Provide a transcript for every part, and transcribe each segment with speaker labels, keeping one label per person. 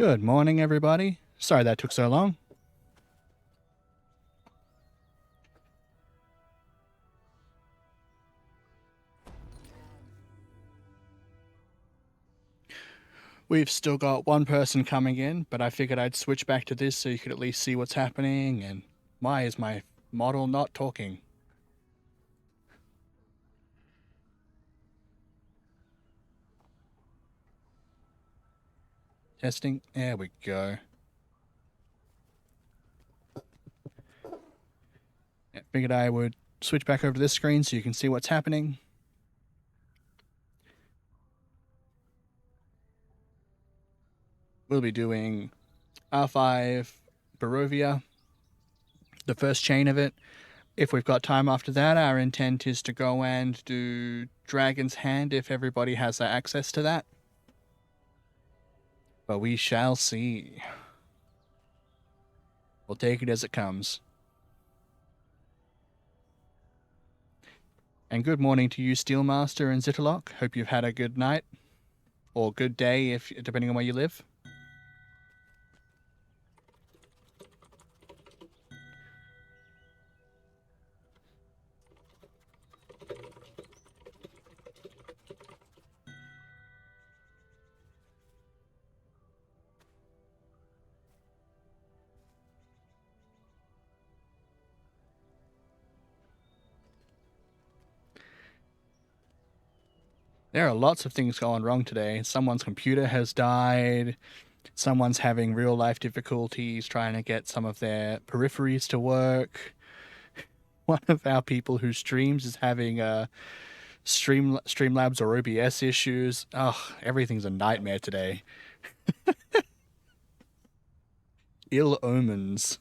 Speaker 1: Good morning, everybody. Sorry that took so long. We've still got one person coming in, but I figured I'd switch back to this so you could at least see what's happening. And why is my model not talking? Testing. There we go. Yeah, figured I would switch back over to this screen so you can see what's happening. We'll be doing R5 Barovia, the first chain of it. If we've got time after that, our intent is to go and do Dragon's Hand if everybody has access to that. But we shall see. We'll take it as it comes. And good morning to you, Steelmaster and Zitterlock. Hope you've had a good night. Or good day, if depending on where you live. There are lots of things going wrong today. Someone's computer has died. Someone's having real-life difficulties trying to get some of their peripheries to work. One of our people who streams is having Streamlabs or OBS issues. Ugh, everything's a nightmare today. Ill omens.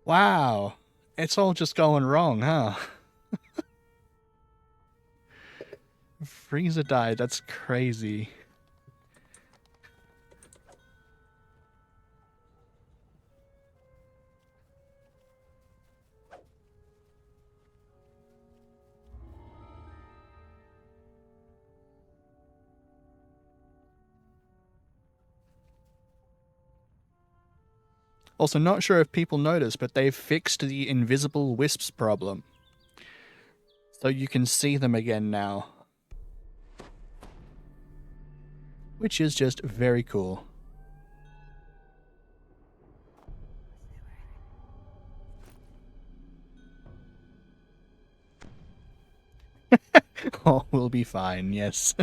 Speaker 1: Wow. It's all just going wrong, huh? Frieza died. That's crazy. Also, not sure if people noticed, but they've fixed the invisible wisps problem. So you can see them again now. Which is just very cool. Oh, we'll be fine, yes.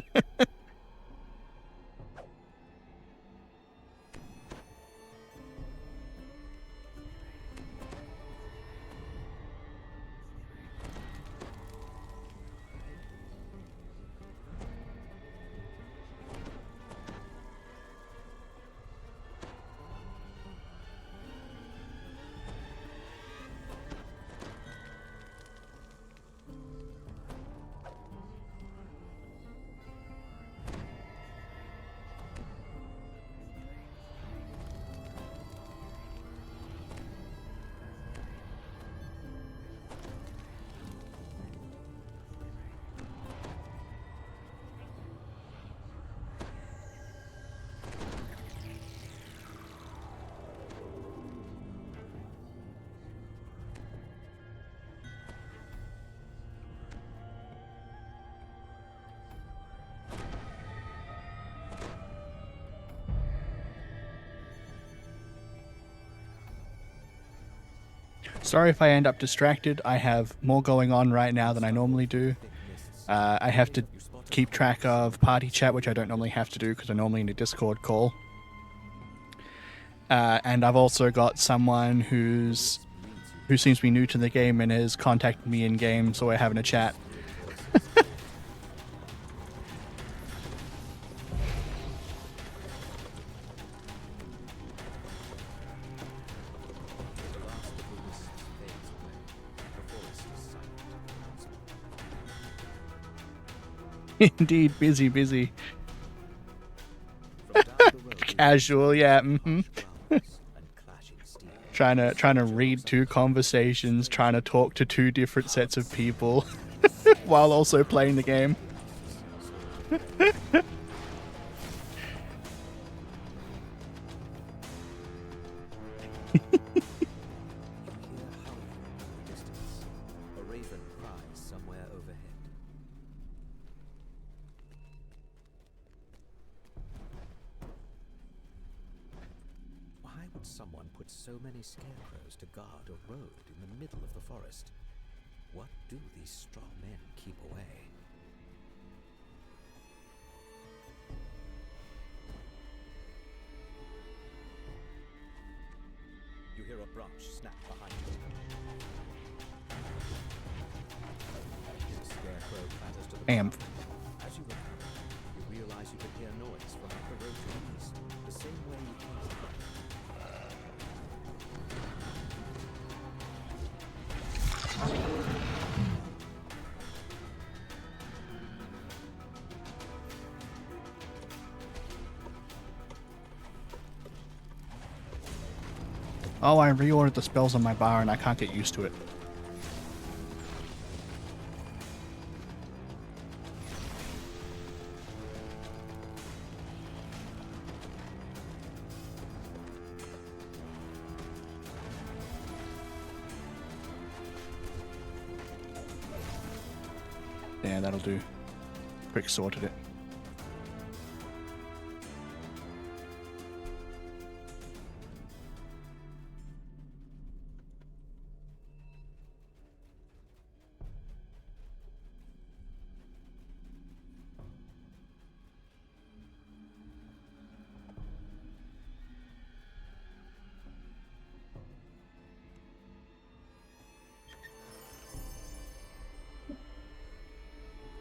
Speaker 1: Sorry if I end up distracted. I have more going on right now than I normally do. I have to keep track of party chat, which I don't normally have to do because I'm normally in a Discord call. And I've also got someone who seems to be new to the game and has contacted me in game, so we're having a chat. Indeed, busy. Casual, yeah. trying to read two conversations, trying to talk to two different sets of people while also playing the game.
Speaker 2: Someone put so many scarecrows to guard a road in the middle of the forest. What do these straw men keep away? You hear a branch snap behind you. The scarecrow clatters to the ground. As you recover, you realize you can hear noise from up the road to the east, the same way you came from.
Speaker 1: Oh, I reordered the spells on my bar and I can't get used to it. Yeah, that'll do. Quick sorted it.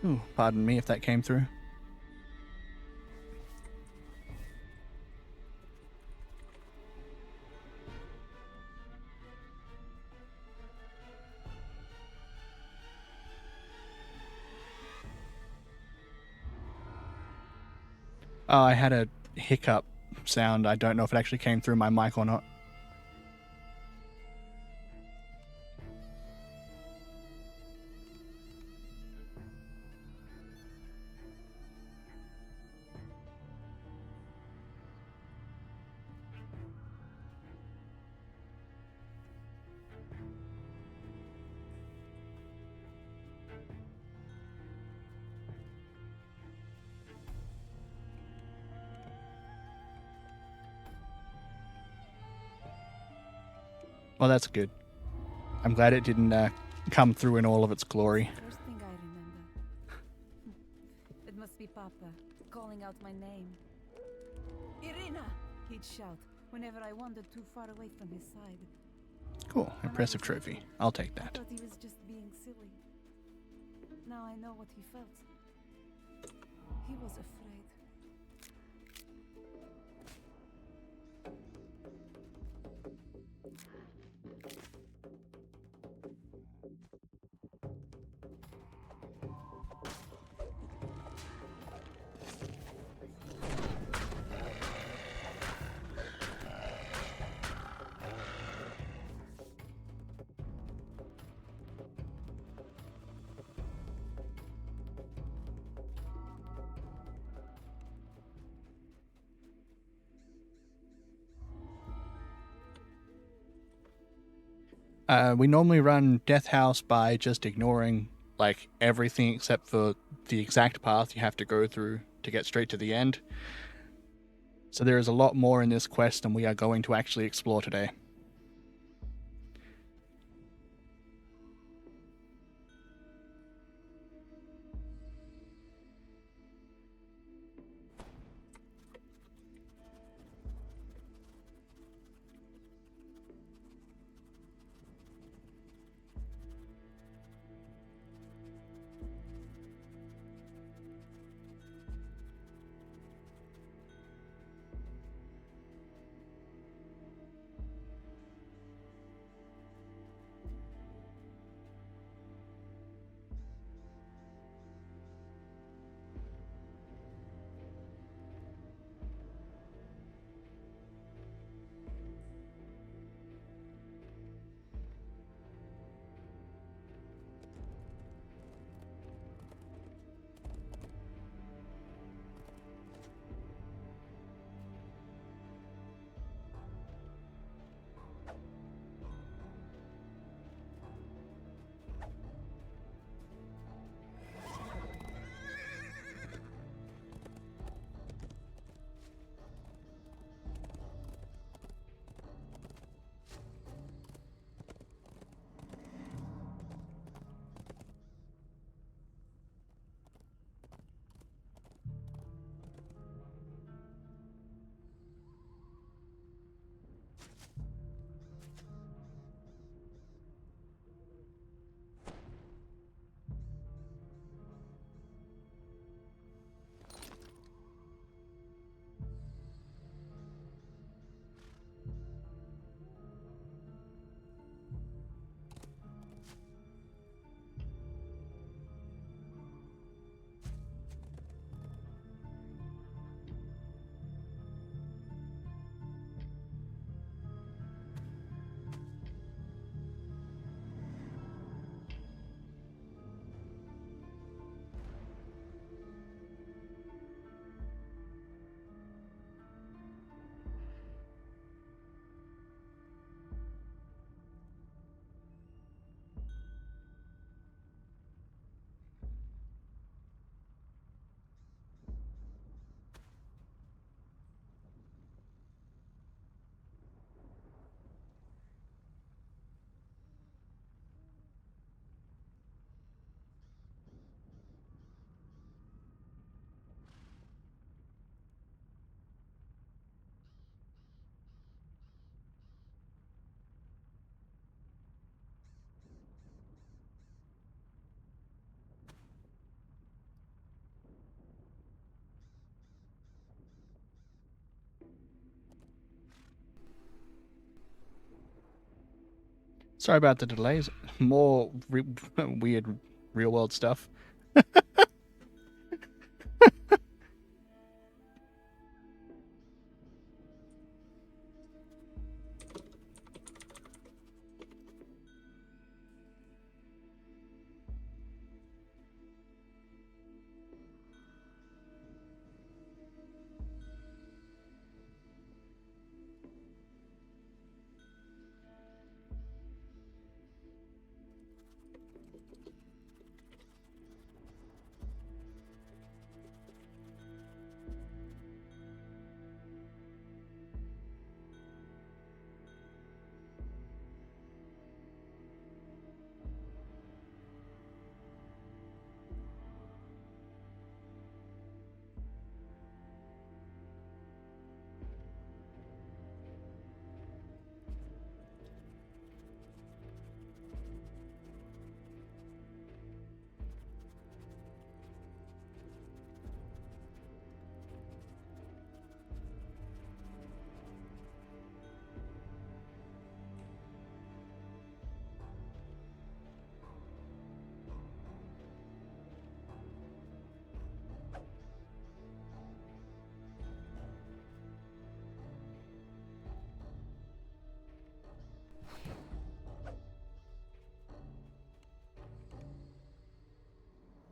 Speaker 1: Ooh, pardon me if that came through. Oh, I had a hiccup sound. I don't know if it actually came through my mic or not. Well, that's good. I'm glad it didn't come through in all of its glory.
Speaker 3: First thing I remember. It must be Papa calling out my name. Irina! He'd shout whenever I wandered too far away from his side.
Speaker 1: Cool. Impressive trophy. I'll take
Speaker 3: I
Speaker 1: that.
Speaker 3: thought he was just being silly. Now I know what he felt. He was afraid.
Speaker 1: We normally run Death House by just ignoring like everything except for the exact path you have to go through to get straight to the end. So there is a lot more in this quest than we are going to actually explore today. Sorry about the delays. More weird real world stuff.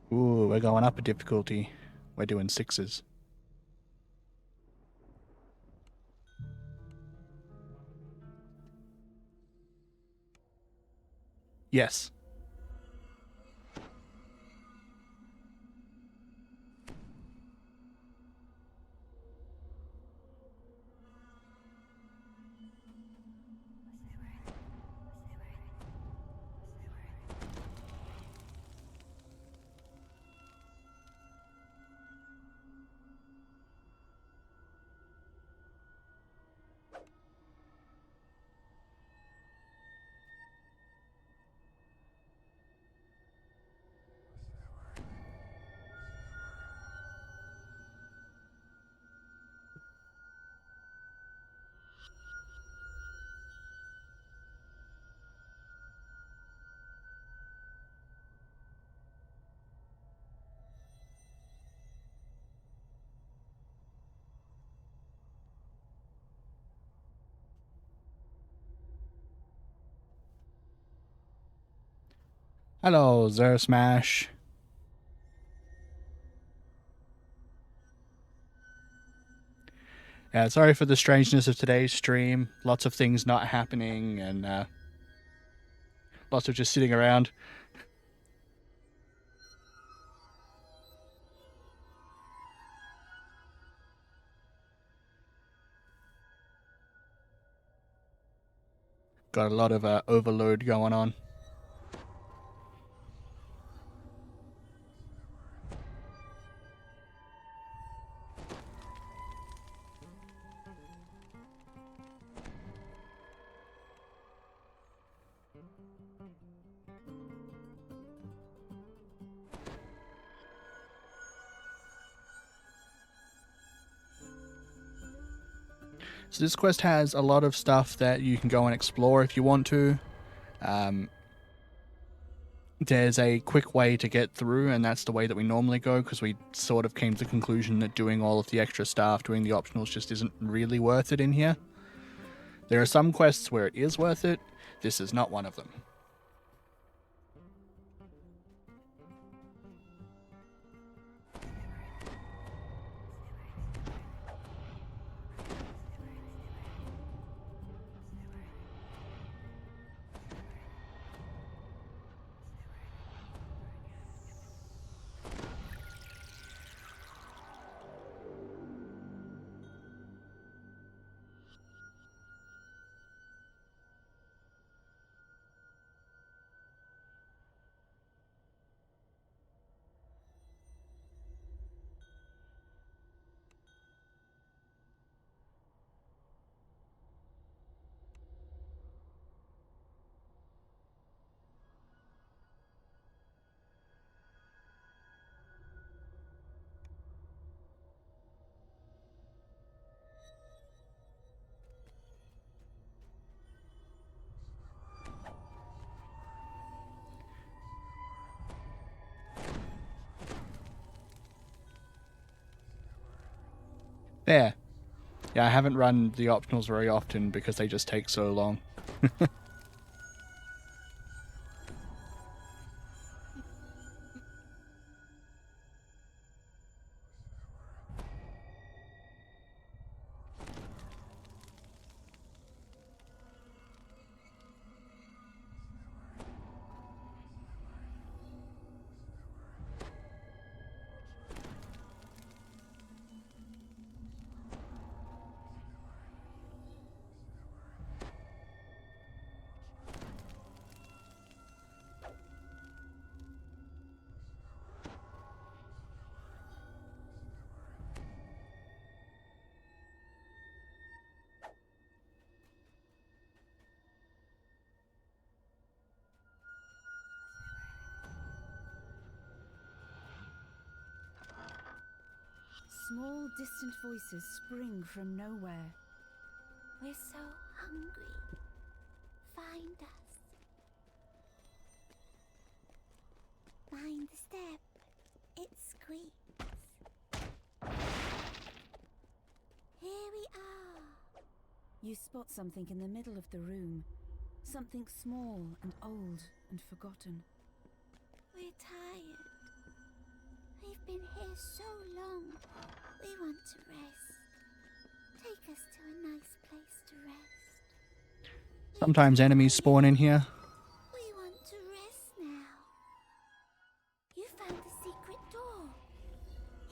Speaker 1: Ooh, we're going up a difficulty. We're doing 6s. Yes. Hello, Zer Smash. Yeah, sorry for the strangeness of today's stream. Lots of things not happening and lots of just sitting around. Got a lot of overload going on. So this quest has a lot of stuff that you can go and explore if you want to. There's a quick way to get through, and that's the way that we normally go, because we sort of came to the conclusion that doing all of the extra stuff, doing the optionals, just isn't really worth it in here. There are some quests where it is worth it. This is not one of them. There. Yeah, I haven't run the optionals very often because they just take so long.
Speaker 3: Small, distant voices spring from nowhere.
Speaker 4: We're so hungry. Find us. Mind the step. It squeaks. Here we are.
Speaker 3: You spot something in the middle of the room. Something small and old and forgotten.
Speaker 4: We're tired. We've been here so long. We want to rest. Take us to a nice place to rest.
Speaker 1: Sometimes enemies spawn in here.
Speaker 4: We want to rest now. You found the secret door.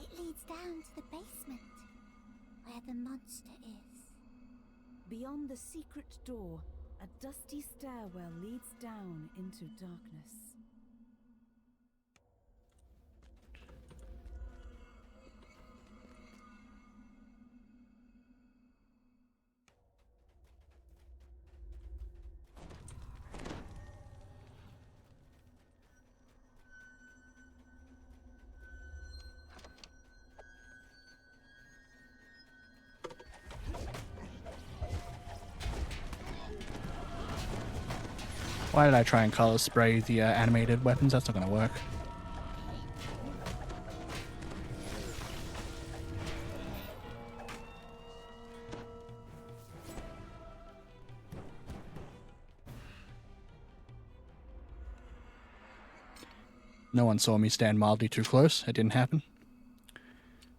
Speaker 4: It leads down to the basement, where the monster is.
Speaker 3: Beyond the secret door, a dusty stairwell leads down into darkness.
Speaker 1: Why did I try and color spray the animated weapons? That's not going to work. No one saw me stand mildly too close. It didn't happen.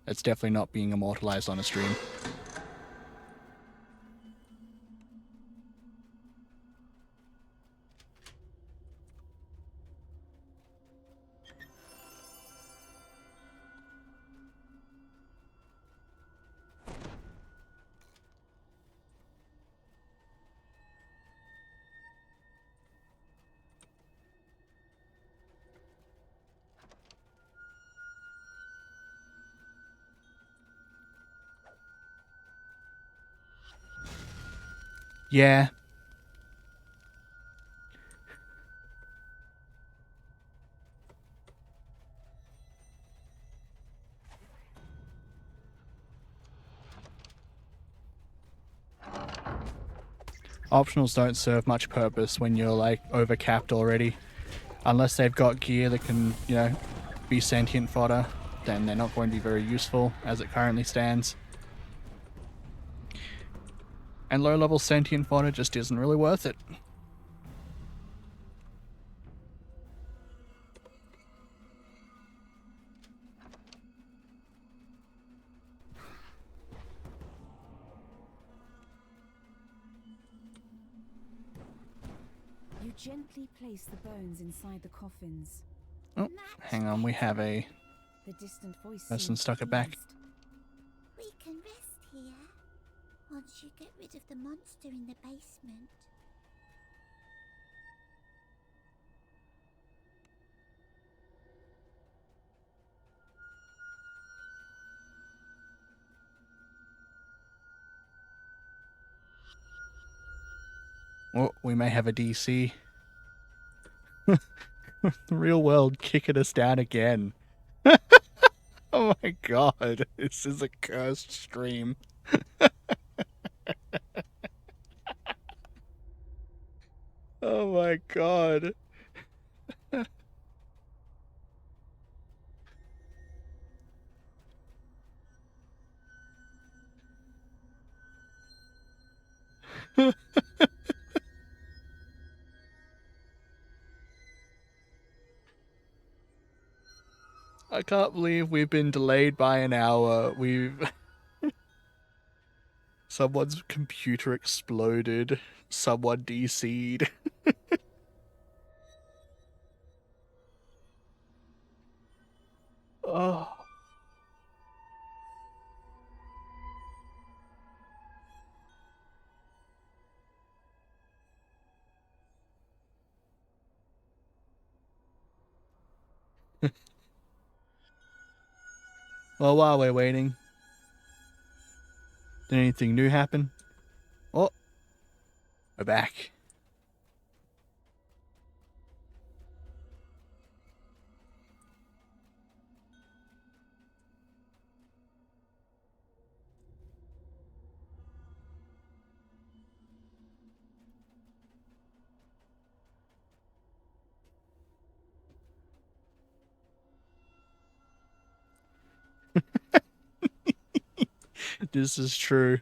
Speaker 1: It's definitely not being immortalized on a stream. Yeah. Optionals don't serve much purpose when you're like overcapped already. Unless they've got gear that can, you know, be sentient fodder, then they're not going to be very useful as it currently stands. And low-level sentient fodder just isn't really worth it.
Speaker 3: You gently place the bones inside the coffins.
Speaker 1: Oh, hang on, we have a
Speaker 3: The distant voice
Speaker 1: person
Speaker 3: seems
Speaker 1: stuck it back.
Speaker 3: pleased.
Speaker 4: We can rest here. Once you get rid of the monster in the basement.
Speaker 1: Oh, we may have a DC. The real world kicking us down again. Oh my god, this is a cursed stream. Oh my god. I can't believe we've been delayed by an hour. Someone's computer exploded. Someone DC'd. Oh. Well, while we're waiting, did anything new happen? Oh, we're back. This is true.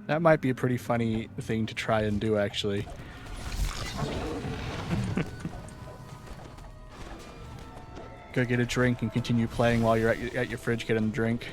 Speaker 1: That might be a pretty funny thing to try and do, actually. Go get a drink and continue playing while you're at your fridge getting a drink.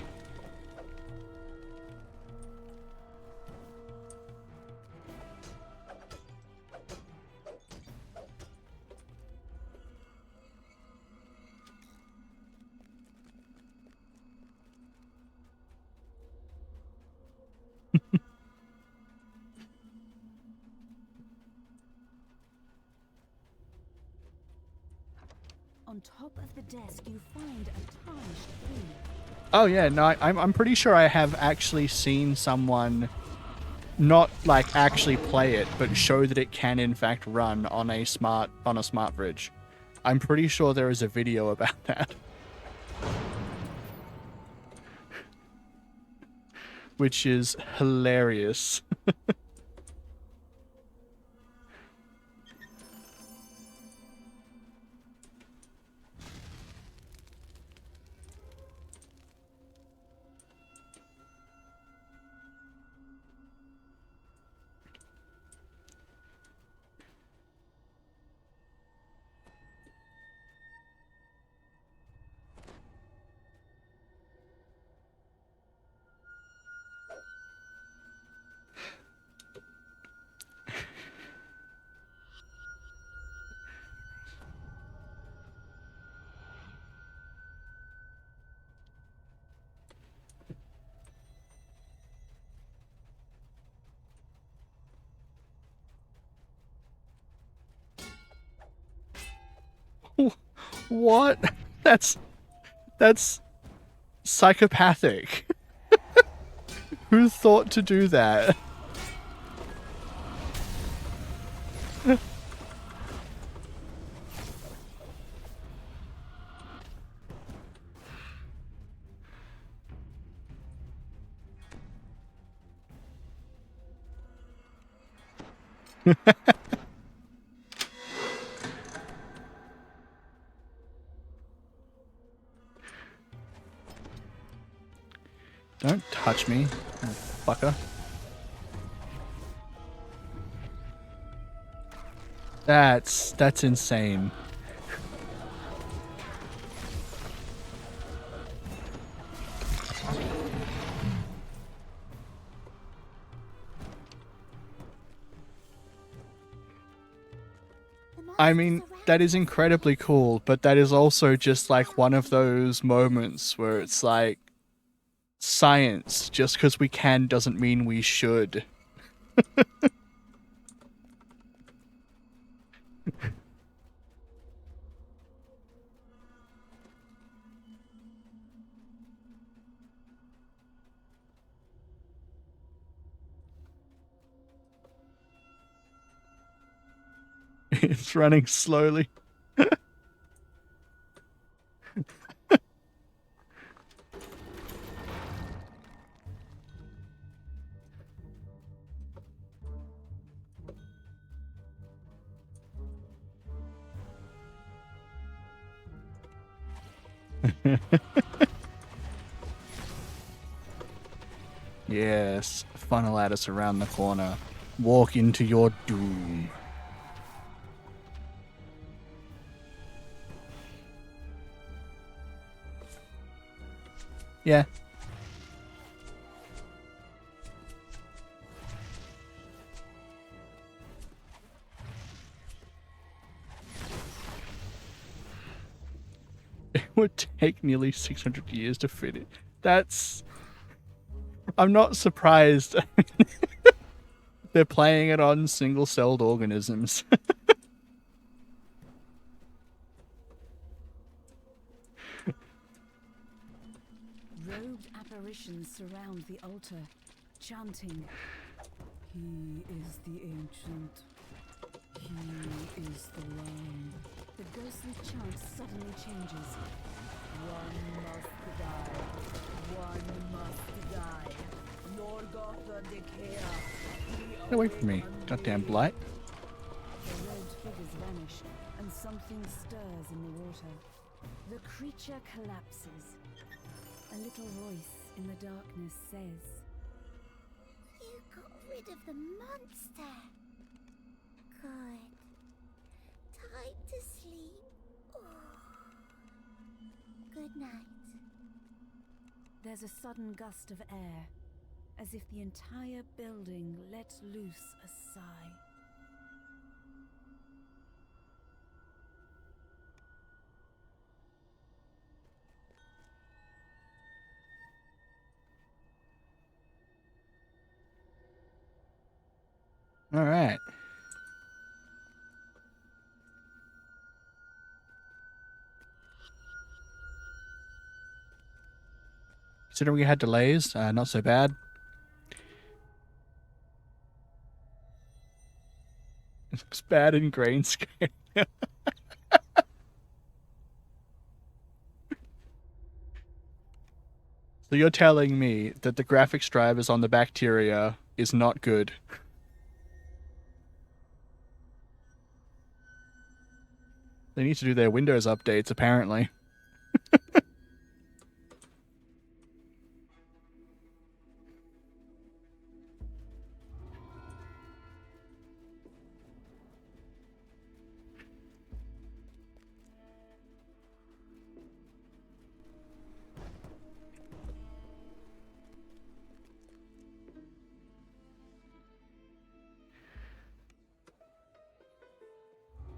Speaker 3: On top of the desk, you find a tarnished key.
Speaker 1: Oh yeah, no, I'm pretty sure I have actually seen someone not like actually play it, but show that it can in fact run on a smart fridge. I'm pretty sure there is a video about that. Which is hilarious. What? That's psychopathic. Who thought to do that? Don't touch me, you fucker. That's insane. I mean, that is incredibly cool, but that is also just like one of those moments where it's like, science, just because we can doesn't mean we should. It's running slowly. Yes, funnel at us around the corner. Walk into your doom. Yeah. It would take nearly 600 years to fit it. That's... I'm not surprised. They're playing it on single-celled organisms.
Speaker 3: Robed apparitions surround the altar, chanting, "He is the ancient. He is the Lamb." The ghostly chant suddenly changes. One must die. One must die. Norgotha Decaya.
Speaker 1: Get away from me, goddamn blight.
Speaker 3: The robed figures vanish, and something stirs in the water. The creature collapses. A little voice in the darkness says,
Speaker 4: You got rid of the monster. Good. Time to sleep. Good night.
Speaker 3: There's a sudden gust of air, as if the entire building let loose a sigh.
Speaker 1: All right. Considering we had delays, not so bad. It's bad in grayscale. So you're telling me that the graphics drivers on the bacteria is not good? They need to do their Windows updates, apparently.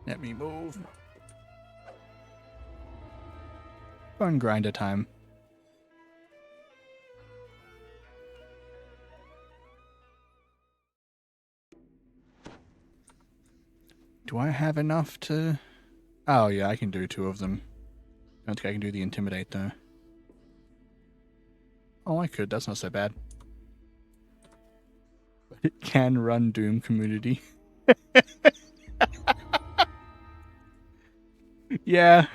Speaker 1: Let me move. Fun grinder time. Do I have enough to... Oh yeah, I can do 2 of them. I don't think I can do the Intimidate though. Oh, I could. That's not so bad. But it can run Doom Community. Yeah.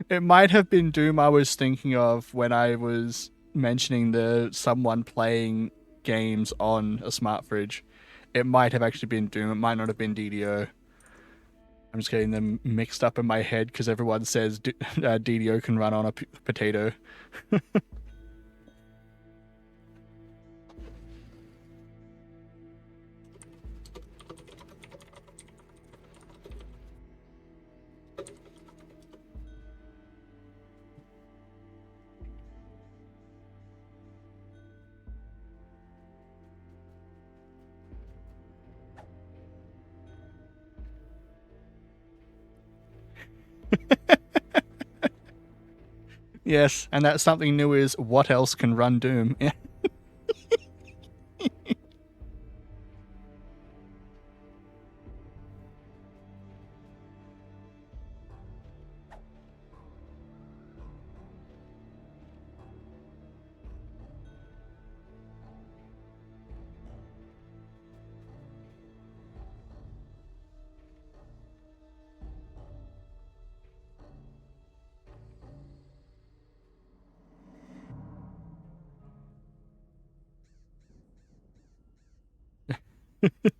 Speaker 1: It might have been Doom I was thinking of when I was mentioning the someone playing games on a smart fridge. It might have actually been Doom. It might not have been DDO. I'm just getting them mixed up in my head because everyone says DDO can run on a potato. Yes, and that something new is what else can run Doom? Yeah.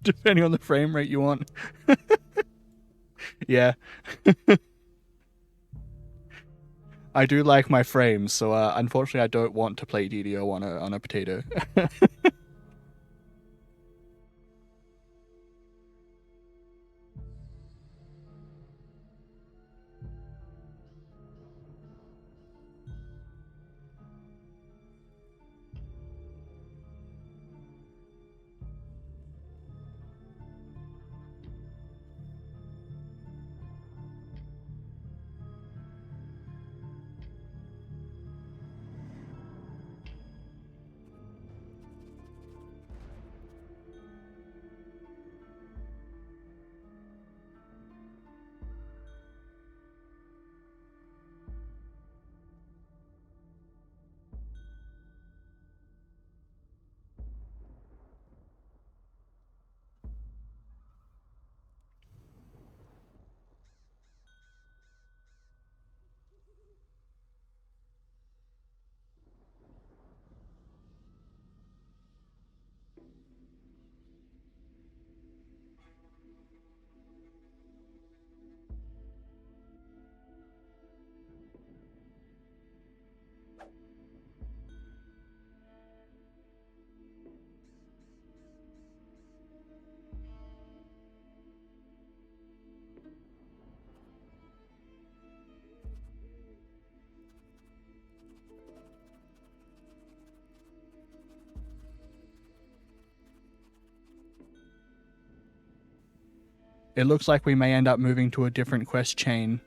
Speaker 1: Depending on the frame rate you want. Yeah. I do like my frames, so unfortunately I don't want to play DDO on a potato. It looks like we may end up moving to a different quest chain.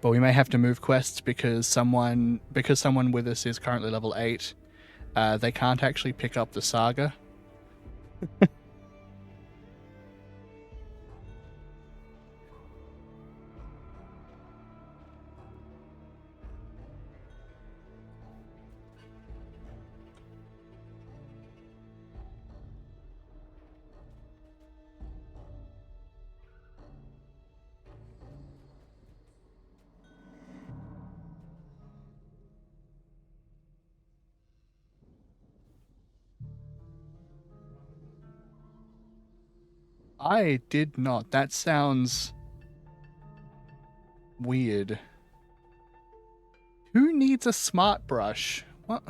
Speaker 1: But we may have to move quests because someone with us is currently level 8. They can't actually pick up the saga. I did not. That sounds weird. Who needs a smart brush? What?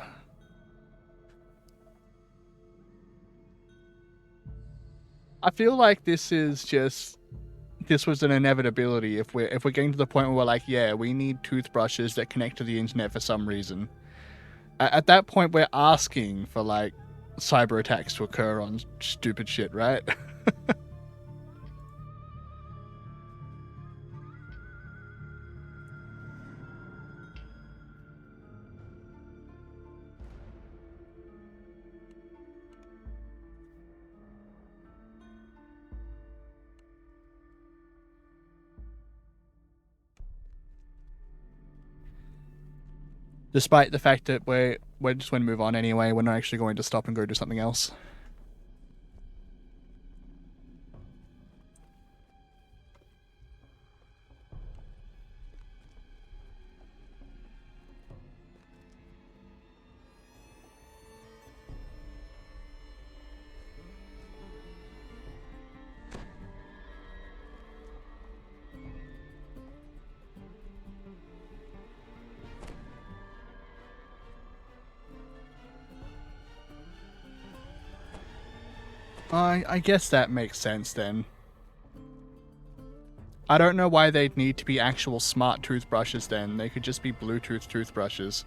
Speaker 1: I feel like this was an inevitability if we're getting to the point where we're like, yeah, we need toothbrushes that connect to the internet for some reason. At that point, we're asking for like cyber attacks to occur on stupid shit, right? Despite the fact that we're just going to move on anyway, we're not actually going to stop and go do something else. I guess that makes sense then. I don't know why they'd need to be actual smart toothbrushes then. They could just be Bluetooth toothbrushes.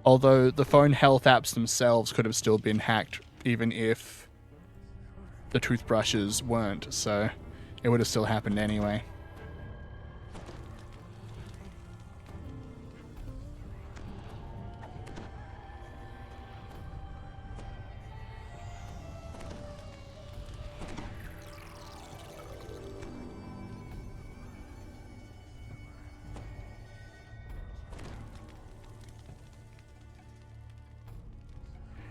Speaker 1: Although the phone health apps themselves could have still been hacked even if the toothbrushes weren't, so it would have still happened anyway.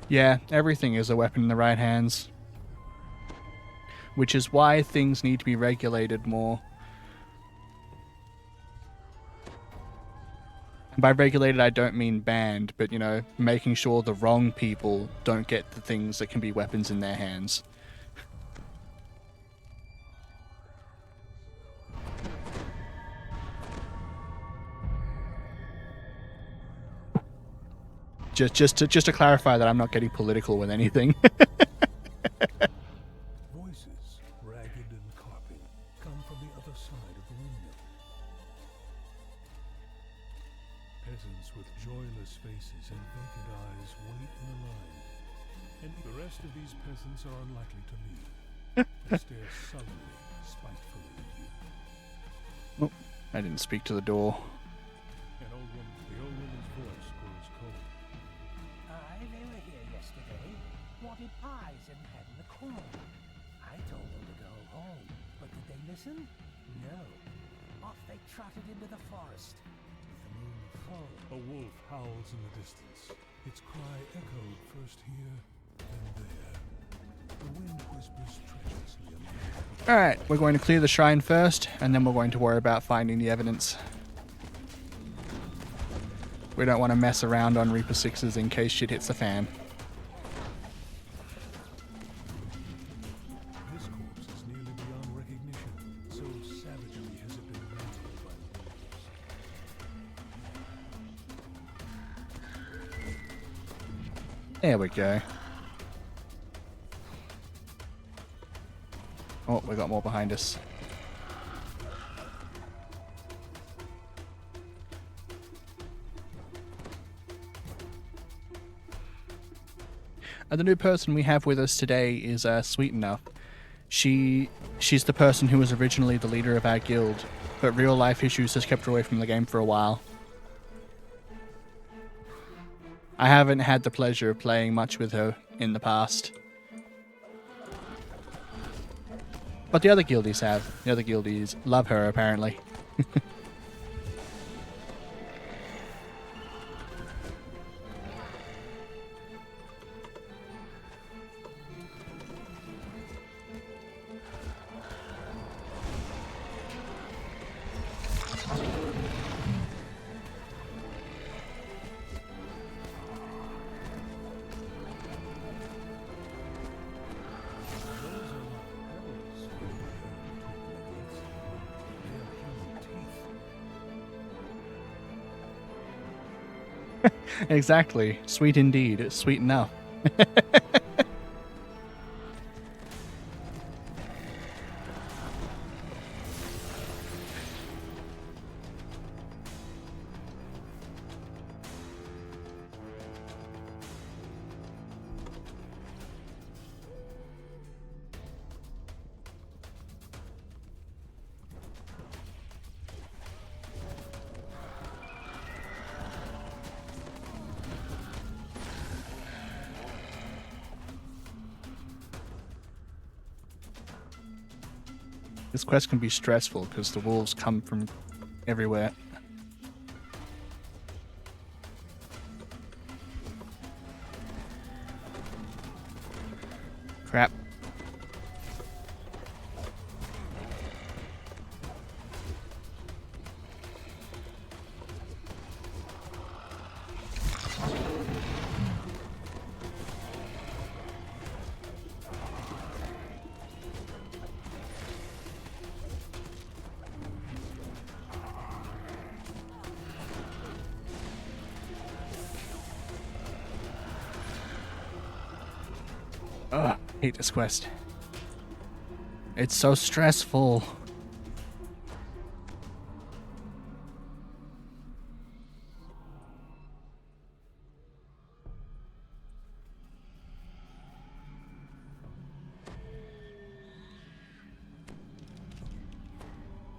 Speaker 1: Yeah, everything is a weapon in the right hands. Which is why things need to be regulated more. And by regulated, I don't mean banned, but, you know, making sure the wrong people don't get the things that can be weapons in their hands. Just to clarify that I'm not getting political with anything.
Speaker 5: Voices, ragged and carping, come from the other side of the window. Peasants with joyless faces and vacant eyes wait in a line, and the rest of these peasants are unlikely to leave. They stare sullenly, spitefully at you.
Speaker 1: Oh, I didn't speak to the door.
Speaker 5: The old woman's voice grows cold.
Speaker 6: Aye, they were here yesterday. Wanted pies and hadn't the corn. I told them to go home, but did they listen? No. Off they trotted into the forest. With the moon full.
Speaker 5: A wolf howls in the distance. Its cry echoed first here, then there. The wind whispers treacherously among the
Speaker 1: Alright, we're going to clear the shrine first, and then we're going to worry about finding the evidence. We don't want to mess around on Reaper 6s in case shit hits the fan.
Speaker 5: This corpse is nearly beyond recognition, so savagely has it been mangled by the wolves.
Speaker 1: There we go. Oh, we got more behind us. The new person we have with us today is Sweet Enough. She's the person who was originally the leader of our guild, but real life issues has kept her away from the game for a while. I haven't had the pleasure of playing much with her in the past. But the other guildies have. The other guildies love her, apparently. Exactly. Sweet indeed. It's sweet enough. This quest can be stressful because the wolves come from everywhere. Crap. Ugh, I hate this quest. It's so stressful.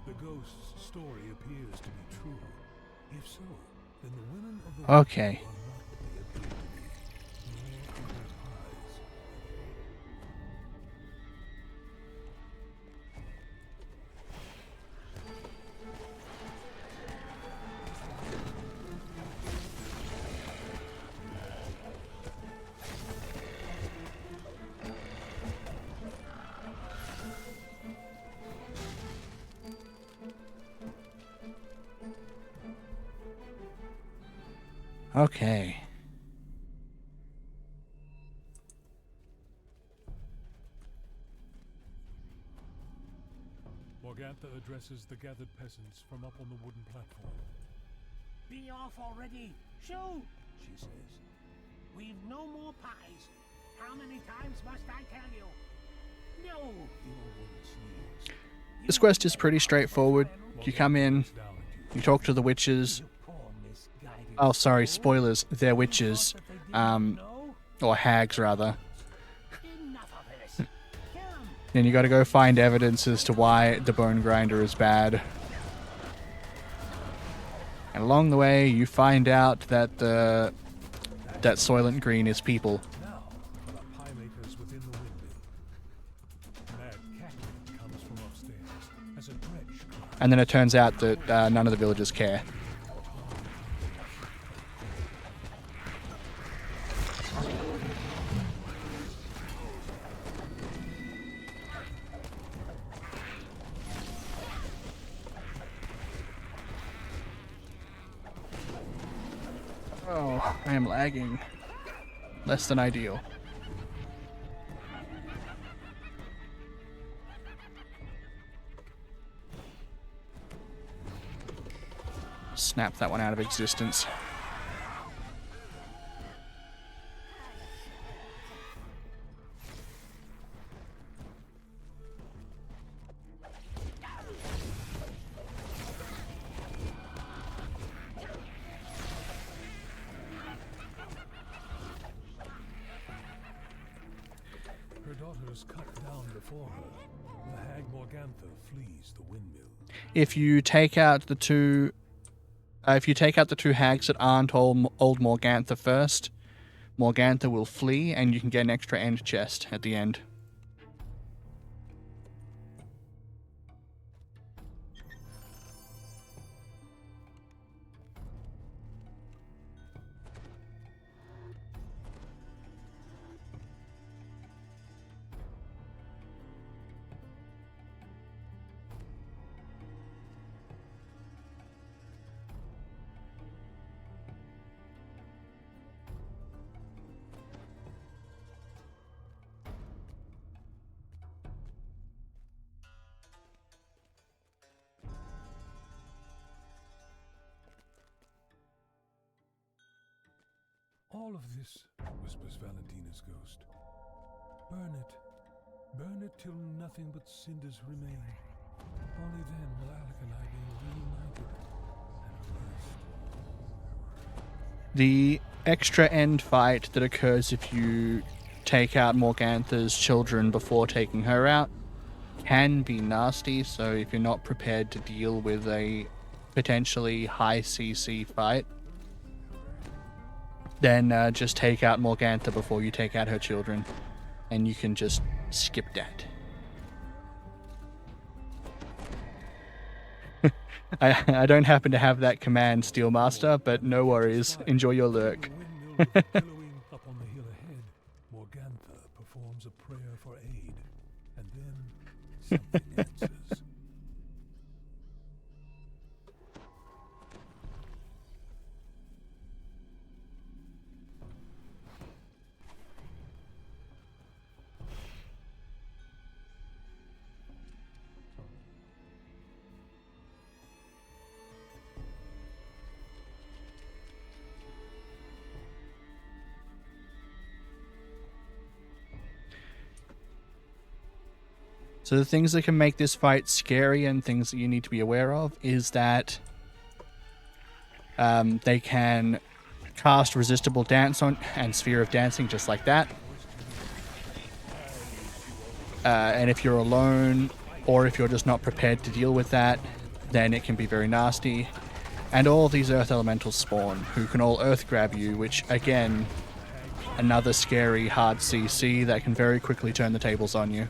Speaker 5: The ghost's story appears to be true. If so, then the women of the
Speaker 1: Okay.
Speaker 5: are not what they appear to be, nor are their eyes.
Speaker 1: Okay.
Speaker 5: Morgantha addresses the gathered peasants from up on the wooden platform.
Speaker 6: Be off already! Shoo! She says. We've no more pies. How many times must I tell you? No! The old woman sneers.
Speaker 1: This quest is pretty straightforward. You come in, you talk to the witches. Oh, sorry, spoilers. They're witches. Or hags, rather.
Speaker 6: Enough of this. Kill 'em.
Speaker 1: Then you gotta go find evidence as to why the bone grinder is bad. And along the way, you find out that that Soylent Green is people.
Speaker 5: Now, for the pie makers within the windmill. Mad cackling comes from upstairs as a dredge cries.
Speaker 1: And then it turns out that none of the villagers care. Oh, I am lagging. Less than ideal. Snap that one out of existence.
Speaker 5: Her daughter is cut down before her. The hag Morgantha flees the windmill.
Speaker 1: If you take out the two hags that aren't old Morgantha first, Morgantha will flee, and you can get an extra end chest at the end.
Speaker 5: All of this, whispers Valentina's ghost. Burn it. Burn it till nothing but cinders remain. Only then will Alec and I be reunited and rest.
Speaker 1: The extra end fight that occurs if you take out Morgantha's children before taking her out can be nasty, so if you're not prepared to deal with a potentially high CC fight, then just take out Morgantha before you take out her children, and you can just skip that. I don't happen to have that command, Steelmaster, but no worries. Enjoy your lurk.
Speaker 5: The windmill billowing up on the hill ahead, Morgantha performs a prayer for aid, and then something answers.
Speaker 1: So the things that can make this fight scary and things that you need to be aware of is that they can cast Resistible Dance on and Sphere of Dancing just like that. And if you're alone, or if you're just not prepared to deal with that, then it can be very nasty. And all of these Earth Elementals spawn, who can all Earth Grab you, which, again, another scary hard CC that can very quickly turn the tables on you.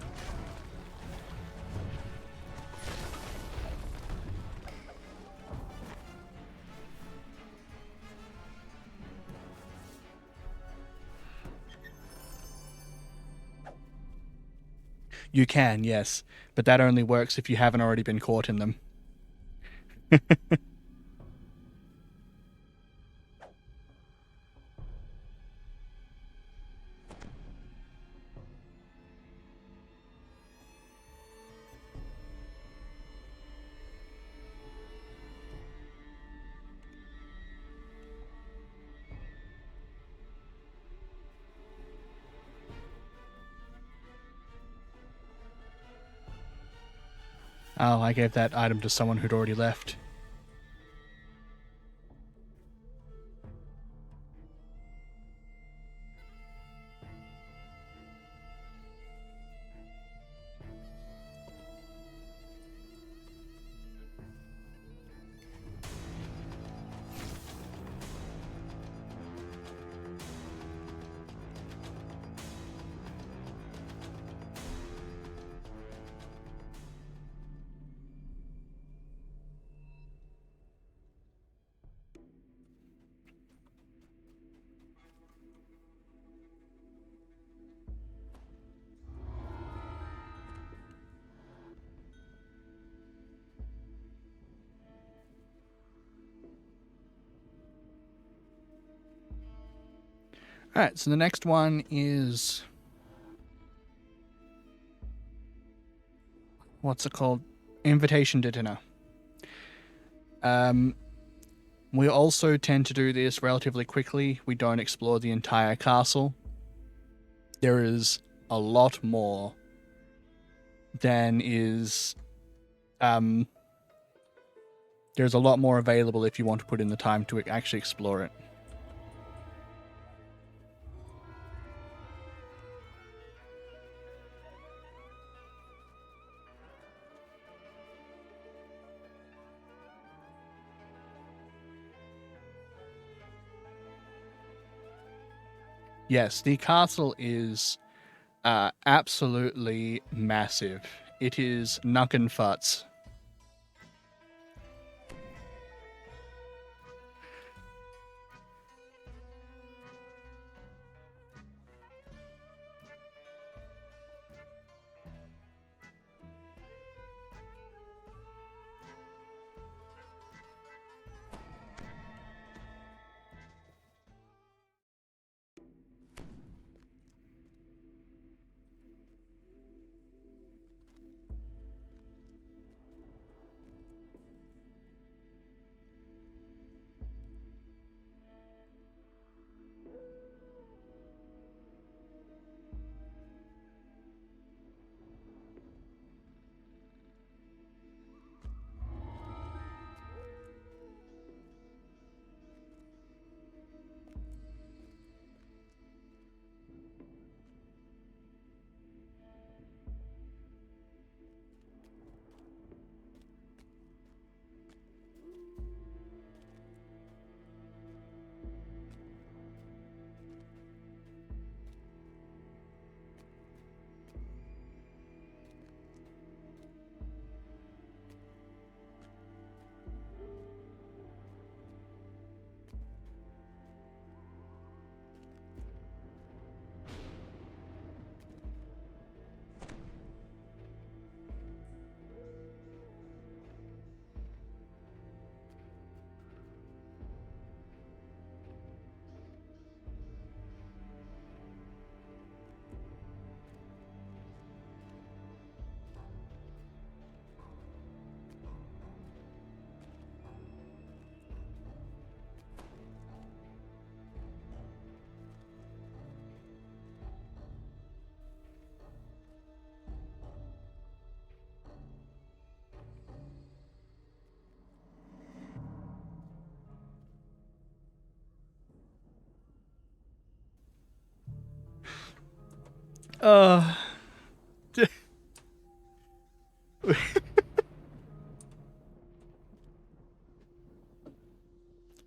Speaker 1: You can, yes, but that only works if you haven't already been caught in them. Oh, I gave that item to someone who'd already left. Alright, so the next one is... what's it called? Invitation to dinner. We also tend to do this relatively quickly. We don't explore the entire castle. There is a lot more than is... there's a lot more available if you want to put in the time to actually explore it. Yes, the castle is absolutely massive. It is Nucken Futz.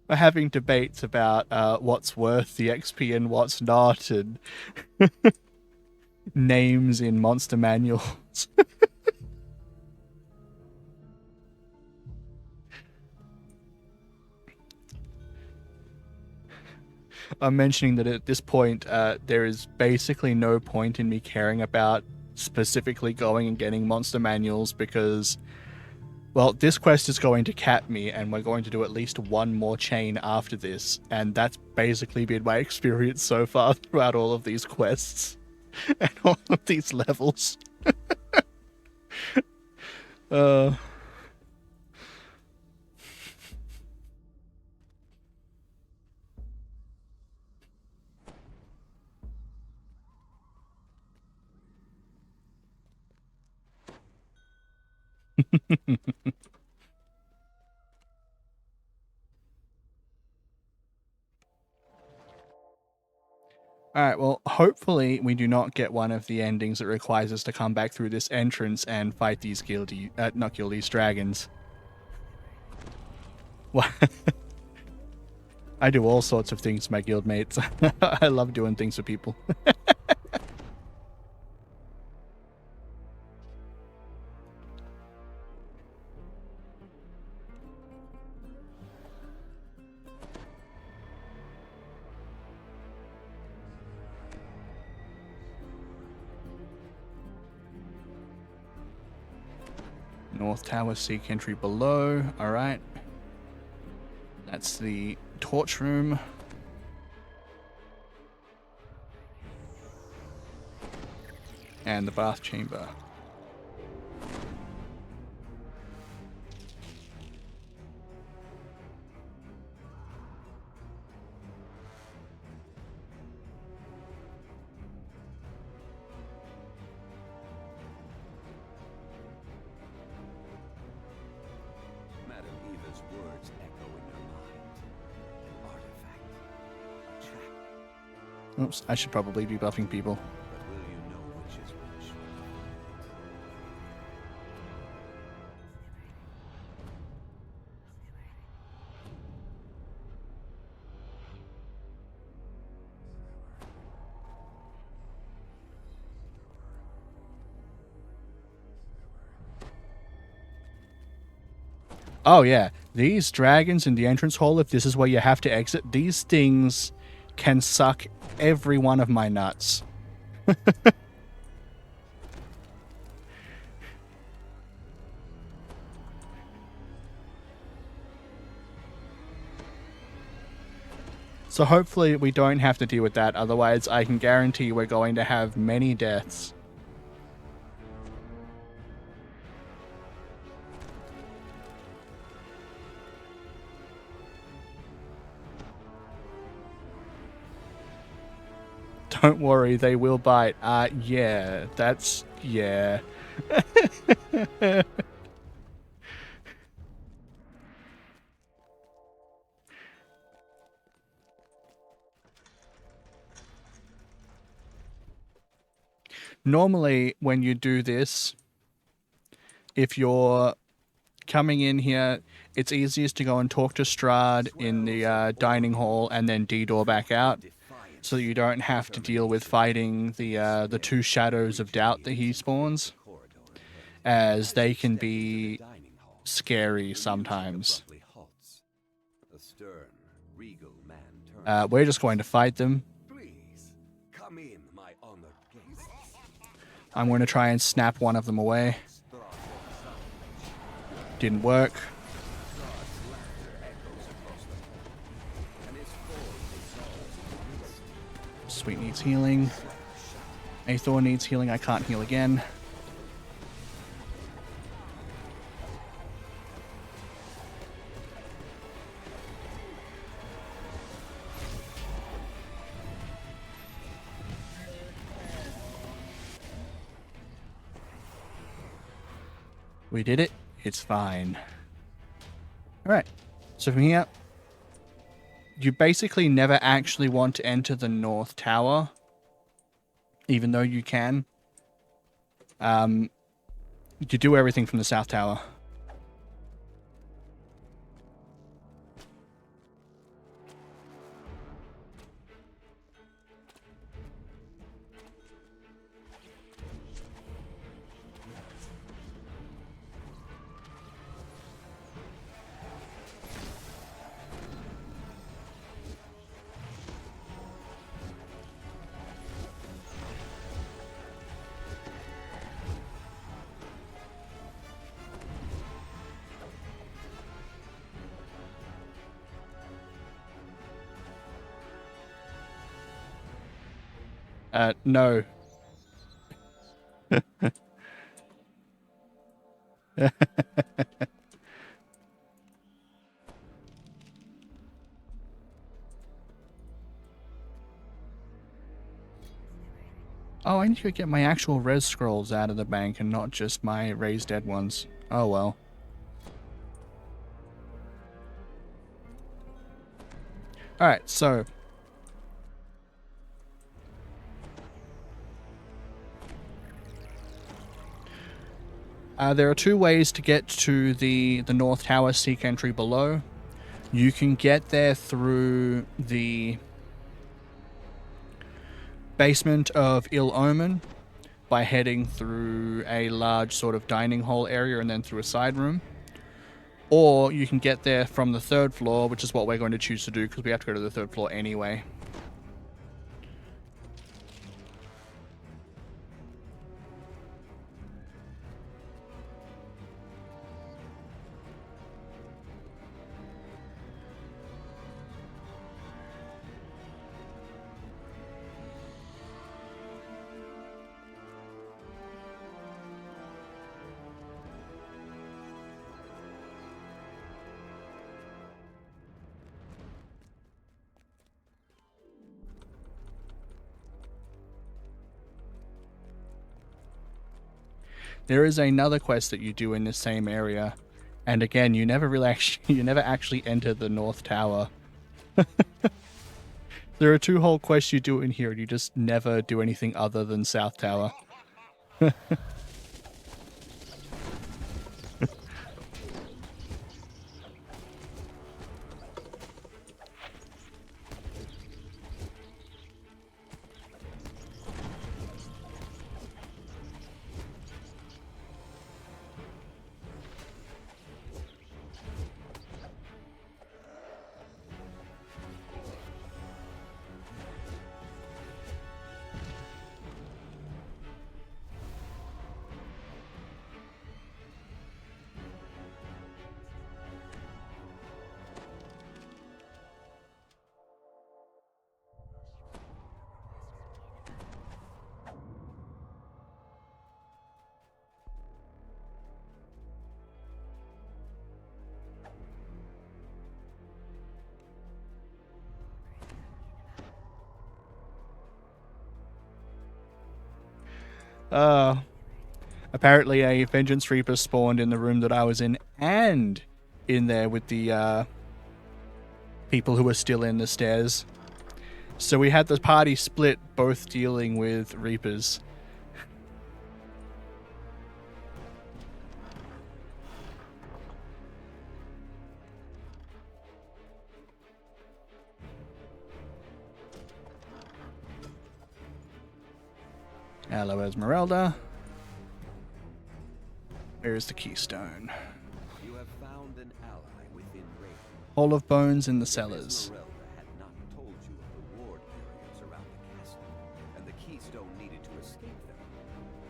Speaker 1: We're having debates about what's worth the XP and what's not, and names in monster manuals. I'm mentioning that at this point, there is basically no point in me caring about specifically going and getting monster manuals because, well, this quest is going to cap me and we're going to do at least one more chain after this, and that's basically been my experience so far throughout all of these quests and all of these levels. Alright, well, hopefully we do not get one of the endings that requires us to come back through this entrance and fight these not guildies, dragons. What? I do all sorts of things to my guildmates. I love doing things for people. North Tower, seek entry below. Alright. That's the torch room. And the bath chamber.
Speaker 2: Madam Eva's words echo in your mind. An artifact. A trap.
Speaker 1: Oops, I should probably be buffing people.
Speaker 2: But will you know which is which?
Speaker 1: Oh yeah, these dragons in the entrance hall, if this is where you have to exit, these things can suck every one of my nuts. So hopefully we don't have to deal with that, otherwise I can guarantee we're going to have many deaths. Don't worry, they will bite. Yeah, that's... yeah. Normally, when you do this, if you're coming in here, it's easiest to go and talk to Strahd in the dining hall and then DDO back out, so that you don't have to deal with fighting the two shadows of doubt that he spawns, as they can be scary sometimes.
Speaker 2: A stern, regal man
Speaker 1: We're just going to fight them.
Speaker 2: Please, come in, my honored guests.
Speaker 1: I'm going to try and snap one of them away. Didn't work. Sweet needs healing. Aethor needs healing. I can't heal again. We did it. It's fine. Alright. So from here, you basically never actually want to enter the North Tower, even though you can. You do everything from the South Tower. No. Oh, I need to get my actual res scrolls out of the bank and not just my raised dead ones. Oh well. Alright, so there are two ways to get to the North Tower Seek entry below. You can get there through the basement of Ill Omen by heading through a large sort of dining hall area and then through a side room. Or you can get there from the 3rd floor, which is what we're going to choose to do because we have to go to the 3rd floor anyway. There is another quest that you do in this same area, and again, you never actually enter the North Tower. There are 2 whole quests you do in here, and you just never do anything other than South Tower. Apparently a Vengeance Reaper spawned in the room that I was in, and in there with the people who were still in the stairs. So we had the party split, both dealing with Reapers. Hello, Esmeralda. Where's the keystone?
Speaker 2: You have found an ally within Raven.
Speaker 1: Hall of Bones in the
Speaker 2: If
Speaker 1: cellars.
Speaker 2: Esmeralda had not told you of the ward areas around the castle, and the keystone needed to escape them,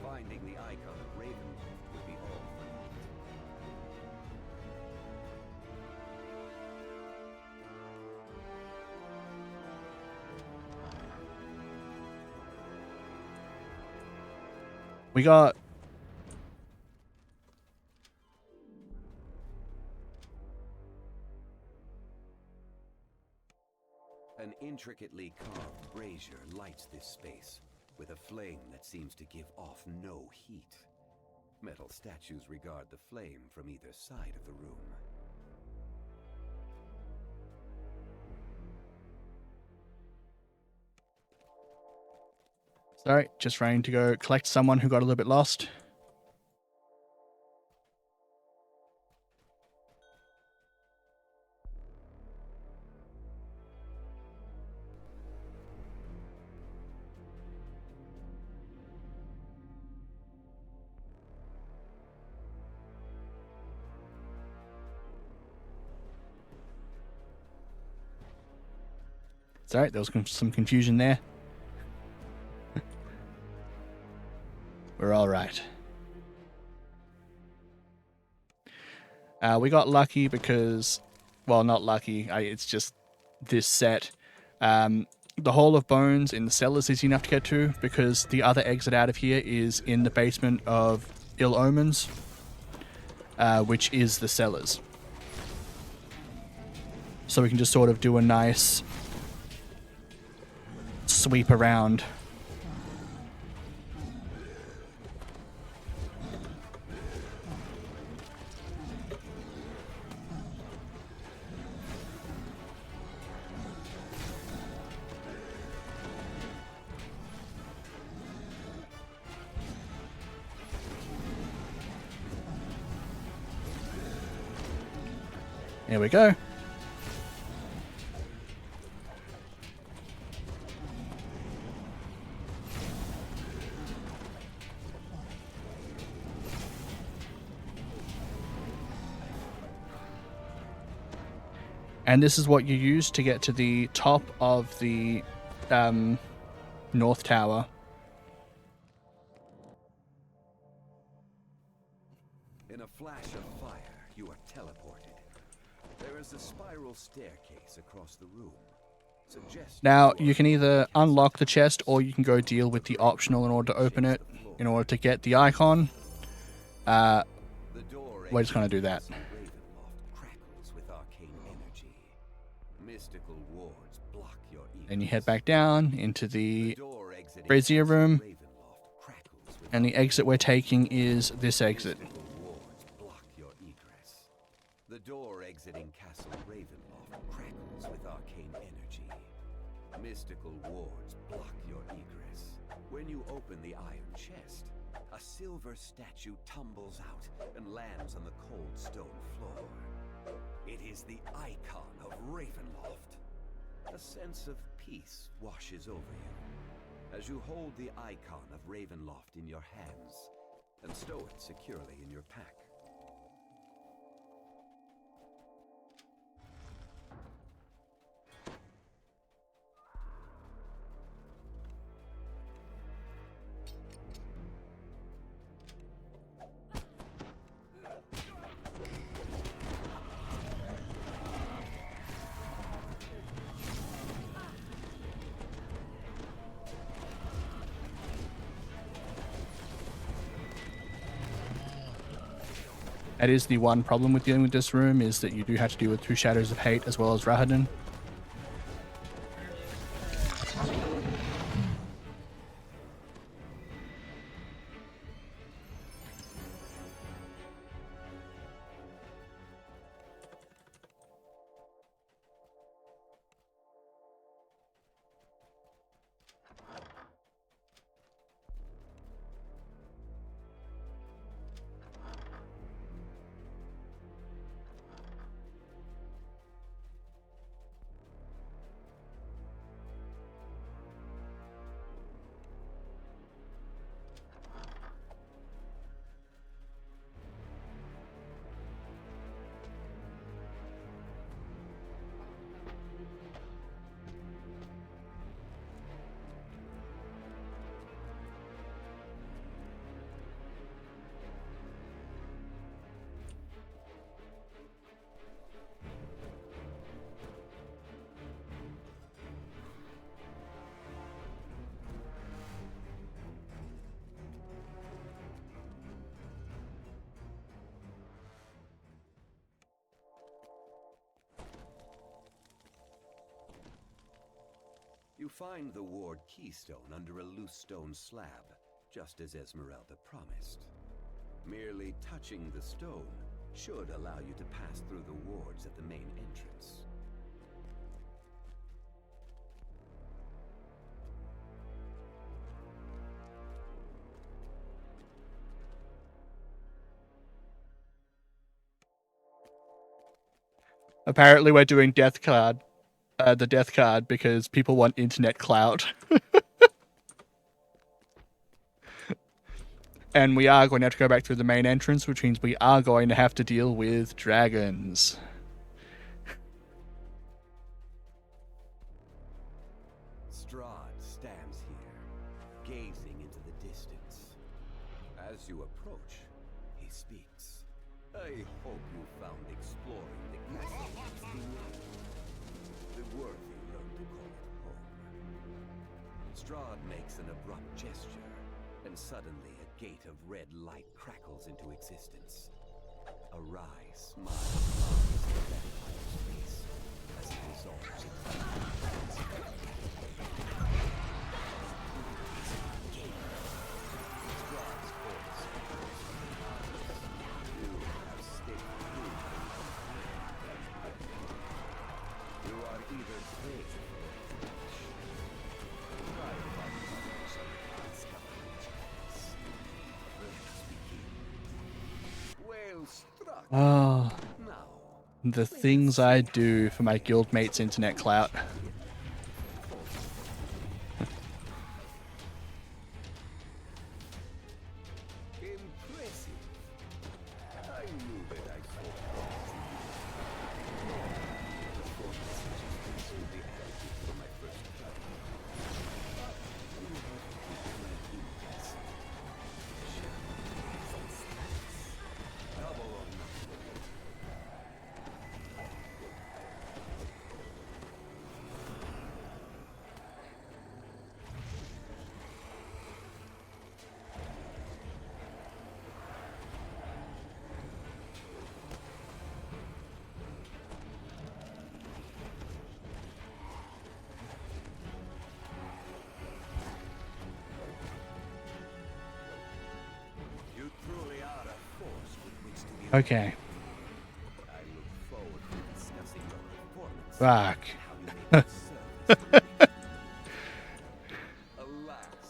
Speaker 2: finding the icon of Ravenloft would be all for naught.
Speaker 1: We got...
Speaker 2: An intricately carved brazier lights this space, with a flame that seems to give off no heat. Metal statues regard the flame from either side of the room.
Speaker 1: Sorry, just trying to go collect someone who got a little bit lost. Sorry, there was some confusion there. We're all right. We got lucky because, well, not lucky. It's just this set. The Hall of Bones in the cellars is easy enough to get to because the other exit out of here is in the basement of Ill Omens, which is the cellars. So we can just sort of do a nice sweep around. Here we go. And this is what you use to get to the top of the North Tower.
Speaker 2: In a flash of fire, you are teleported. There is a spiral staircase across the room.
Speaker 1: Now, you can either unlock the chest or you can go deal with the optional in order to open it. In order to get the icon, we're just going to do that. Then you head back down into the brazier room, and the exit we're taking is this exit.
Speaker 2: The door exiting Castle Ravenloft crackles with arcane energy. Mystical wards block your egress. When you open the iron chest, a silver statue tumbles out and lands on the cold stone floor. It is the icon of Ravenloft. A sense of peace washes over you as you hold the icon of Ravenloft in your hands and stow it securely in your pack.
Speaker 1: That is the one problem with dealing with this room, is that you do have to deal with two Shadows of Hate as well as Rahadin. You find the ward keystone under a loose stone slab, just as Esmeralda promised. Merely touching the stone should allow you to pass through the wards at the main entrance. Apparently we're doing death card. The death card because people want internet clout. And we are going to have to go back through the main entrance, which means we are going to have to deal with dragons.
Speaker 2: Strahd stands here, gazing into the distance. As you approach, he speaks. I hope you found exploring the castle delightful. The worthy learn to call it home. Strahd makes an abrupt gesture, and suddenly a gate of red light crackles into existence. A wry smile marks the vampire's face as he dissolves into Strahd's voice echoes from the darkness. You have stayed true. You are either brave or foolish. Try fighting others on the task of chance. Let's begin. Well struck.
Speaker 1: Oh.
Speaker 2: Now,
Speaker 1: The things I do for my guildmates' internet clout.
Speaker 2: Impressive. I knew that I saw will be added for my first try. But we have to keep my test. Double or nothing. You truly are a force with which to be.
Speaker 1: Okay.
Speaker 2: I look forward to discussing your performance.
Speaker 1: Fuck.
Speaker 2: How you make it service. Alas,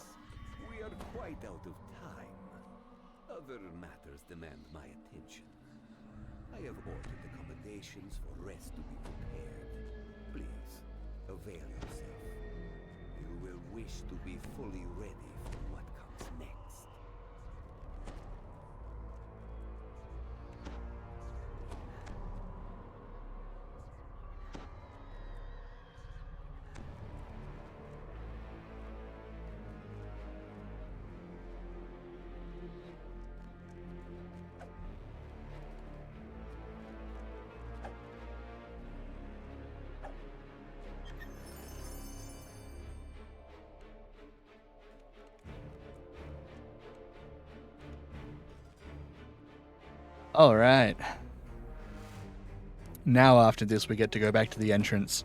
Speaker 2: we are quite out of time. Other matters demand my attention. I have ordered accommodations for rest to be prepared. Please, avail yourself. You will wish to be fully ready for what comes next.
Speaker 1: All right. Now after this, we get to go back to the entrance.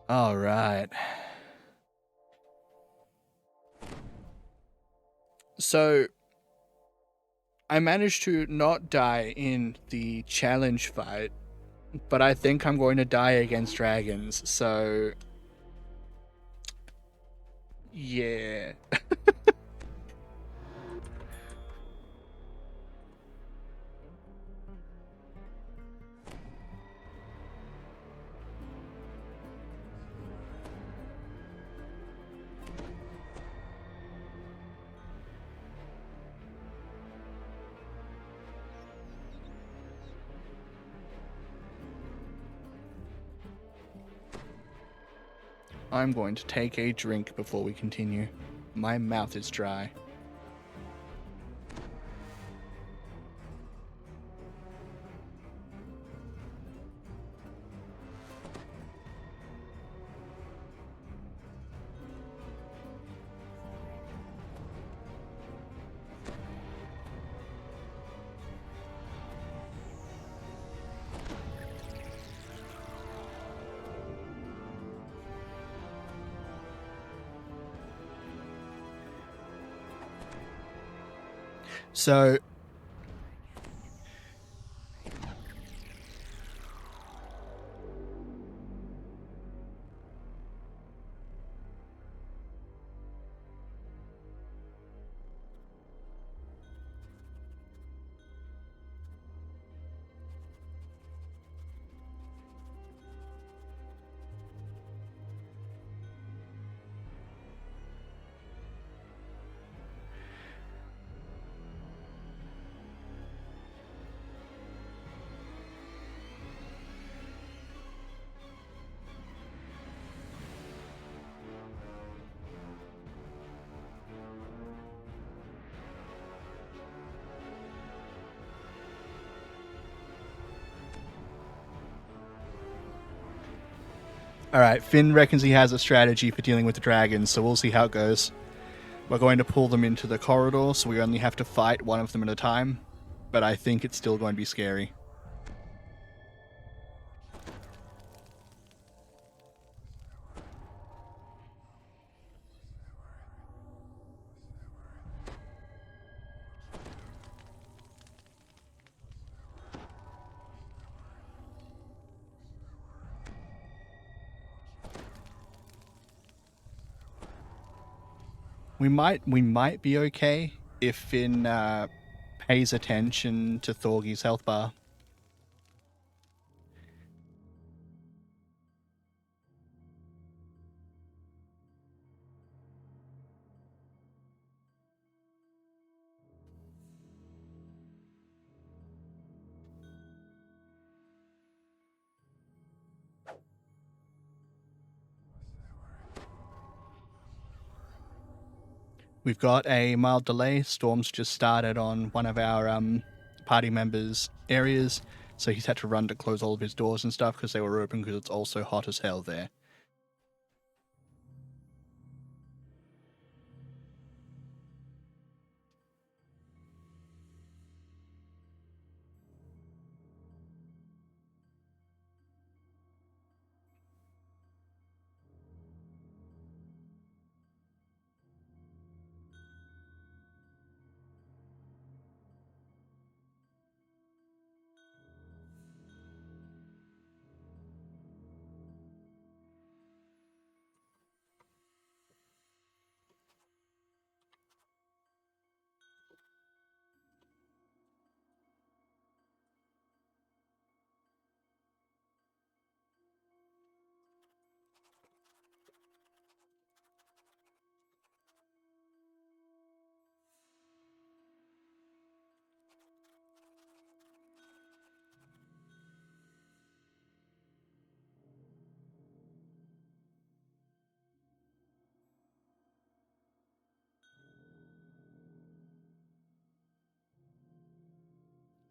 Speaker 1: All right. So, I managed to not die in the challenge fight, but I think I'm going to die against dragons, so... yeah. I'm going to take a drink before we continue. My mouth is dry. So, Alright, Finn reckons he has a strategy for dealing with the dragons, so we'll see how it goes. We're going to pull them into the corridor, so we only have to fight one of them at a time. But I think it's still going to be scary. We might be okay if Finn pays attention to Thorgy's health bar. We've got a mild delay. Storm's just started on one of our party members' areas, so he's had to run to close all of his doors and stuff because they were open because it's also hot as hell there.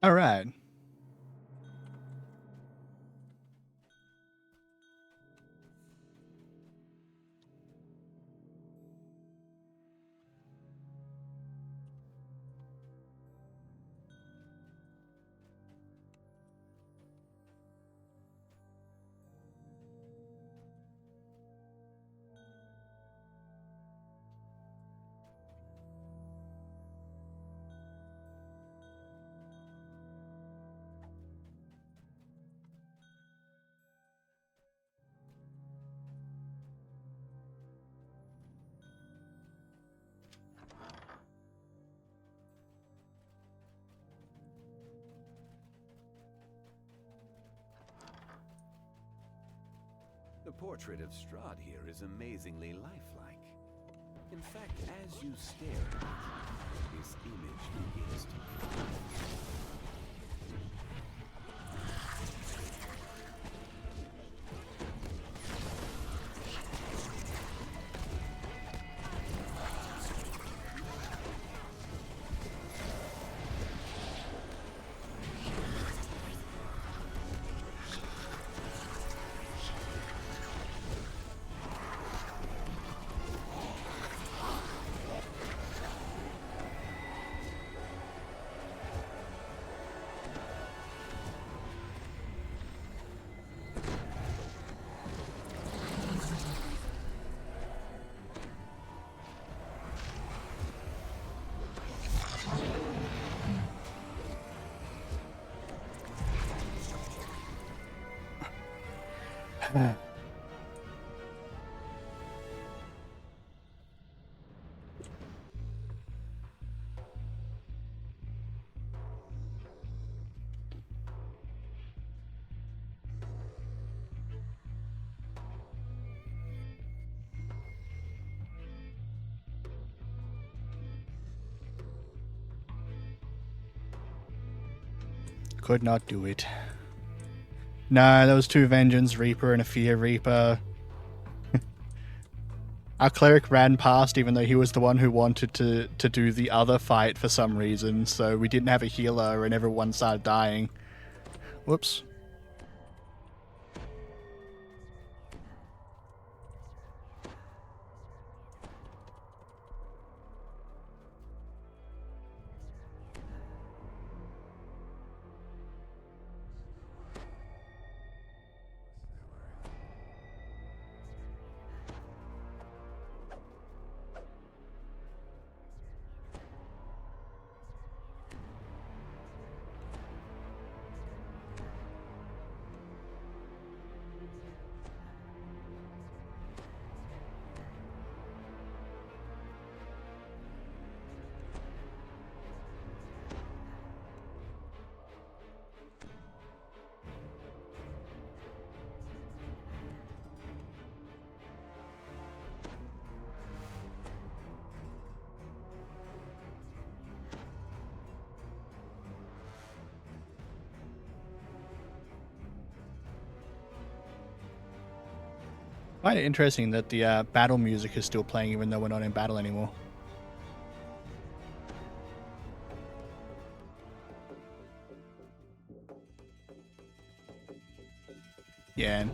Speaker 1: All right.
Speaker 2: The portrait of Strahd here is amazingly lifelike. In fact, as you stare at it, his image begins to... Could not do it. No, there was 2 Vengeance Reaper and a Fear Reaper. Our cleric ran past even though he was the one who wanted to do the other fight for some reason, so we didn't have a healer and everyone started dying. Whoops.
Speaker 1: Quite interesting that the battle music is still playing even though we're not in battle anymore. Yeah.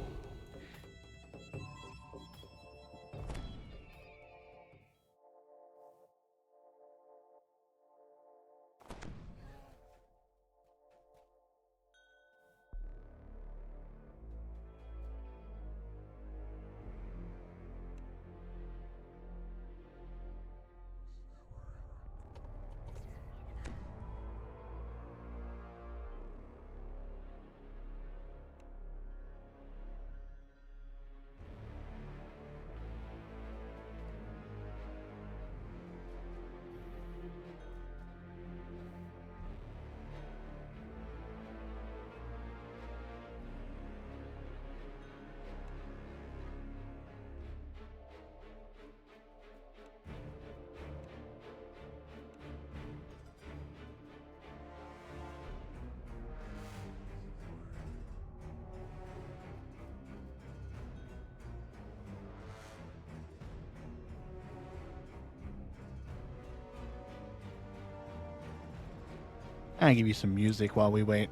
Speaker 1: I'll give you some music while we wait.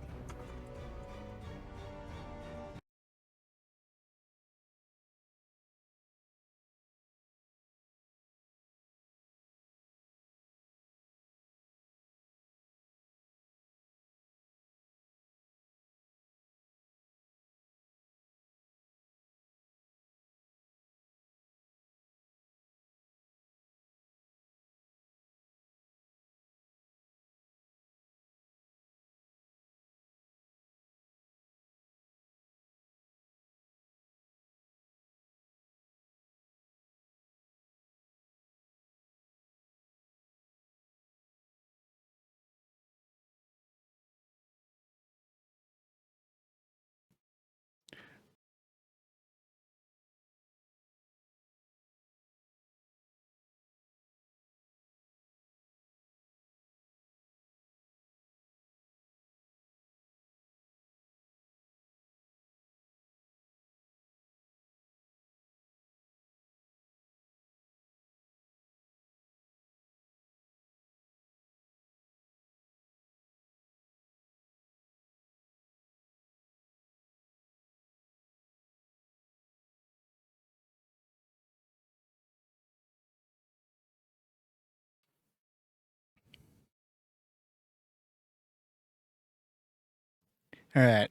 Speaker 1: Alright.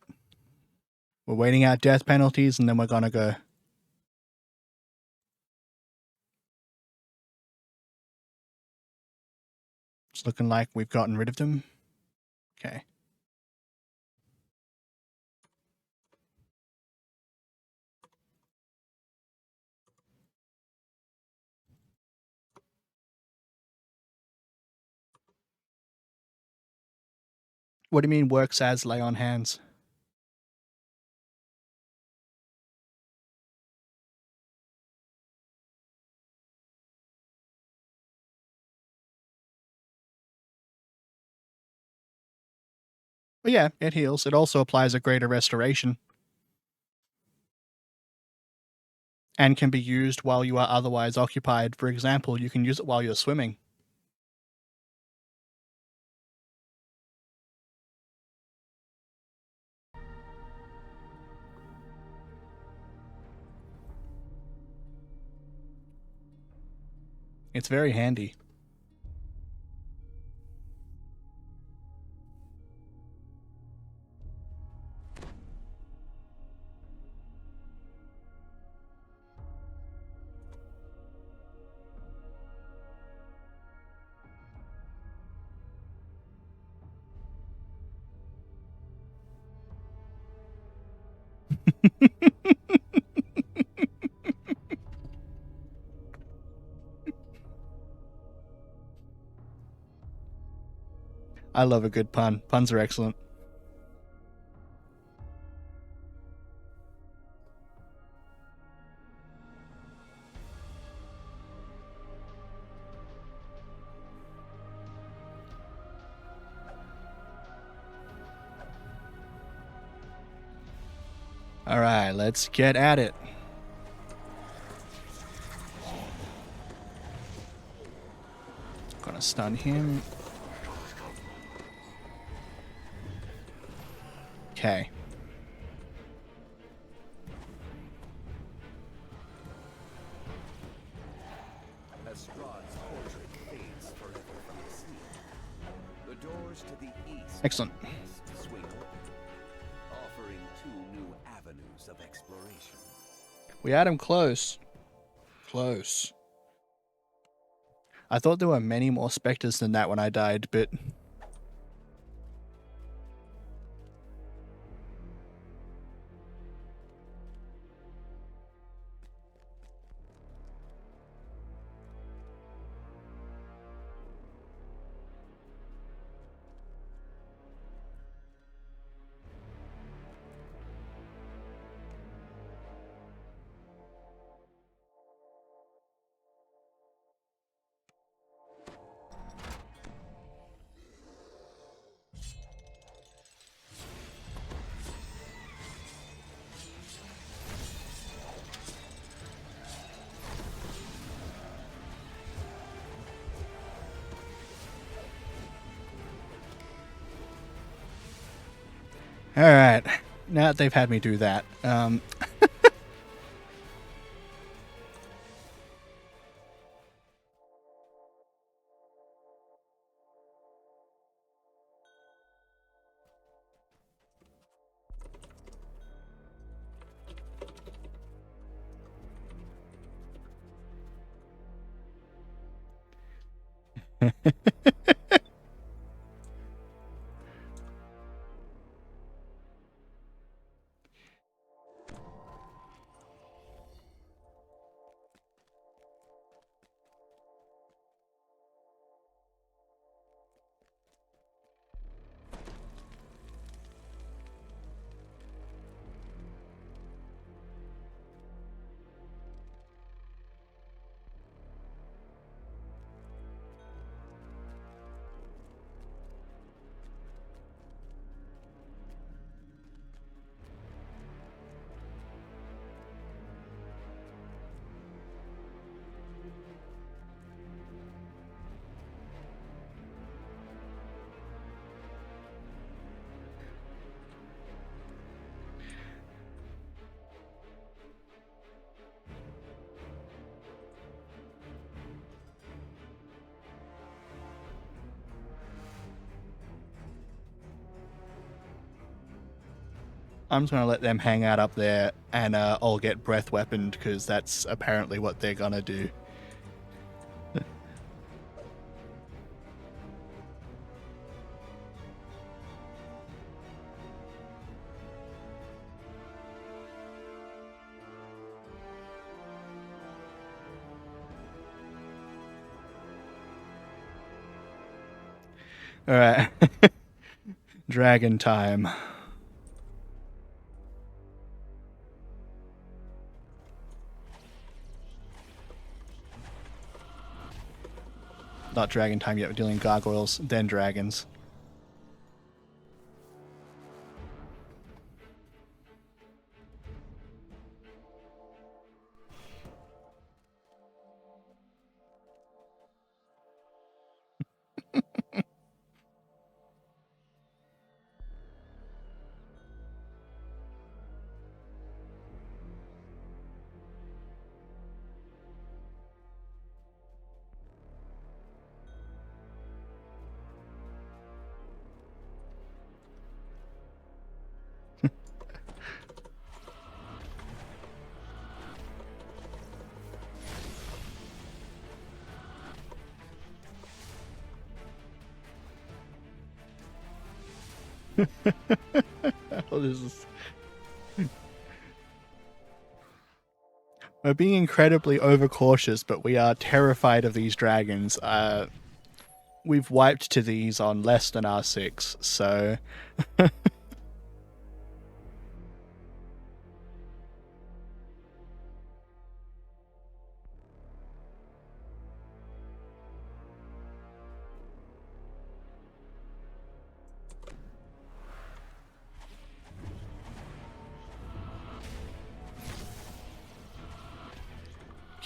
Speaker 1: We're waiting out death penalties and then we're gonna go. It's looking like we've gotten rid of them. Okay. What do you mean works as lay on hands? Well, yeah, it heals. It also applies a greater restoration. And can be used while you are otherwise occupied. For example, you can use it while you're swimming. It's very handy. I love a good pun. Puns are excellent. Alright, let's get at it. want to stun him. Okay.
Speaker 2: As Strahd's portrait fades forever from the scene, the doors to the east
Speaker 1: Excellent.
Speaker 2: and west swing open, offering two new avenues of exploration.
Speaker 1: We had him close. Close. I thought there were many more specters than that when I died, but... Alright. Now that they've had me do that, I'm just going to let them hang out up there and I'll get breath weaponed because that's apparently what they're going to do. Alright. Dragon time. Not dragon time yet, we're dealing gargoyles, then dragons. Oh, this is... We're being incredibly overcautious, but we are terrified of these dragons. We've wiped to these on less than R6, so...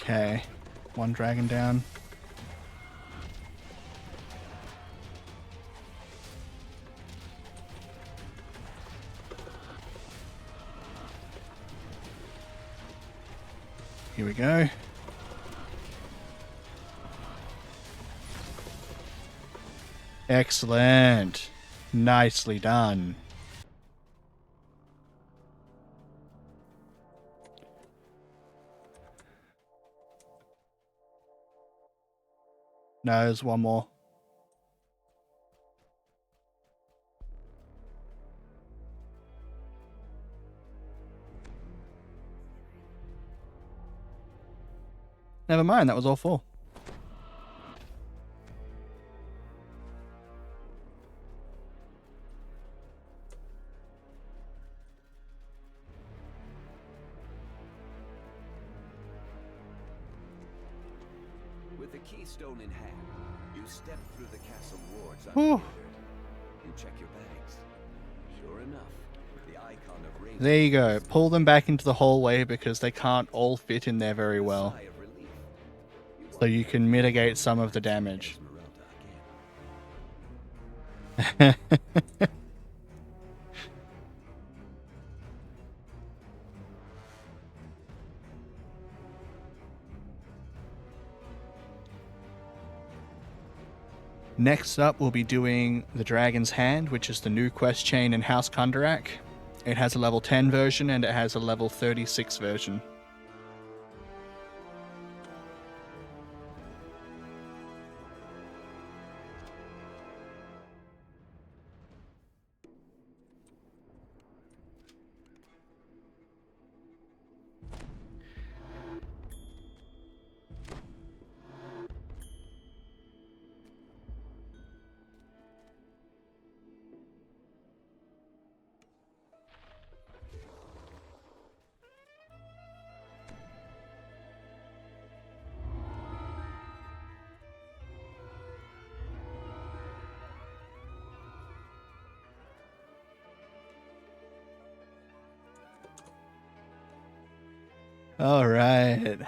Speaker 1: Okay, one dragon down. Here we go. Excellent. Nicely done. No, there's one more. Never mind, that was all four.
Speaker 2: With the keystone in hand, you step through the castle wards
Speaker 1: Whew.
Speaker 2: unhindered. You check your bags. Sure enough, the icon of Raven.
Speaker 1: There you go. Pull them back into the hallway because they can't all fit in there very well.
Speaker 2: Sigh of relief.
Speaker 1: So you can mitigate some of the damage.
Speaker 2: Esmeralda again.
Speaker 1: Next up, we'll be doing the Dragon's Hand, which is the new quest chain in House Kundarak. It has a level 10 version and it has a level 36 version. All right.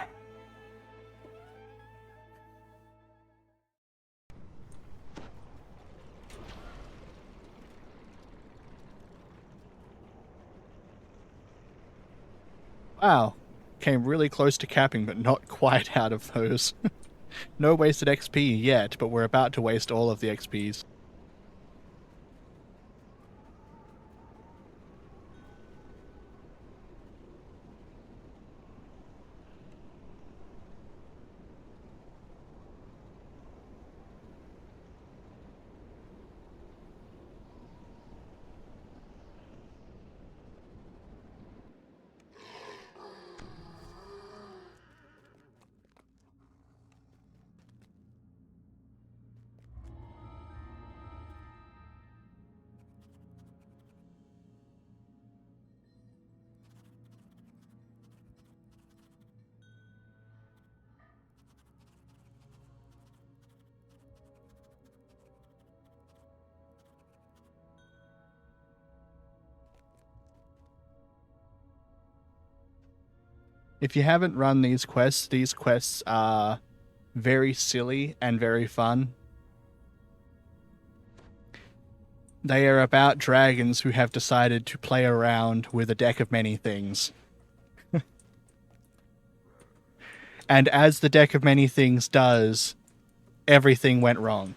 Speaker 1: Wow. Came really close to capping, but not quite out of those. No wasted XP yet, but we're about to waste all of the XPs. If you haven't run these quests are very silly and very fun. They are about dragons who have decided to play around with a deck of many things. And as the deck of many things does, everything went wrong.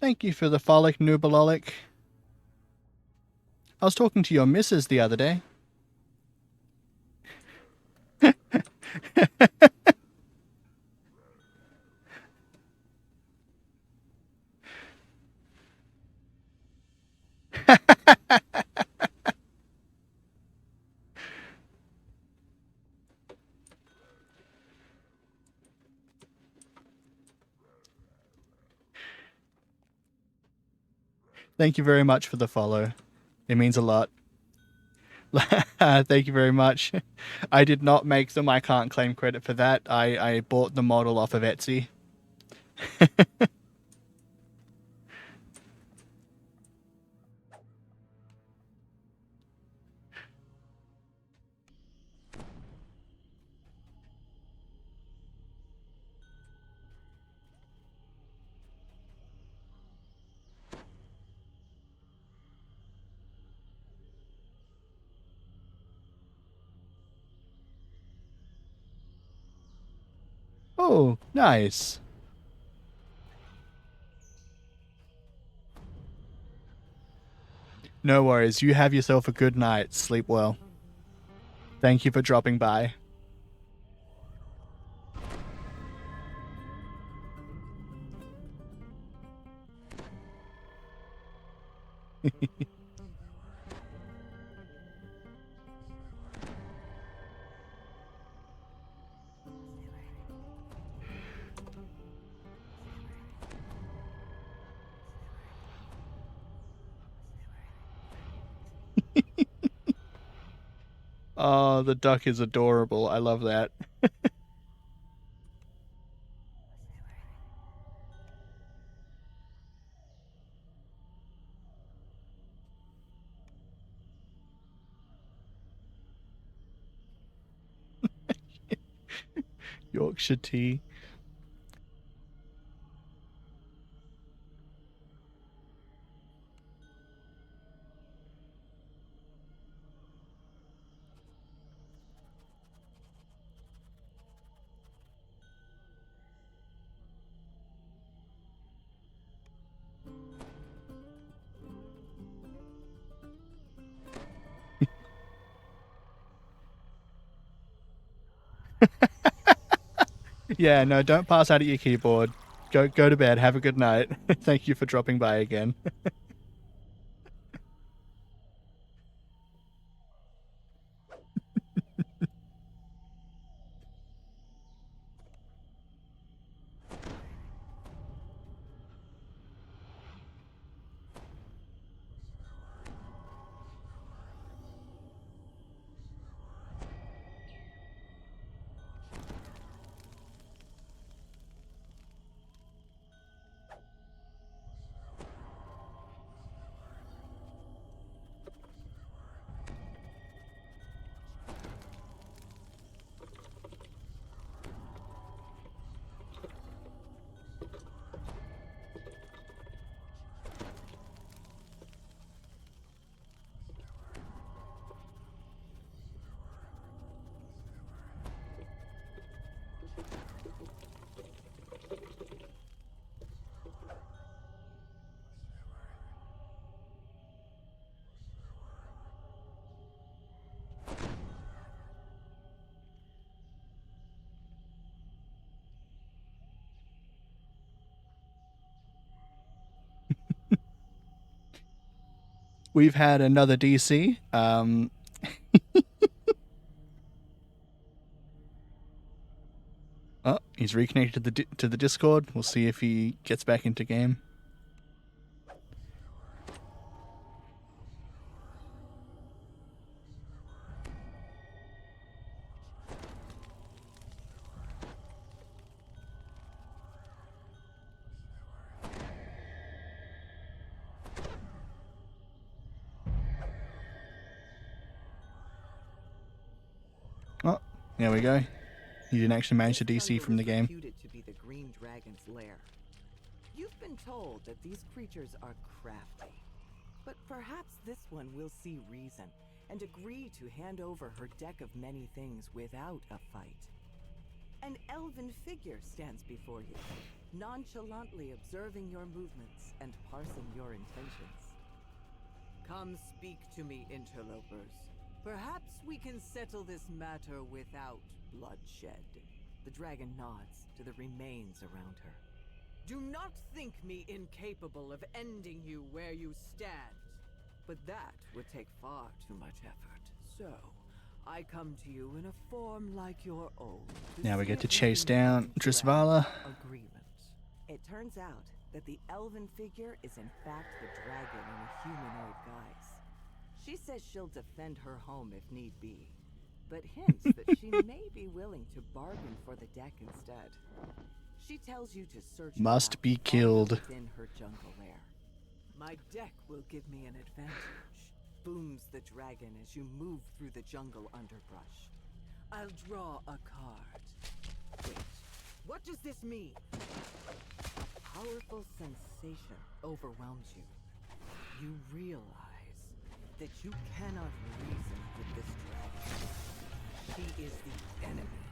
Speaker 1: Thank you for the frolic, Nubalolic. I was talking to your missus the other day. Thank you very much for the follow. It means a lot. Thank you very much. I did not make them. I can't claim credit for that. I bought the model off of Etsy. Oh, nice. No worries. You have yourself a good night. Sleep well. Thank you for dropping by. Oh, the duck is adorable. I love that. Yorkshire tea. Yeah, no, don't pass out at your keyboard. Go to bed. Have a good night. Thank you for dropping by again. We've had another DC. Oh, he's reconnected to the Discord. We'll see if he gets back into game. Oh, there we go. He didn't actually manage to DC from the game.
Speaker 7: Reputed to be the green dragon's lair. You've been told that these creatures are crafty, but perhaps this one will see reason and agree to hand over her deck of many things without a fight. An elven figure stands before you. nonchalantly observing your movements and parsing your intentions. Come speak to me, interlopers. Perhaps we can settle this matter without bloodshed. The dragon nods to the remains around her. Do not think me incapable of ending you where you stand. But that would take far too much effort. So, I come to you in a form like your own.
Speaker 1: Now we get to chase down Drisvala.
Speaker 7: Agreement. It turns out that the elven figure is in fact the dragon in a humanoid guise. She says she'll defend her home if need be, but hints that she may be willing to bargain for the deck instead. She tells you to search
Speaker 1: Must be killed.
Speaker 7: within her jungle lair. My deck will give me an advantage, booms the dragon as you move through the jungle underbrush. I'll draw a card. Wait, what does this mean? A powerful sensation overwhelms you. You realize that you cannot reason with this dragon. She is the enemy.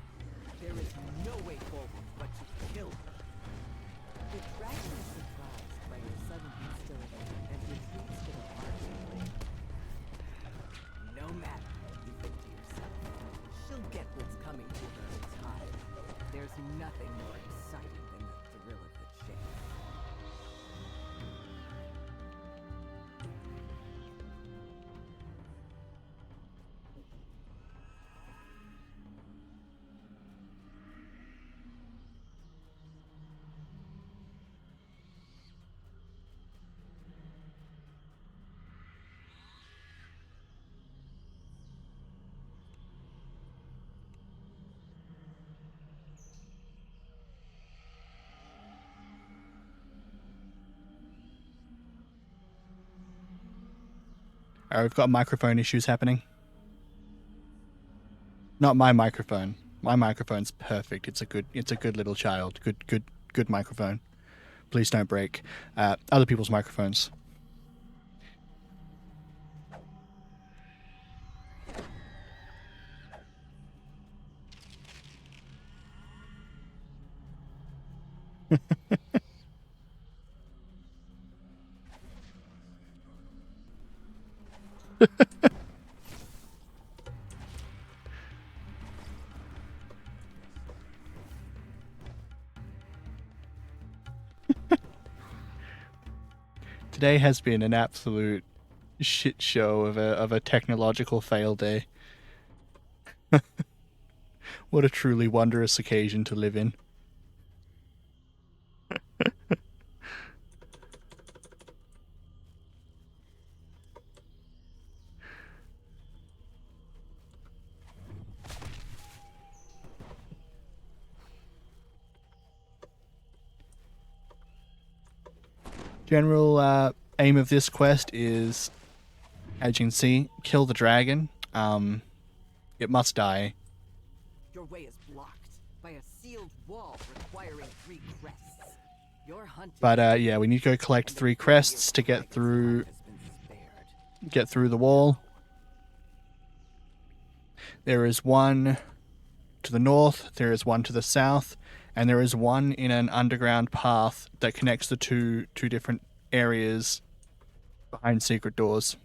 Speaker 7: There is no way forward but to kill her. The dragon is surprised by your sudden hostility and retreats to the heart of the lake. No matter, you think to yourself, she'll get what's coming to her in time. There's nothing more exciting than the thrill of the chase.
Speaker 1: We've got microphone issues happening. Not my microphone. My microphone's perfect. It's a good little child. Good microphone. Please don't break other people's microphones. Today has been an absolute shit show of a technological fail day. What a truly wondrous occasion to live in. General aim of this quest is, as you can see, kill the dragon. It must die.
Speaker 7: Your way is blocked by a sealed wall requiring 3 crests. Your hunt
Speaker 1: But yeah, we need to go collect 3 crests to get through the wall. There is one to the north, there is one to the south, and there is one in an underground path that connects the two different areas behind secret doors.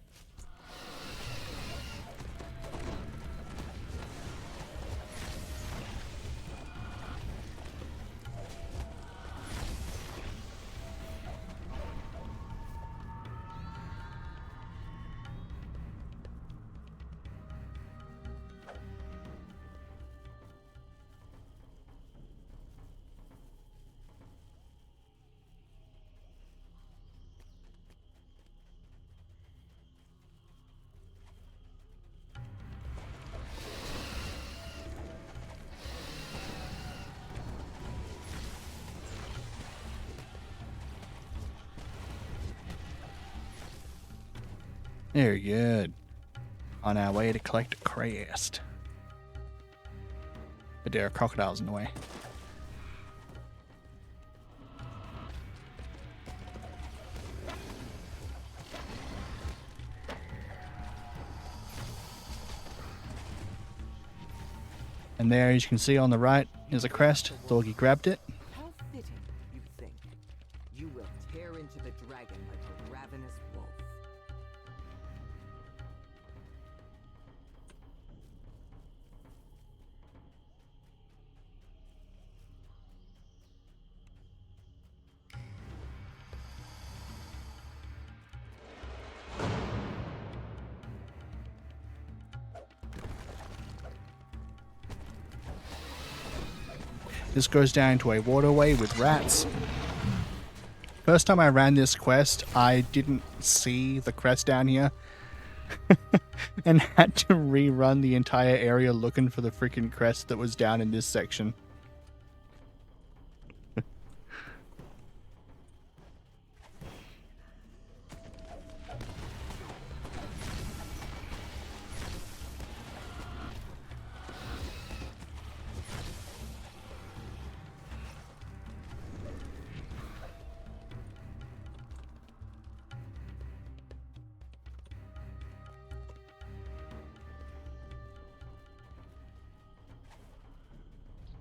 Speaker 1: Very good. On our way to collect a crest. But there are crocodiles in the way. And there, as you can see on the right, is a crest. Thorgy grabbed it.
Speaker 7: How fitting you into the dragon like a ravenous wolf.
Speaker 1: This goes down to a waterway with rats. First time I ran this quest, I didn't see the crest down here. And had to rerun the entire area looking for the freaking crest that was down in this section.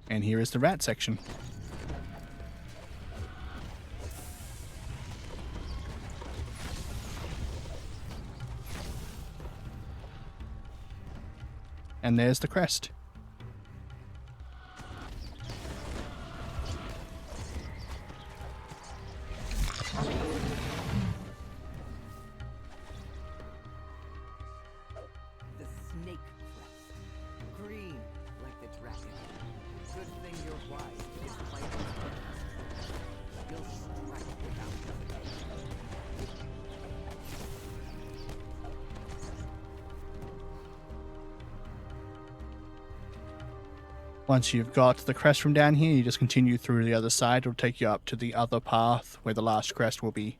Speaker 1: And here is the rat section. And there's the crest.
Speaker 7: The snake crest. Green like the dragon. Good thing you're wise to this fight with birds. You'll strike without hesitation.
Speaker 1: Once you've got the crest from down here, you just continue through the other side. It'll take you up to the other path where the last crest will be.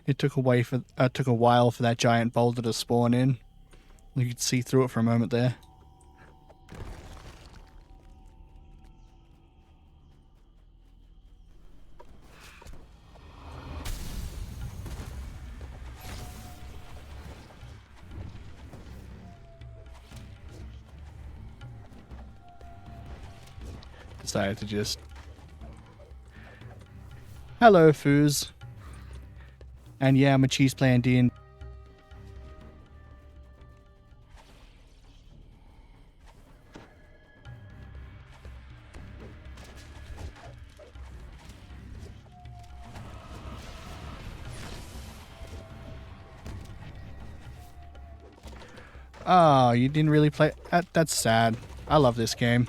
Speaker 1: It took a while for that giant boulder to spawn in. You could see through it for a moment there. Decided to just... Hello, Foos. And yeah, I'm a cheese playing D&D. Oh, you didn't really play... That's sad. I love this game.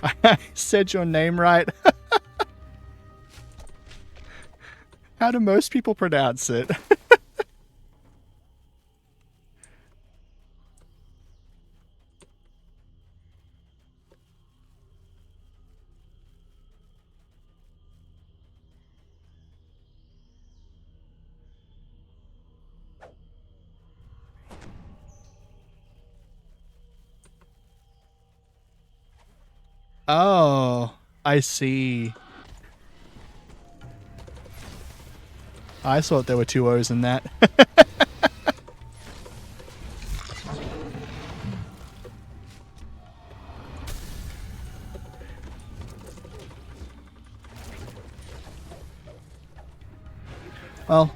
Speaker 1: I said your name right. How do most people pronounce it? Oh, I see. I thought there were two O's in that. Well,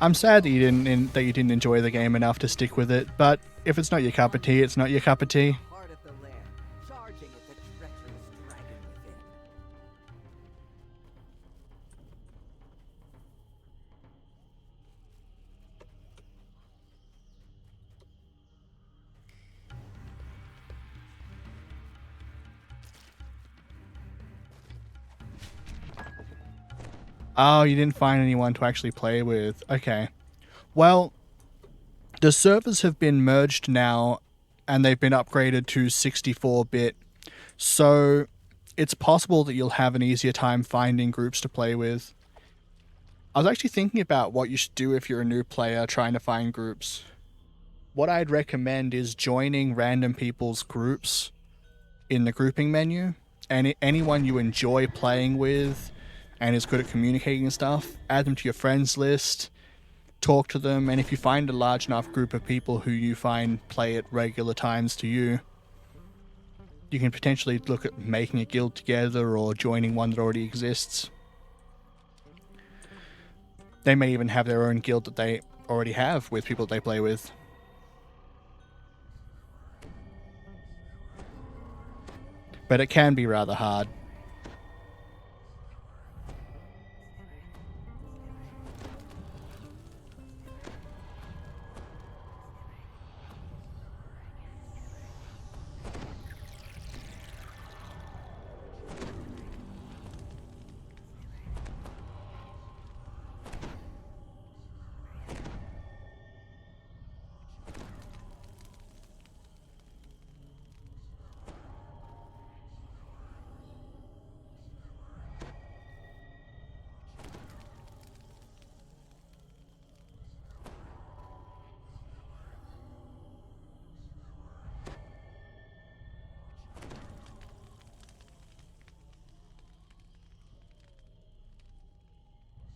Speaker 1: I'm sad that you didn't enjoy the game enough to stick with it, but if it's not your cup of tea, it's not your cup of tea.
Speaker 7: Heart of the lair, charging at the treacherous dragon within.
Speaker 1: Oh, you didn't find anyone to actually play with. Okay. Well, the servers have been merged now, and they've been upgraded to 64-bit. So it's possible that you'll have an easier time finding groups to play with. I was actually thinking about what you should do if you're a new player trying to find groups. What I'd recommend is joining random people's groups in the grouping menu, and anyone you enjoy playing with and is good at communicating and stuff, add them to your friends list, talk to them, and if you find a large enough group of people who you find play at regular times to you, you can potentially look at making a guild together or joining one that already exists. They may even have their own guild that they already have with people they play with. But it can be rather hard.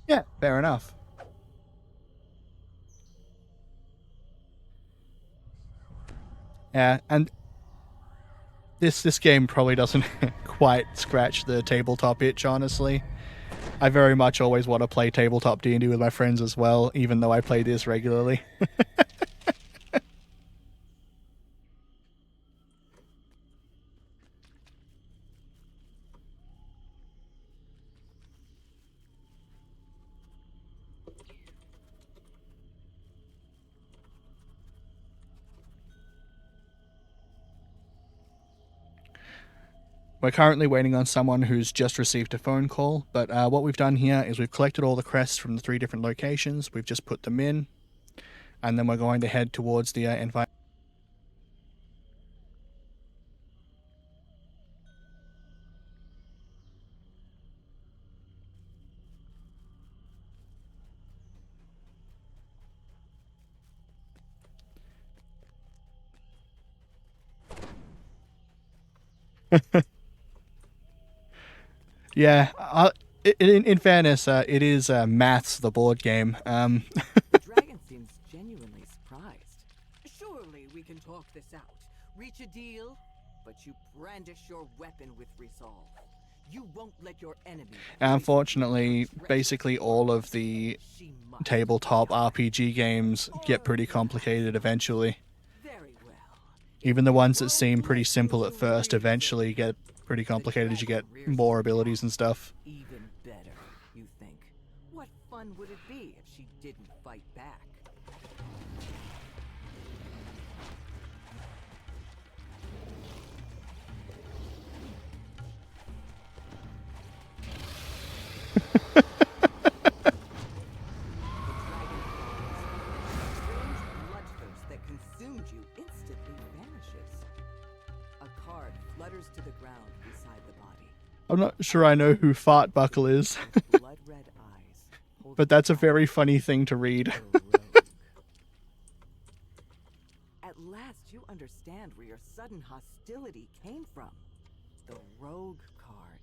Speaker 1: Yeah, fair enough. Yeah, and this game probably doesn't quite scratch the tabletop itch, honestly. I very much always want to play tabletop D&D with my friends as well, even though I play this regularly. We're currently waiting on someone who's just received a phone call, but what we've done here is we've collected all the crests from the 3 different locations, we've just put them in, and then we're going to head towards the environment. Yeah, in fairness, it is Maths, the board game.
Speaker 7: The dragon seems genuinely surprised. Surely we can talk this out. Reach a deal, but you brandish your weapon with resolve. You won't let your enemy.
Speaker 1: Unfortunately, basically all of the tabletop RPG games get pretty complicated eventually.
Speaker 7: Very well.
Speaker 1: Even the ones that seem pretty simple at first eventually get pretty complicated as you get more abilities and stuff.
Speaker 7: Even better, you think. What fun would it be if she didn't fight back? That consumed you instantly vanishes. A card flutters to the ground beside the body.
Speaker 1: I'm not sure I know who Fart Buckle is,
Speaker 7: Blood red eyes.
Speaker 1: but that's a very funny thing to read.
Speaker 7: At last you understand where your sudden hostility came from. The rogue card.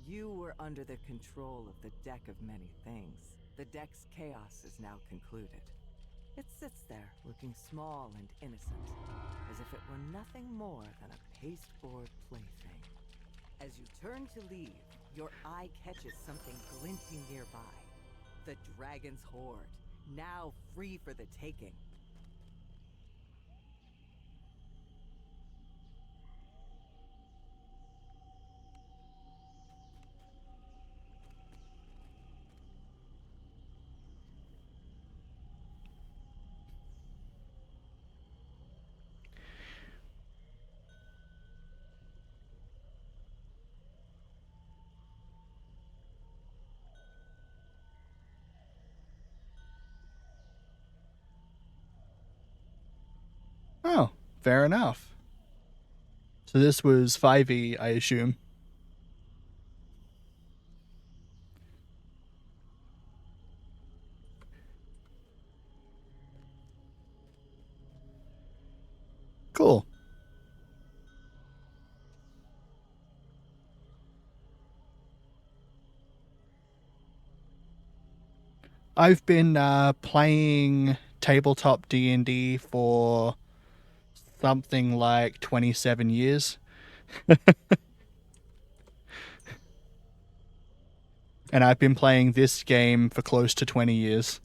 Speaker 7: You were under the control of the deck of many things. The deck's chaos is now concluded. It sits there, looking small and innocent, as if it were nothing more than a pasteboard plaything. As you turn to leave, your eye catches something glinting nearby. The dragon's hoard, now free for the taking.
Speaker 1: Oh, fair enough. So this was 5e, I assume. Cool. I've been playing tabletop D&D for something like 27 years. And I've been playing this game for close to 20 years.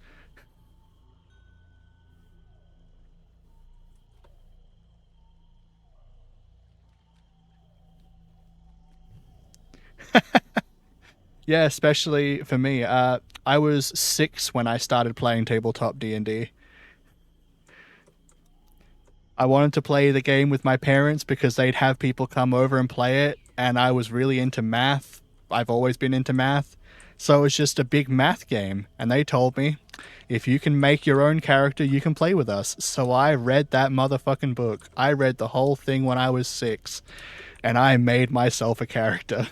Speaker 1: Yeah, especially for me. I was 6 when I started playing tabletop D&D. I wanted to play the game with my parents because they'd have people come over and play it, and I was really into math. I've always been into math. So it was just a big math game, and they told me, if you can make your own character, you can play with us. So I read that motherfucking book. I read the whole thing when I was 6, and I made myself a character.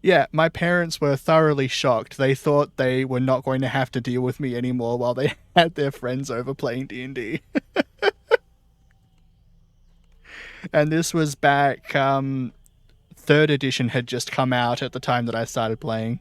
Speaker 1: Yeah, my parents were thoroughly shocked. They thought they were not going to have to deal with me anymore while they had their friends over playing D&D. And this was back, 3rd edition had just come out at the time that I started playing.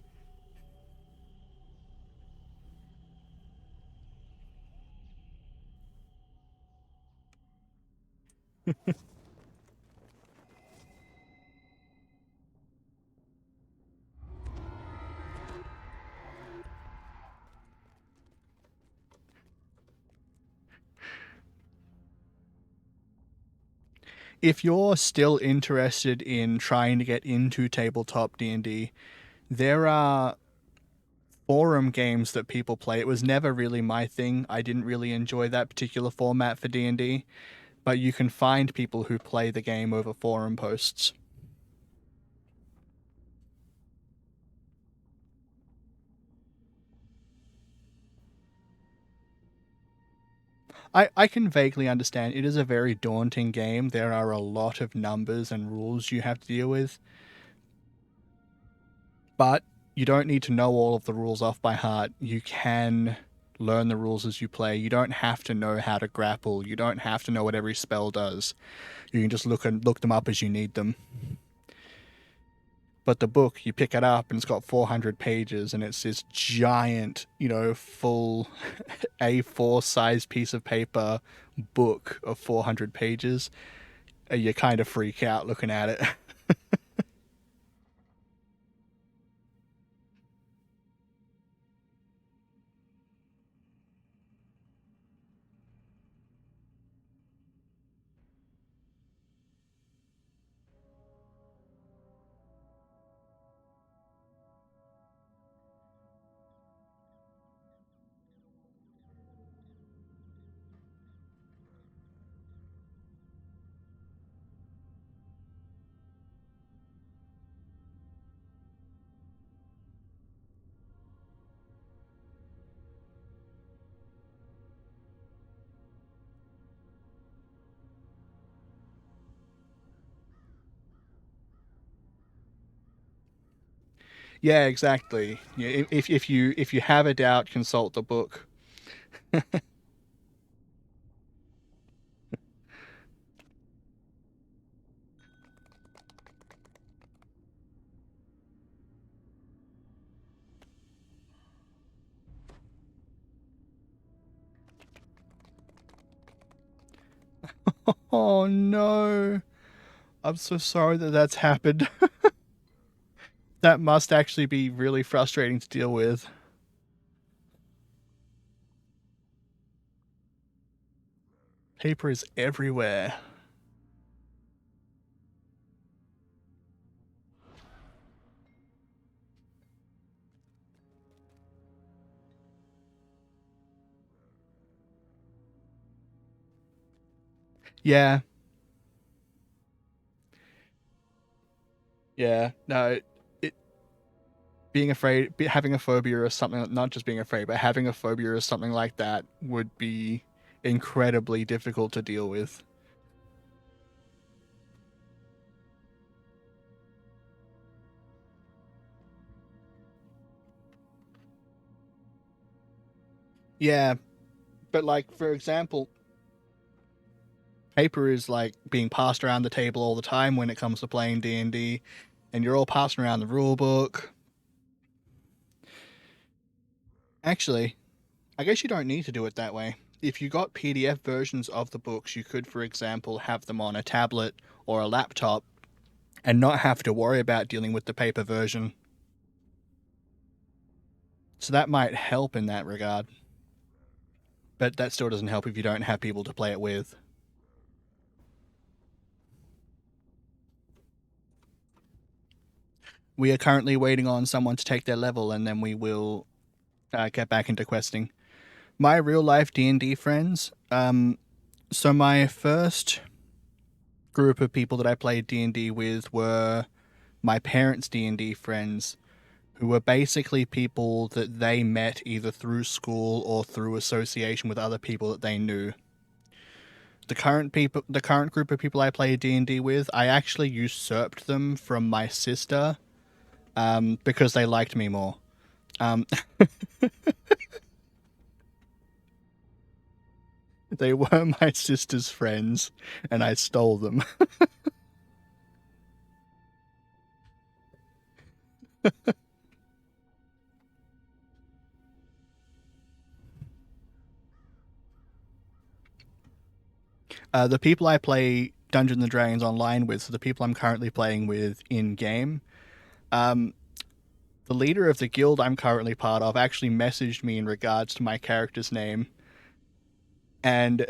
Speaker 1: If you're still interested in trying to get into tabletop D&D, there are forum games that people play. It was never really my thing. I didn't really enjoy that particular format for D&D, but you can find people who play the game over forum posts. I can vaguely understand. It is a very daunting game. There are a lot of numbers and rules you have to deal with. But you don't need to know all of the rules off by heart. You can learn the rules as you play. You don't have to know how to grapple. You don't have to know what every spell does. You can just look them up as you need them. But the book, you pick it up and it's got 400 pages and it's this giant, full A4 size piece of paper book of 400 pages. You kind of freak out looking at it. Yeah, exactly. If you have a doubt, consult the book. Oh no. I'm so sorry that that's happened. That must actually be really frustrating to deal with. Paper is everywhere. Yeah. Yeah. No, having a phobia or something, not just being afraid, but having a phobia or something like that would be incredibly difficult to deal with. Yeah, but like, for example, paper is like being passed around the table all the time when it comes to playing D&D, and you're all passing around the rule book. Actually, I guess you don't need to do it that way. If you got PDF versions of the books, you could, for example, have them on a tablet or a laptop and not have to worry about dealing with the paper version. So that might help in that regard. But that still doesn't help if you don't have people to play it with. We are currently waiting on someone to take their level, and then we will get back into questing. My real life D&D friends. So my first group of people that I played D&D with were my parents' D&D friends, who were basically people that they met either through school or through association with other people that they knew. The current group of people I play D&D with, I actually usurped them from my sister, because they liked me more. They were my sister's friends, and I stole them. The people I play Dungeons and Dragons online with, so the people I'm currently playing with in game, the leader of the guild I'm currently part of actually messaged me in regards to my character's name, and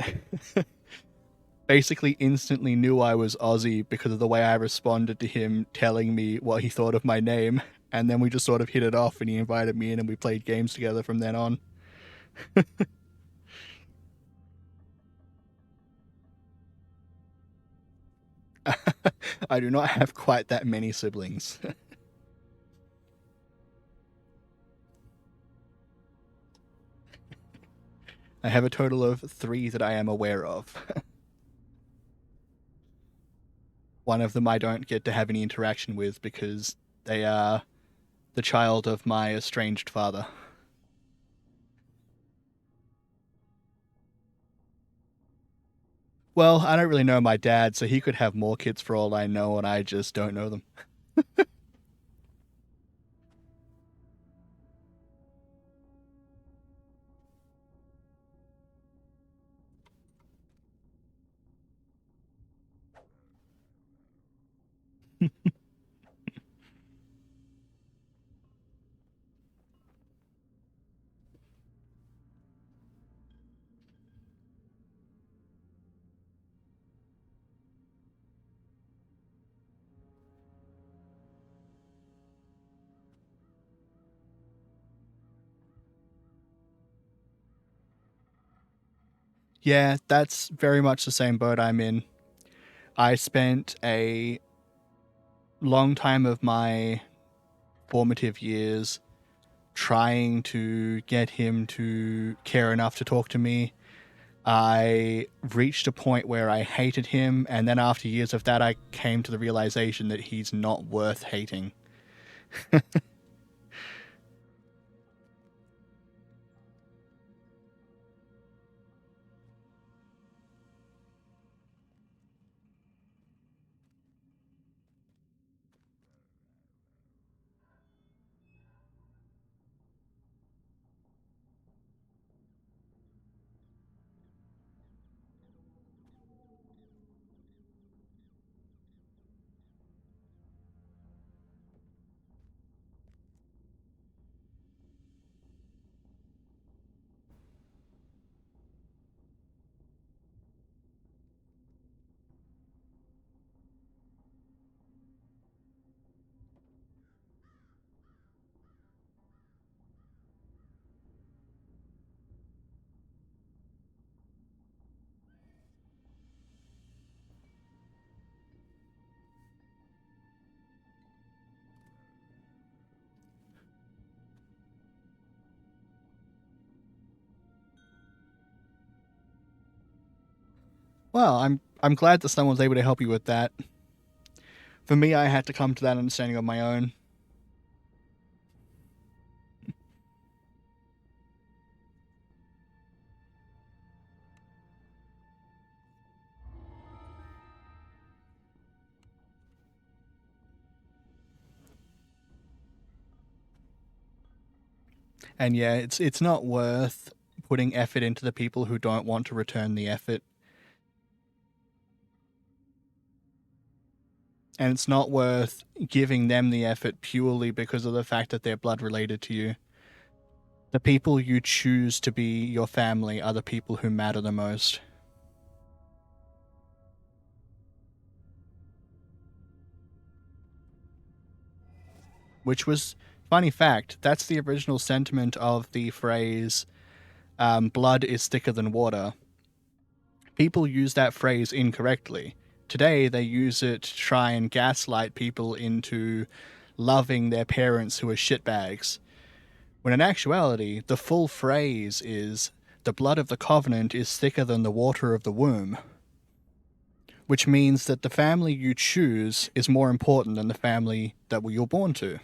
Speaker 1: basically instantly knew I was Aussie because of the way I responded to him telling me what he thought of my name. And then we just sort of hit it off, and he invited me in, and we played games together from then on. I do not have quite that many siblings. I have a total of 3 that I am aware of. One of them I don't get to have any interaction with because they are the child of my estranged father. Well, I don't really know my dad, so he could have more kids for all I know, and I just don't know them. Yeah, that's very much the same boat I'm in. I spent a long time of my formative years trying to get him to care enough to talk to me. I reached a point where I hated him, and then after years of that, I came to the realization that he's not worth hating. Well, I'm glad that someone was able to help you with that. For me, I had to come to that understanding on my own. And yeah, it's not worth putting effort into the people who don't want to return the effort. And it's not worth giving them the effort purely because of the fact that they're blood related to you. The people you choose to be your family are the people who matter the most. Which was, funny fact, that's the original sentiment of the phrase, blood is thicker than water. People use that phrase incorrectly. Today, they use it to try and gaslight people into loving their parents who are shitbags. When in actuality, the full phrase is, the blood of the covenant is thicker than the water of the womb. Which means that the family you choose is more important than the family that you're born to.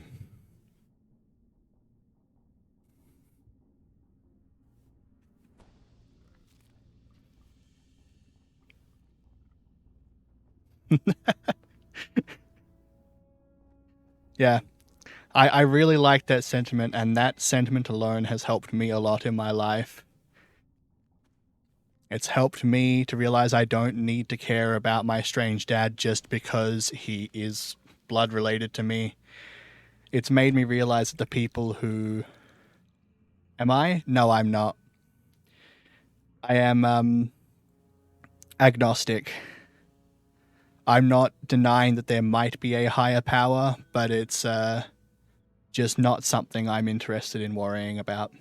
Speaker 1: Yeah, I really like that sentiment, and that sentiment alone has helped me a lot in my life. It's helped me to realize I don't need to care about my strange dad just because he is blood related to me. It's made me realize that the people who... Am I? No, I'm not. I am agnostic. I'm not denying that there might be a higher power, but it's just not something I'm interested in worrying about.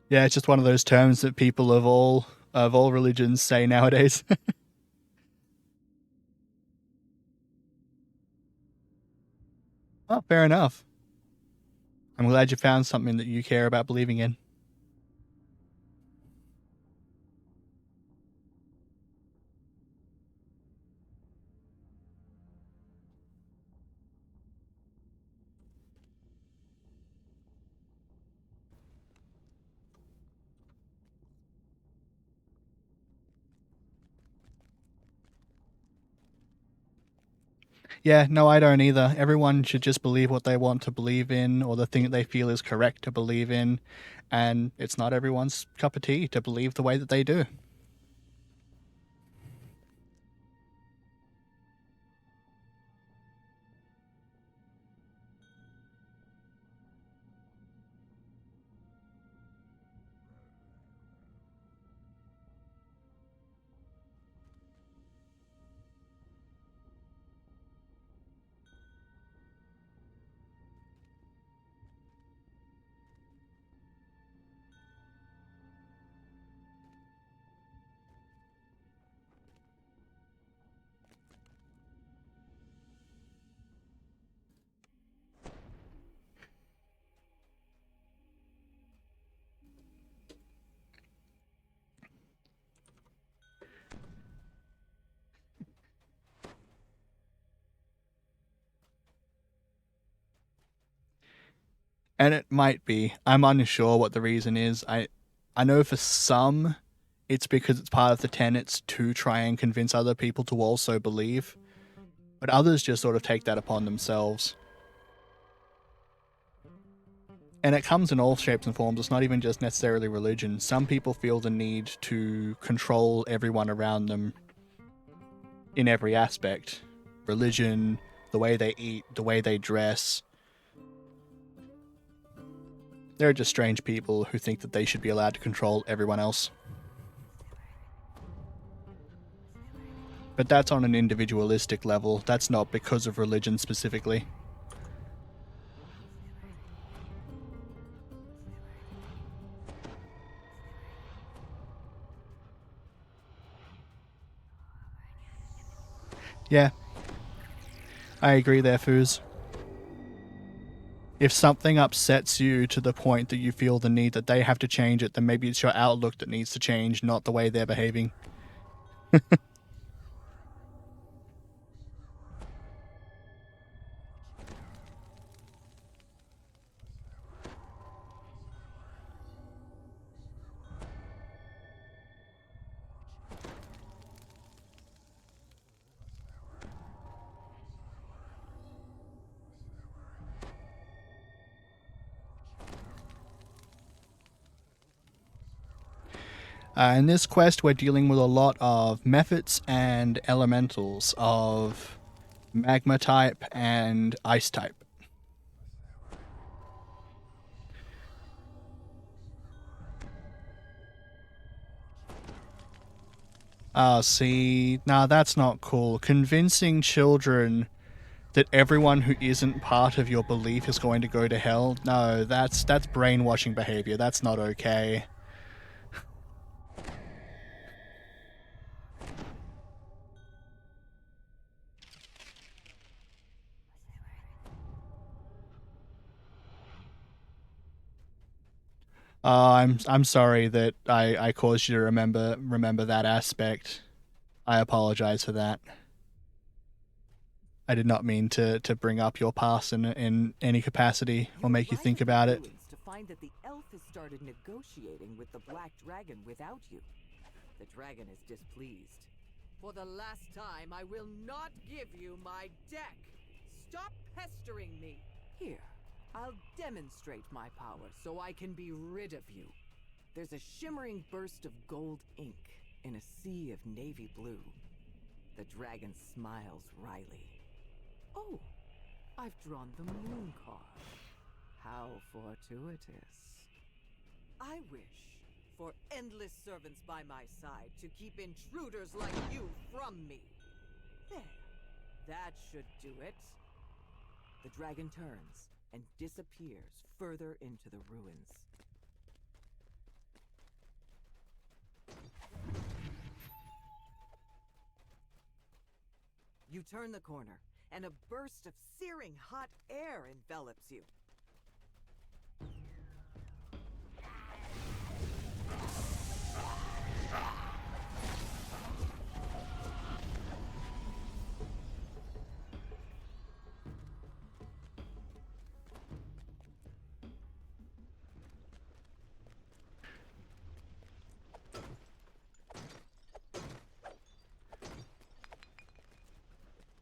Speaker 1: Yeah, it's just one of those terms that people of all religions say nowadays. Oh, fair enough. I'm glad you found something that you care about believing in. Yeah, no, I don't either. Everyone should just believe what they want to believe in, or the thing that they feel is correct to believe in, and it's not everyone's cup of tea to believe the way that they do. And it might be. I'm unsure what the reason is. I know for some, it's because it's part of the tenets to try and convince other people to also believe, but others just sort of take that upon themselves. And it comes in all shapes and forms. It's not even just necessarily religion. Some people feel the need to control everyone around them in every aspect. Religion, the way they eat, the way they dress. They're just strange people who think that they should be allowed to control everyone else. But that's on an individualistic level. That's not because of religion specifically. Yeah. I agree there, Foos. If something upsets you to the point that you feel the need that they have to change it, then maybe it's your outlook that needs to change, not the way they're behaving. In this quest, we're dealing with a lot of mephits and elementals of magma type and ice type. See, nah, that's not cool. Convincing children that everyone who isn't part of your belief is going to go to hell, no, that's brainwashing behavior. That's not okay. I'm sorry that I caused you to remember that aspect. I apologize for that. I did not mean to bring up your past in any capacity or make you think about it.
Speaker 7: To find that the elf has started negotiating with the Black Dragon without you. The dragon is displeased. For the last time, I will not give you my deck. Stop pestering me. Here, I'll demonstrate my power so I can be rid of you. There's a shimmering burst of gold ink in a sea of navy blue. The dragon smiles wryly. Oh, I've drawn the moon card. How fortuitous. I wish for endless servants by my side to keep intruders like you from me. There, that should do it. The dragon turns and disappears further into the ruins. You turn the corner, and a burst of searing hot air envelops you.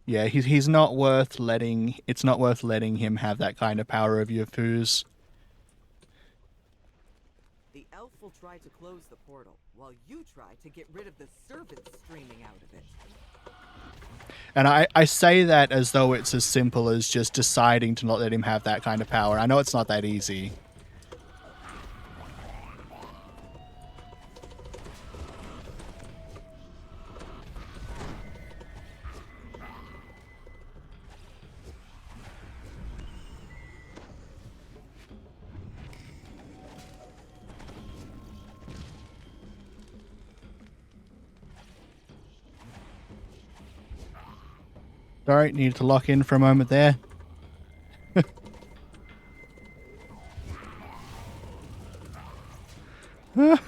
Speaker 1: Yeah, he's not worth letting. It's not worth letting him have that kind of power over your Foos.
Speaker 7: The elf will try to close the portal, while you try to get rid of the servants streaming out of it.
Speaker 1: And I say that as though it's as simple as just deciding to not let him have that kind of power. I know it's not that easy. Sorry, needed to lock in for a moment there.
Speaker 7: That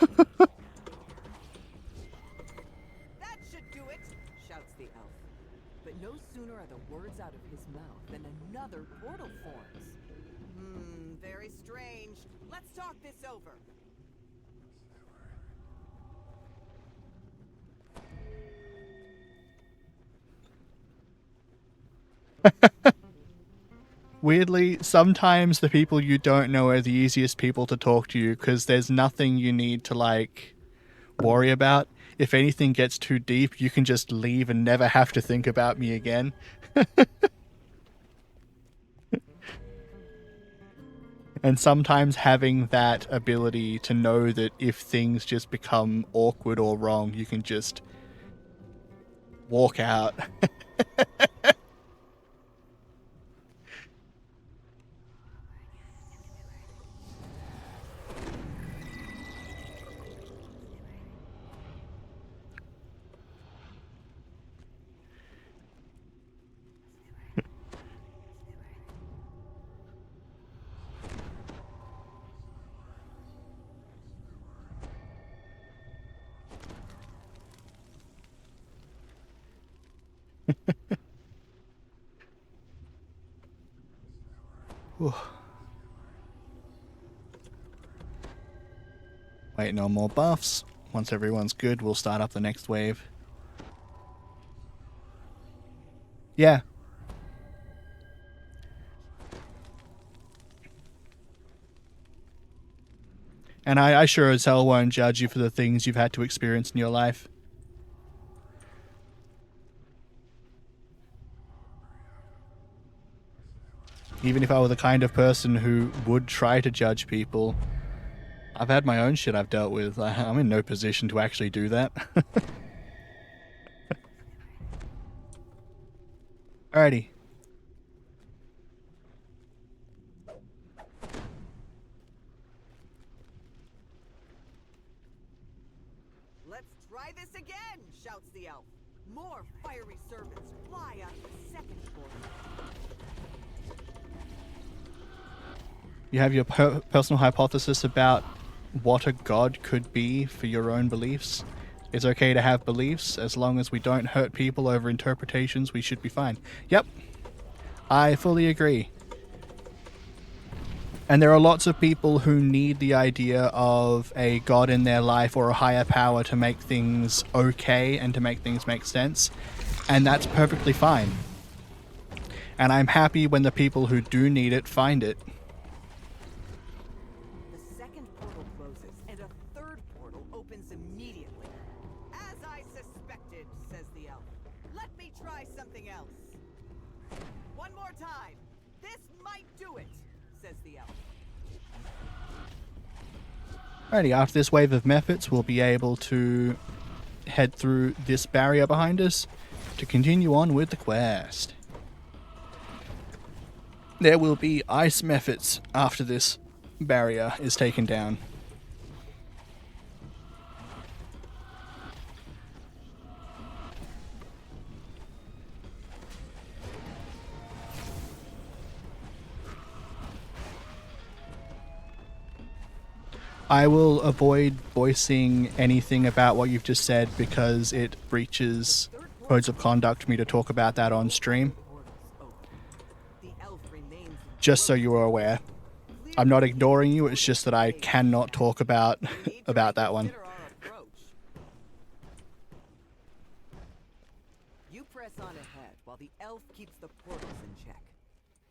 Speaker 7: should do it, shouts the elf. But no sooner are the words out of his mouth than another portal forms. Very strange. Let's talk this over.
Speaker 1: Weirdly, sometimes the people you don't know are the easiest people to talk to you because there's nothing you need to, like, worry about. If anything gets too deep, you can just leave and never have to think about me again. And sometimes having that ability to know that if things just become awkward or wrong, you can just walk out. Waiting on more buffs. Once everyone's good, we'll start up the next wave. Yeah. And I sure as hell won't judge you for the things you've had to experience in your life. Even if I were the kind of person who would try to judge people, I've had my own shit I've dealt with. I'm in no position to actually do that. Alrighty.
Speaker 7: Let's try this again, shouts the elf. More fiery servants fly out of the second floor.
Speaker 1: You have your personal hypothesis about what a god could be for your own beliefs. It's okay to have beliefs. As long as we don't hurt people over interpretations, we should be fine. Yep. I fully agree. And there are lots of people who need the idea of a god in their life or a higher power to make things okay and to make things make sense. And that's perfectly fine. And I'm happy when the people who do need it find it.
Speaker 7: The second portal closes and a third portal opens immediately. As I suspected, says the elf. Let me try something else. One more time. This might do it, says the elf.
Speaker 1: Alrighty, after this wave of methods, we'll be able to head through this barrier behind us to continue on with the quest. There will be ice methods after this barrier is taken down. I will avoid voicing anything about what you've just said because it breaches codes of conduct for me to talk about that on stream. Just so you are aware. I'm not ignoring you, it's just that I cannot talk about that one.
Speaker 7: You press on ahead while the elf keeps the portals in check.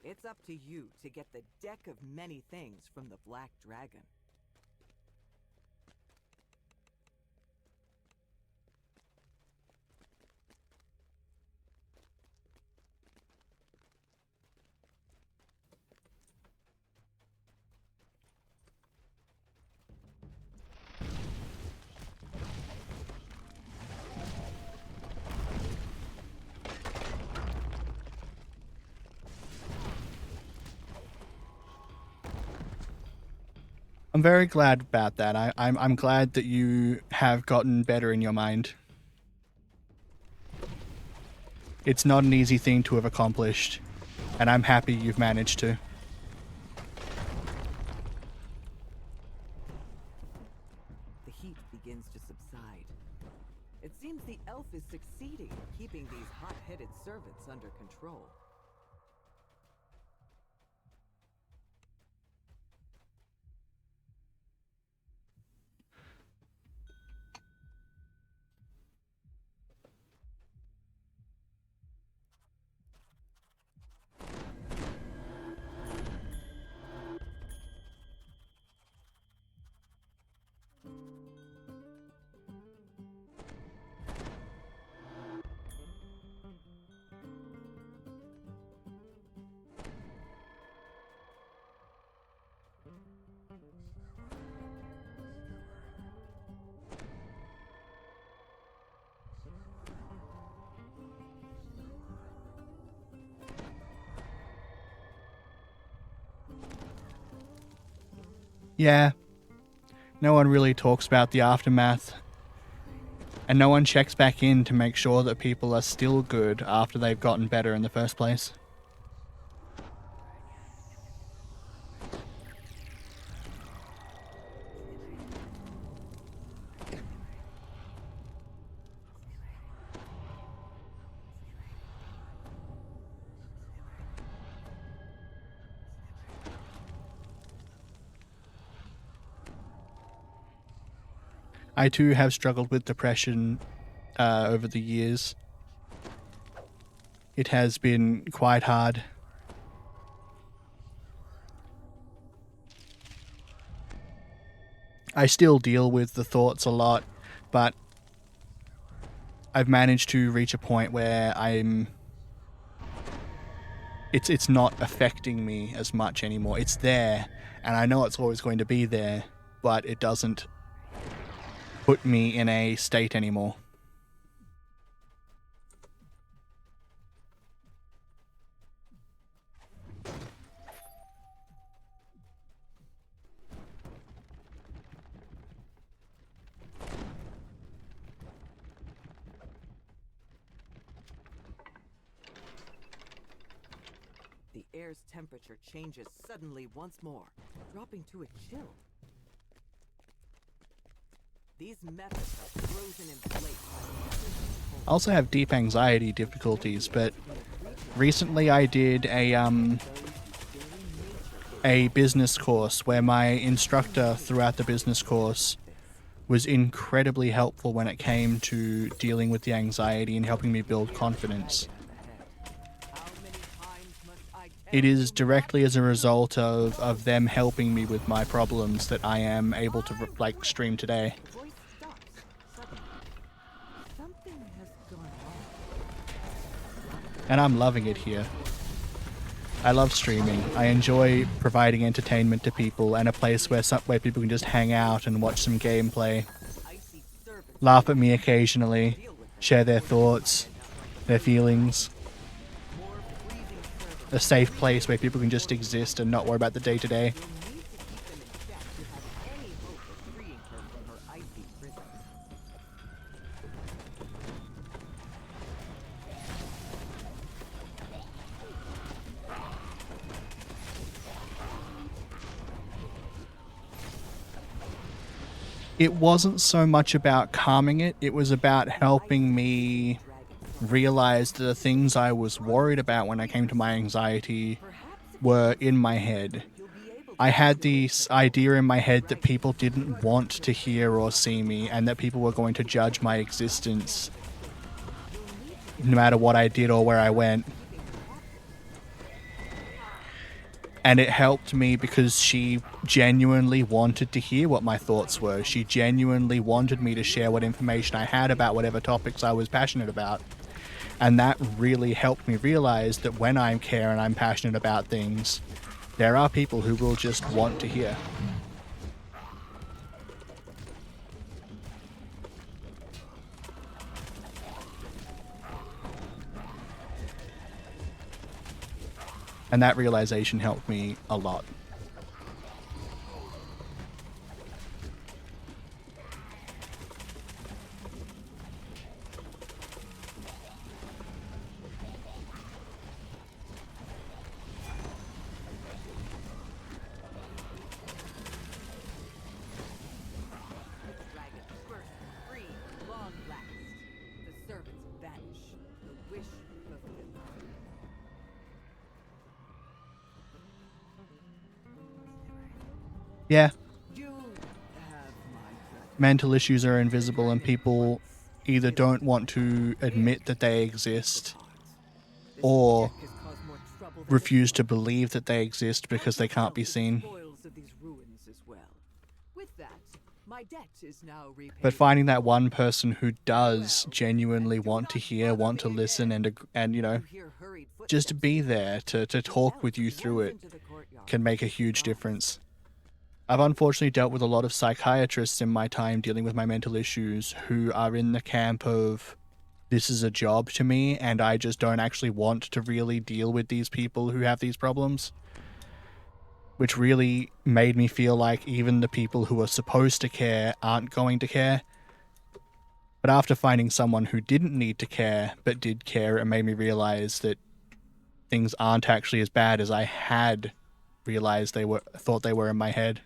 Speaker 7: It's up to you to get the deck of many things from the Black Dragon.
Speaker 1: I'm very glad about that. I'm glad that you have gotten better in your mind. It's not an easy thing to have accomplished, and I'm happy you've managed to.
Speaker 7: The heat begins to subside. It seems the elf is succeeding in keeping these hot-headed servants under control.
Speaker 1: Yeah. No one really talks about the aftermath. And no one checks back in to make sure that people are still good after they've gotten better in the first place. I too have struggled with depression over the years. It has been quite hard. I still deal with the thoughts a lot, but I've managed to reach a point where it's not affecting me as much anymore. It's there, and I know it's always going to be there, but it doesn't put me in a state anymore.
Speaker 7: The air's temperature changes suddenly once more, dropping to a chill. These methods are frozen in place.
Speaker 1: I also have deep anxiety difficulties, but recently I did a business course where my instructor throughout the business course was incredibly helpful when it came to dealing with the anxiety and helping me build confidence. It is directly as a result of them helping me with my problems that I am able to stream today.
Speaker 7: Voice stops suddenly. Something has gone wrong.
Speaker 1: And I'm loving it here. I love streaming. I enjoy providing entertainment to people and a place where people can just hang out and watch some gameplay,
Speaker 7: Icy servants
Speaker 1: laugh at me occasionally, share their thoughts, their feelings. A safe place where people can just exist and not worry about the day-to-day.
Speaker 7: need to keep them in check to have any hope of freeing her from her icy prison.
Speaker 1: It wasn't so much about calming it, it was about helping me realize that the things I was worried about when I came to my anxiety were in my head. I had this idea in my head that people didn't want to hear or see me, and that people were going to judge my existence no matter what I did or where I went. And it helped me because she genuinely wanted to hear what my thoughts were. She genuinely wanted me to share what information I had about whatever topics I was passionate about. And that really helped me realize that when I care and I'm passionate about things, there are people who will just want to hear. And that realization helped me a lot.
Speaker 7: Dragons burst free, long last. The servants vanish. The wish fulfilled.
Speaker 1: Yeah,
Speaker 7: You have my gratitude.
Speaker 1: mental issues are invisible and people either don't want to admit that they exist
Speaker 7: This
Speaker 1: or
Speaker 7: check has caused more trouble than
Speaker 1: refuse to believe that they exist because they can't be
Speaker 7: the
Speaker 1: seen.
Speaker 7: spoils of these ruins as well. With that, my debt is now repaid.
Speaker 1: But finding that one person who does genuinely want to hear, want to listen, and you know,
Speaker 7: You hear hurried
Speaker 1: just to
Speaker 7: footsteps.
Speaker 1: be there to talk with you through it
Speaker 7: Into the courtyard.
Speaker 1: can make a huge difference. I've unfortunately dealt with a lot of psychiatrists in my time dealing with my mental issues who are in the camp of, this is a job to me and I just don't actually want to really deal with these people who have these problems. which really made me feel like even the people who are supposed to care aren't going to care. But after finding someone who didn't need to care but did care, it made me realize that things aren't actually as bad as I had realized thought they were in my head.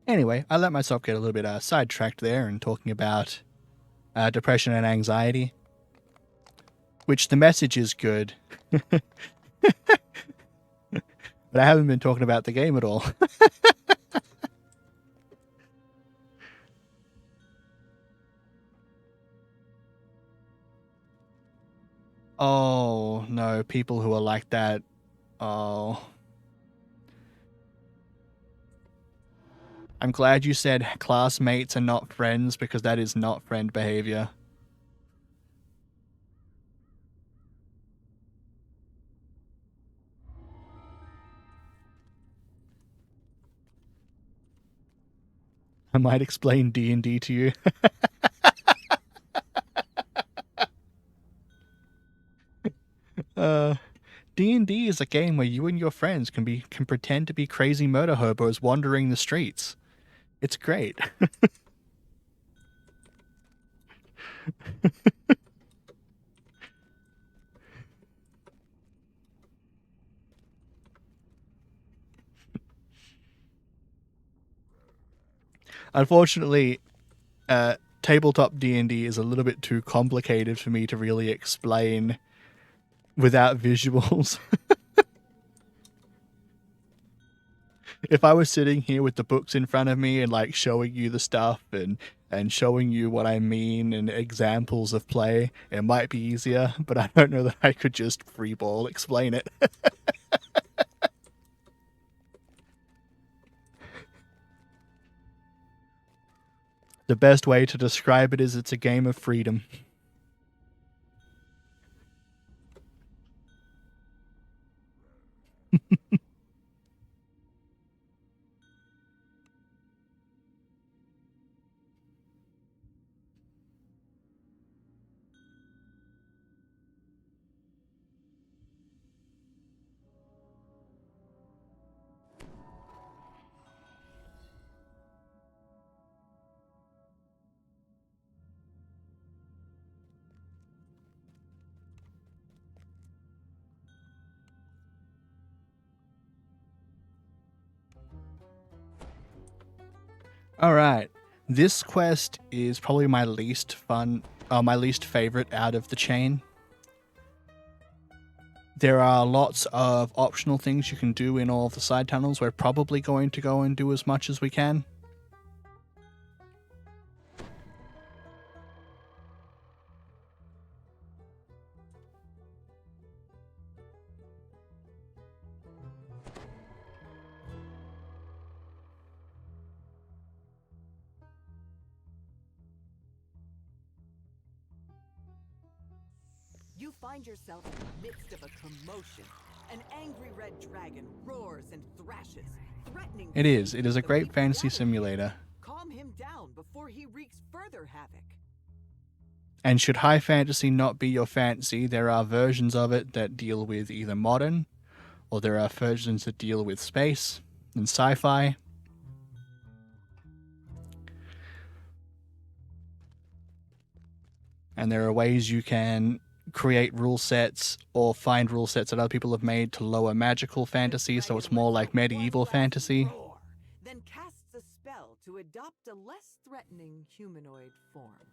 Speaker 1: Anyway, I let myself get a little bit sidetracked there and talking about depression and anxiety, which the message is good, but I haven't been talking about the game at all. Oh, no, people who are like that. Oh. I'm glad you said classmates and not friends, because that is not friend behavior. I might explain D&D to you. D&D is a game where you and your friends can pretend to be crazy murder hobos wandering the streets. It's great. Unfortunately, tabletop D&D is a little bit too complicated for me to really explain without visuals. If I was sitting here with the books in front of me and like showing you the stuff and showing you what I mean and examples of play, it might be easier, but I don't know that I could just freeball explain it. The best way to describe it is it's a game of freedom. Alright, this quest is probably my least favorite out of the chain. There are lots of optional things you can do in all of the side tunnels. We're probably going to go and do as much as we can.
Speaker 7: You find yourself in the midst of a commotion. An angry red dragon roars and thrashes, threatening.
Speaker 1: It is a great fantasy simulator.
Speaker 7: Calm him down before he wreaks further havoc.
Speaker 1: And should high fantasy not be your fantasy, there are versions of it that deal with either modern, or there are versions that deal with space and sci-fi. And there are ways you can create rule sets or find rule sets that other people have made to lower magical fantasy, so it's more like medieval fantasy.
Speaker 7: Then casts a spell to adopt a less threatening humanoid form.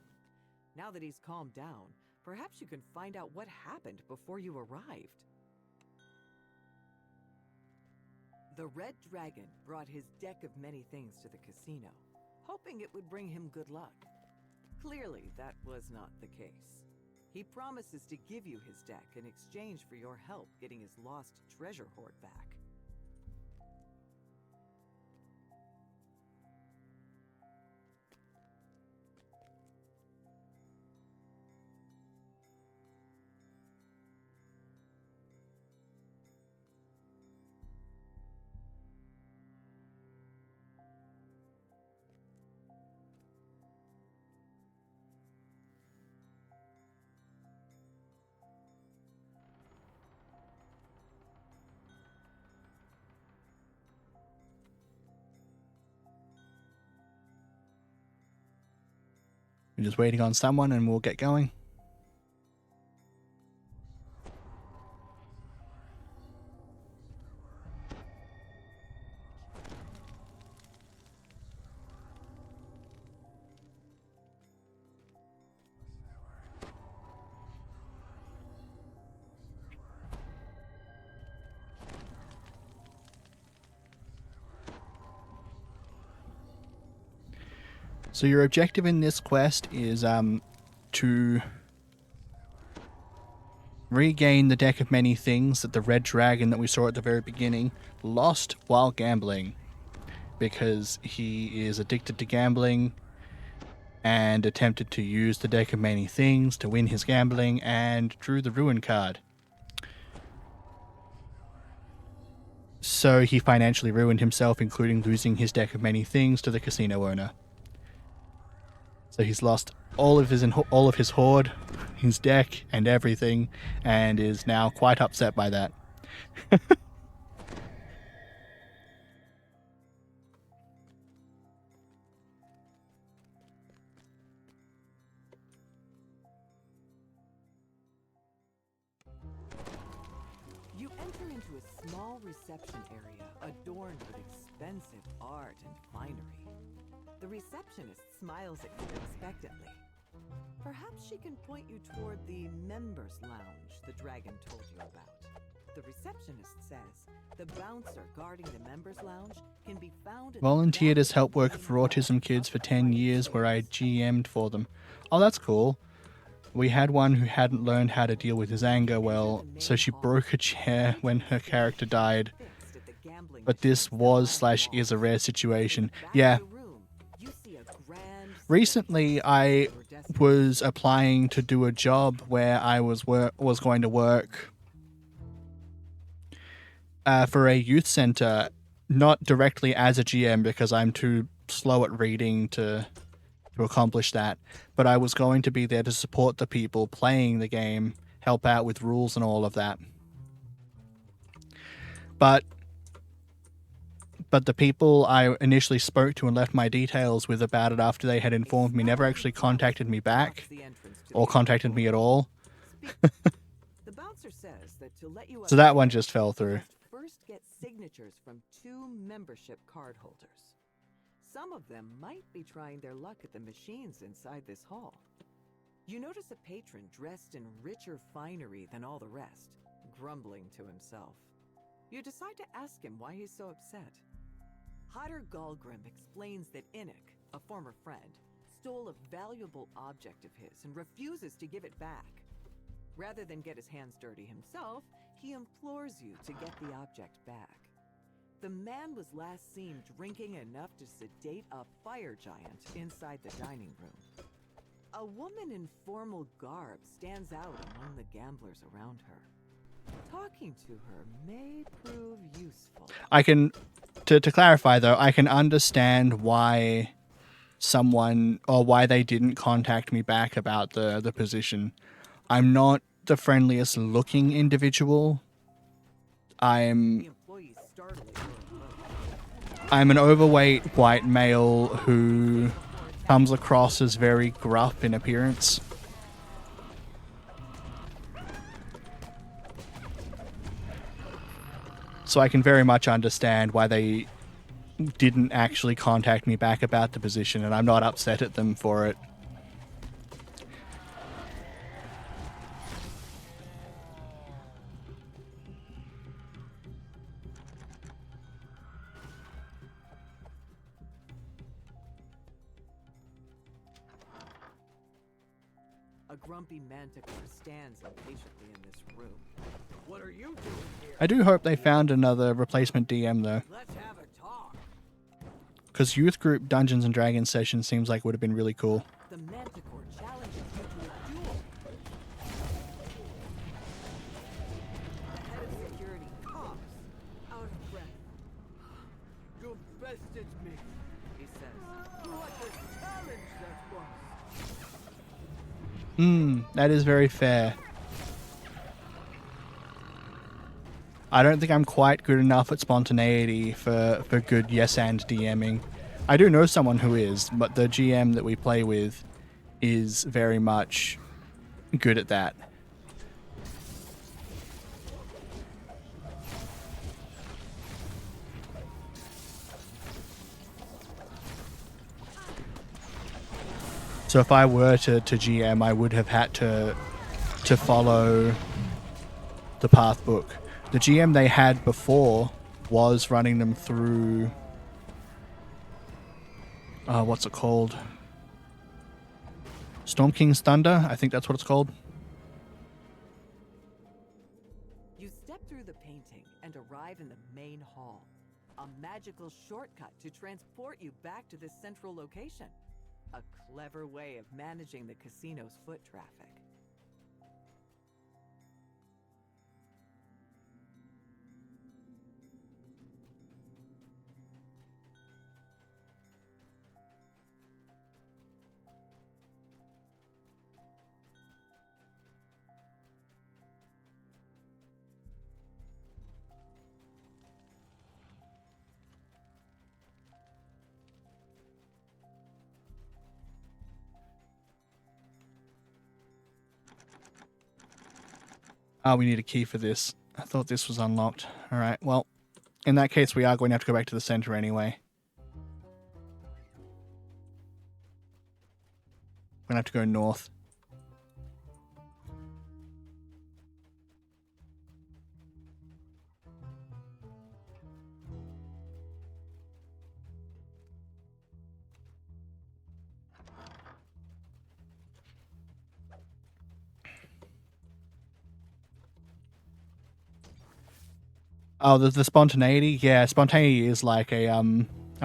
Speaker 7: Now that he's calmed down, perhaps you can find out what happened before you arrived. The red dragon brought his deck of many things to the casino, hoping it would bring him good luck. Clearly, that was not the case. He promises to give you his deck in exchange for your help getting his lost treasure hoard back.
Speaker 1: We're just waiting on someone and we'll get going. So your objective in this quest is to regain the deck of many things that the red dragon that we saw at the very beginning lost while gambling, because he is addicted to gambling and attempted to use the deck of many things to win his gambling and drew the ruin card. So he financially ruined himself, including losing his deck of many things to the casino owner. So he's lost all of his hoard, his deck, and everything, and is now quite upset by that.
Speaker 7: You enter into a small reception area adorned with expensive art and finery. The receptionist smiles at you expectantly. Perhaps she can point you toward the members' lounge the dragon told you about. The receptionist says the bouncer guarding the members' lounge can be found at
Speaker 1: Volunteered as help worker for autism kids for 10 years where I GM'd for them. Oh, that's cool. We had one who hadn't learned how to deal with his anger well, so she broke a chair when her character died. But this was/is a rare situation. Yeah. Recently, I was applying to do a job where I was going to work for a youth center, not directly as a GM because I'm too slow at reading to accomplish that, but I was going to be there to support the people playing the game, help out with rules and all of that. But the people I initially spoke to and left my details with about it after they had informed me never actually contacted me back or contacted me at all. So that one just fell through.
Speaker 7: First get signatures from 2 membership card holders. Some of them might be trying their luck at the machines inside this hall. You notice a patron dressed in richer finery than all the rest, grumbling to himself. You decide to ask him why he's so upset. Hodder Galgrim explains that Innick, a former friend, stole a valuable object of his and refuses to give it back. Rather than get his hands dirty himself, he implores you to get the object back. The man was last seen drinking enough to sedate a fire giant inside the dining room. A woman in formal garb stands out among the gamblers around her. Talking to her may prove useful.
Speaker 1: I can, to clarify though, I can understand why someone, or why they didn't contact me back about the position. I'm not the friendliest looking individual. I'm an overweight white male who comes across as very gruff in appearance. So I can very much understand why they didn't actually contact me back about the position, and I'm not upset at them for it.
Speaker 7: grumpy manticore stands impatiently in this room. What are you doing here?
Speaker 1: I do hope they found another replacement DM though,
Speaker 7: Let's have a talk.
Speaker 1: because youth group Dungeons and Dragons session seems like would have been really cool.
Speaker 7: The manticore challenges you to a duel. The head of security coughs, out of breath. You bested me, he says. What a challenge that was.
Speaker 1: That is very fair. I don't think I'm quite good enough at spontaneity for good yes and DMing. I do know someone who is, but the GM that we play with is very much good at that. So if I were to GM, I would have had to follow the path book. The GM they had before was running them through... what's it called? Storm King's Thunder? I think that's what it's called.
Speaker 7: You step through the painting and arrive in the main hall. A magical shortcut to transport you back to this central location. A clever way of managing the casino's foot traffic.
Speaker 1: Oh, we need a key for this. I thought this was unlocked. Alright, well, in that case we are going to have to go back to the center anyway. We're going to have to go north. Oh, the spontaneity? Yeah, spontaneity is like a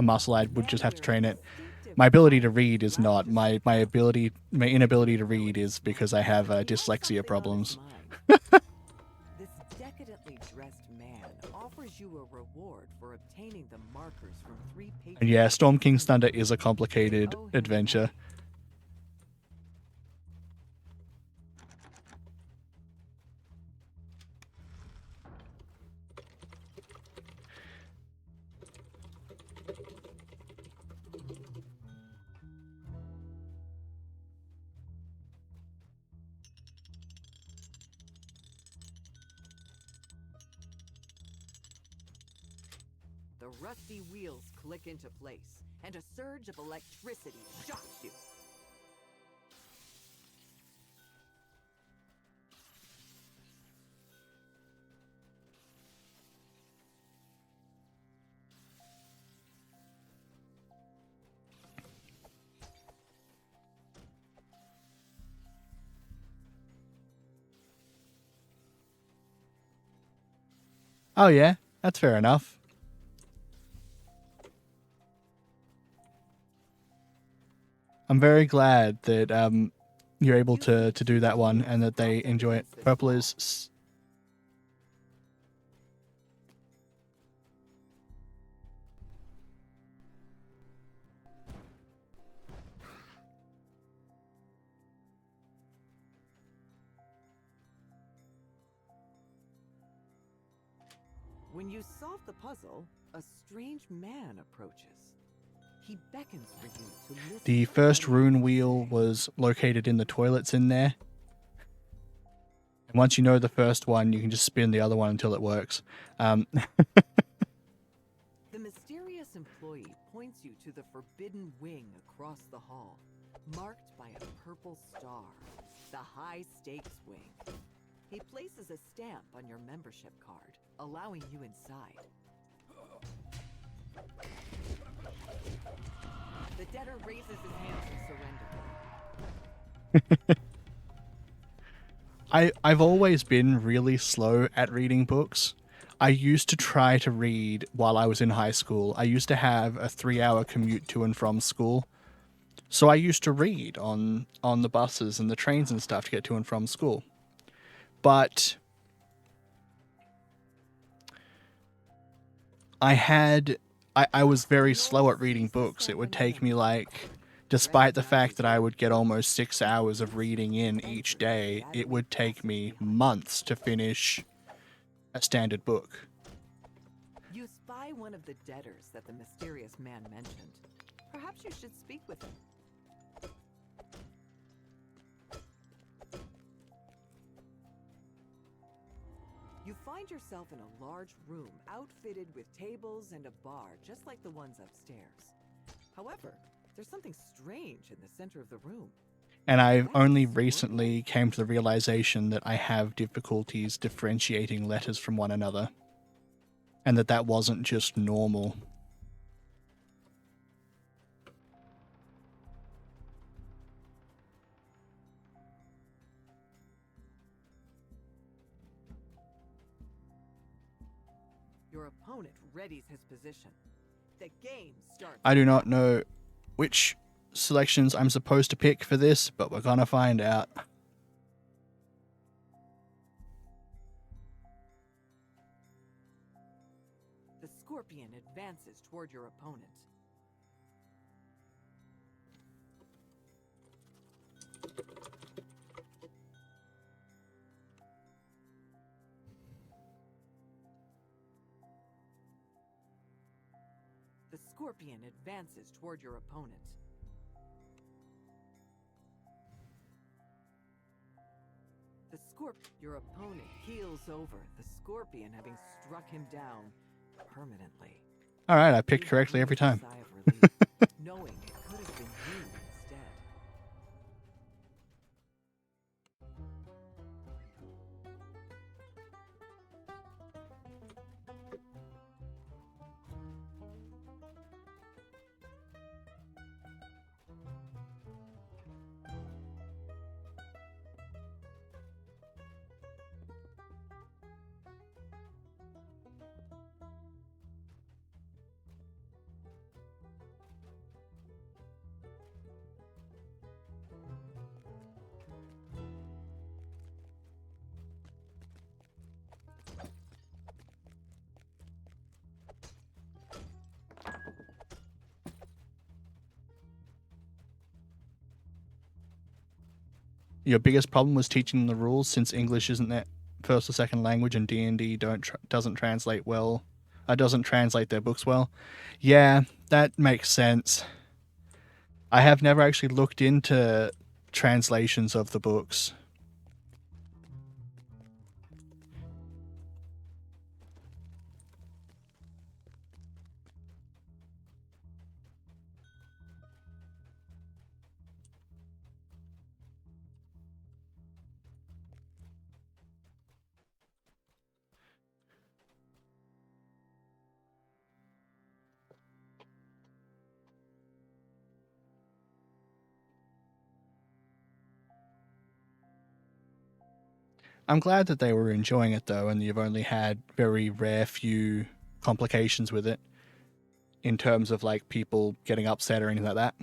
Speaker 1: muscle. I would just have to train it. My ability to read is not. My inability to read is because I have dyslexia problems.
Speaker 7: This decadently dressed man offers you a reward for obtaining the markers from 3 pages.
Speaker 1: And yeah, Storm King's Thunder is a complicated adventure.
Speaker 7: The rusty wheels click into place, and a surge of electricity shocks you.
Speaker 1: Oh yeah, that's fair enough. I'm very glad that you're able to do that one and that they enjoy it. Purple is...
Speaker 7: When you solve the puzzle, a strange man approaches. He beckons for you to listen.
Speaker 1: The first rune wheel was located in the toilets in there. And once you know the first one, you can just spin the other one until it works.
Speaker 7: The mysterious employee points you to the forbidden wing across the hall, marked by a purple star, the high stakes wing. He places a stamp on your membership card, allowing you inside. The debtor raises his hands in surrender.
Speaker 1: I've always been really slow at reading books. I used to try to read while I was in high school. I used to have a 3-hour commute to and from school. So I used to read on the buses and the trains and stuff to get to and from school. But I was very slow at reading books. It would take me like, despite the fact that I would get almost 6 hours of reading in each day, it would take me months to finish a standard book.
Speaker 7: You spy one of the debtors that the mysterious man mentioned. Perhaps you should speak with him. You find yourself in a large room outfitted with tables and a bar, just like the ones upstairs. However, there's something strange in the center of the room.
Speaker 1: And I've only recently came to the realization that I have difficulties differentiating letters from one another. And that wasn't just normal.
Speaker 7: Your opponent readies his position. The game starts.
Speaker 1: I do not know which selections I'm supposed to pick for this, but we're gonna find out.
Speaker 7: The scorpion advances toward your opponent. The scorpion advances toward your opponent. Your opponent keels over, the scorpion having struck him down permanently.
Speaker 1: Alright, I picked correctly every time.
Speaker 7: Sigh of relief, knowing it could have been you instead.
Speaker 1: Your biggest problem was teaching the rules, since English isn't their first or second language and D&D doesn't translate well. Doesn't translate their books well. Yeah, that makes sense. I have never actually looked into translations of the books. I'm glad that they were enjoying it though, and you've only had very rare few complications with it in terms of like people getting upset or anything like that.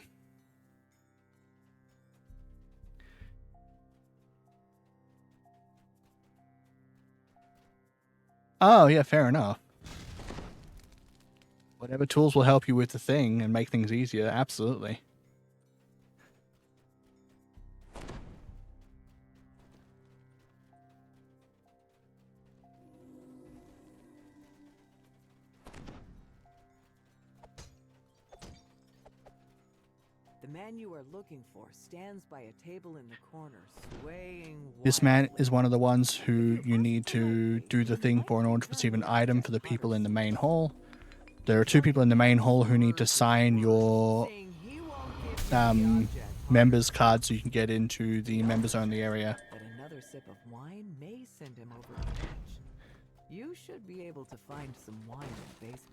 Speaker 1: Oh yeah, fair enough. Whatever tools will help you with the thing and make things easier, absolutely.
Speaker 7: The man you are looking for stands by a table in the corner, swaying.
Speaker 1: This man
Speaker 7: wildly.
Speaker 1: is one of the ones who you need to do the thing for in order to receive an item for the people in the main hall. There are 2 people in the main hall who need to sign your
Speaker 7: Saying he won't give you the object.
Speaker 1: members card so you can get into the members only area.
Speaker 7: That another sip of wine may send him over the edge. You should be able to find some wine in the basement.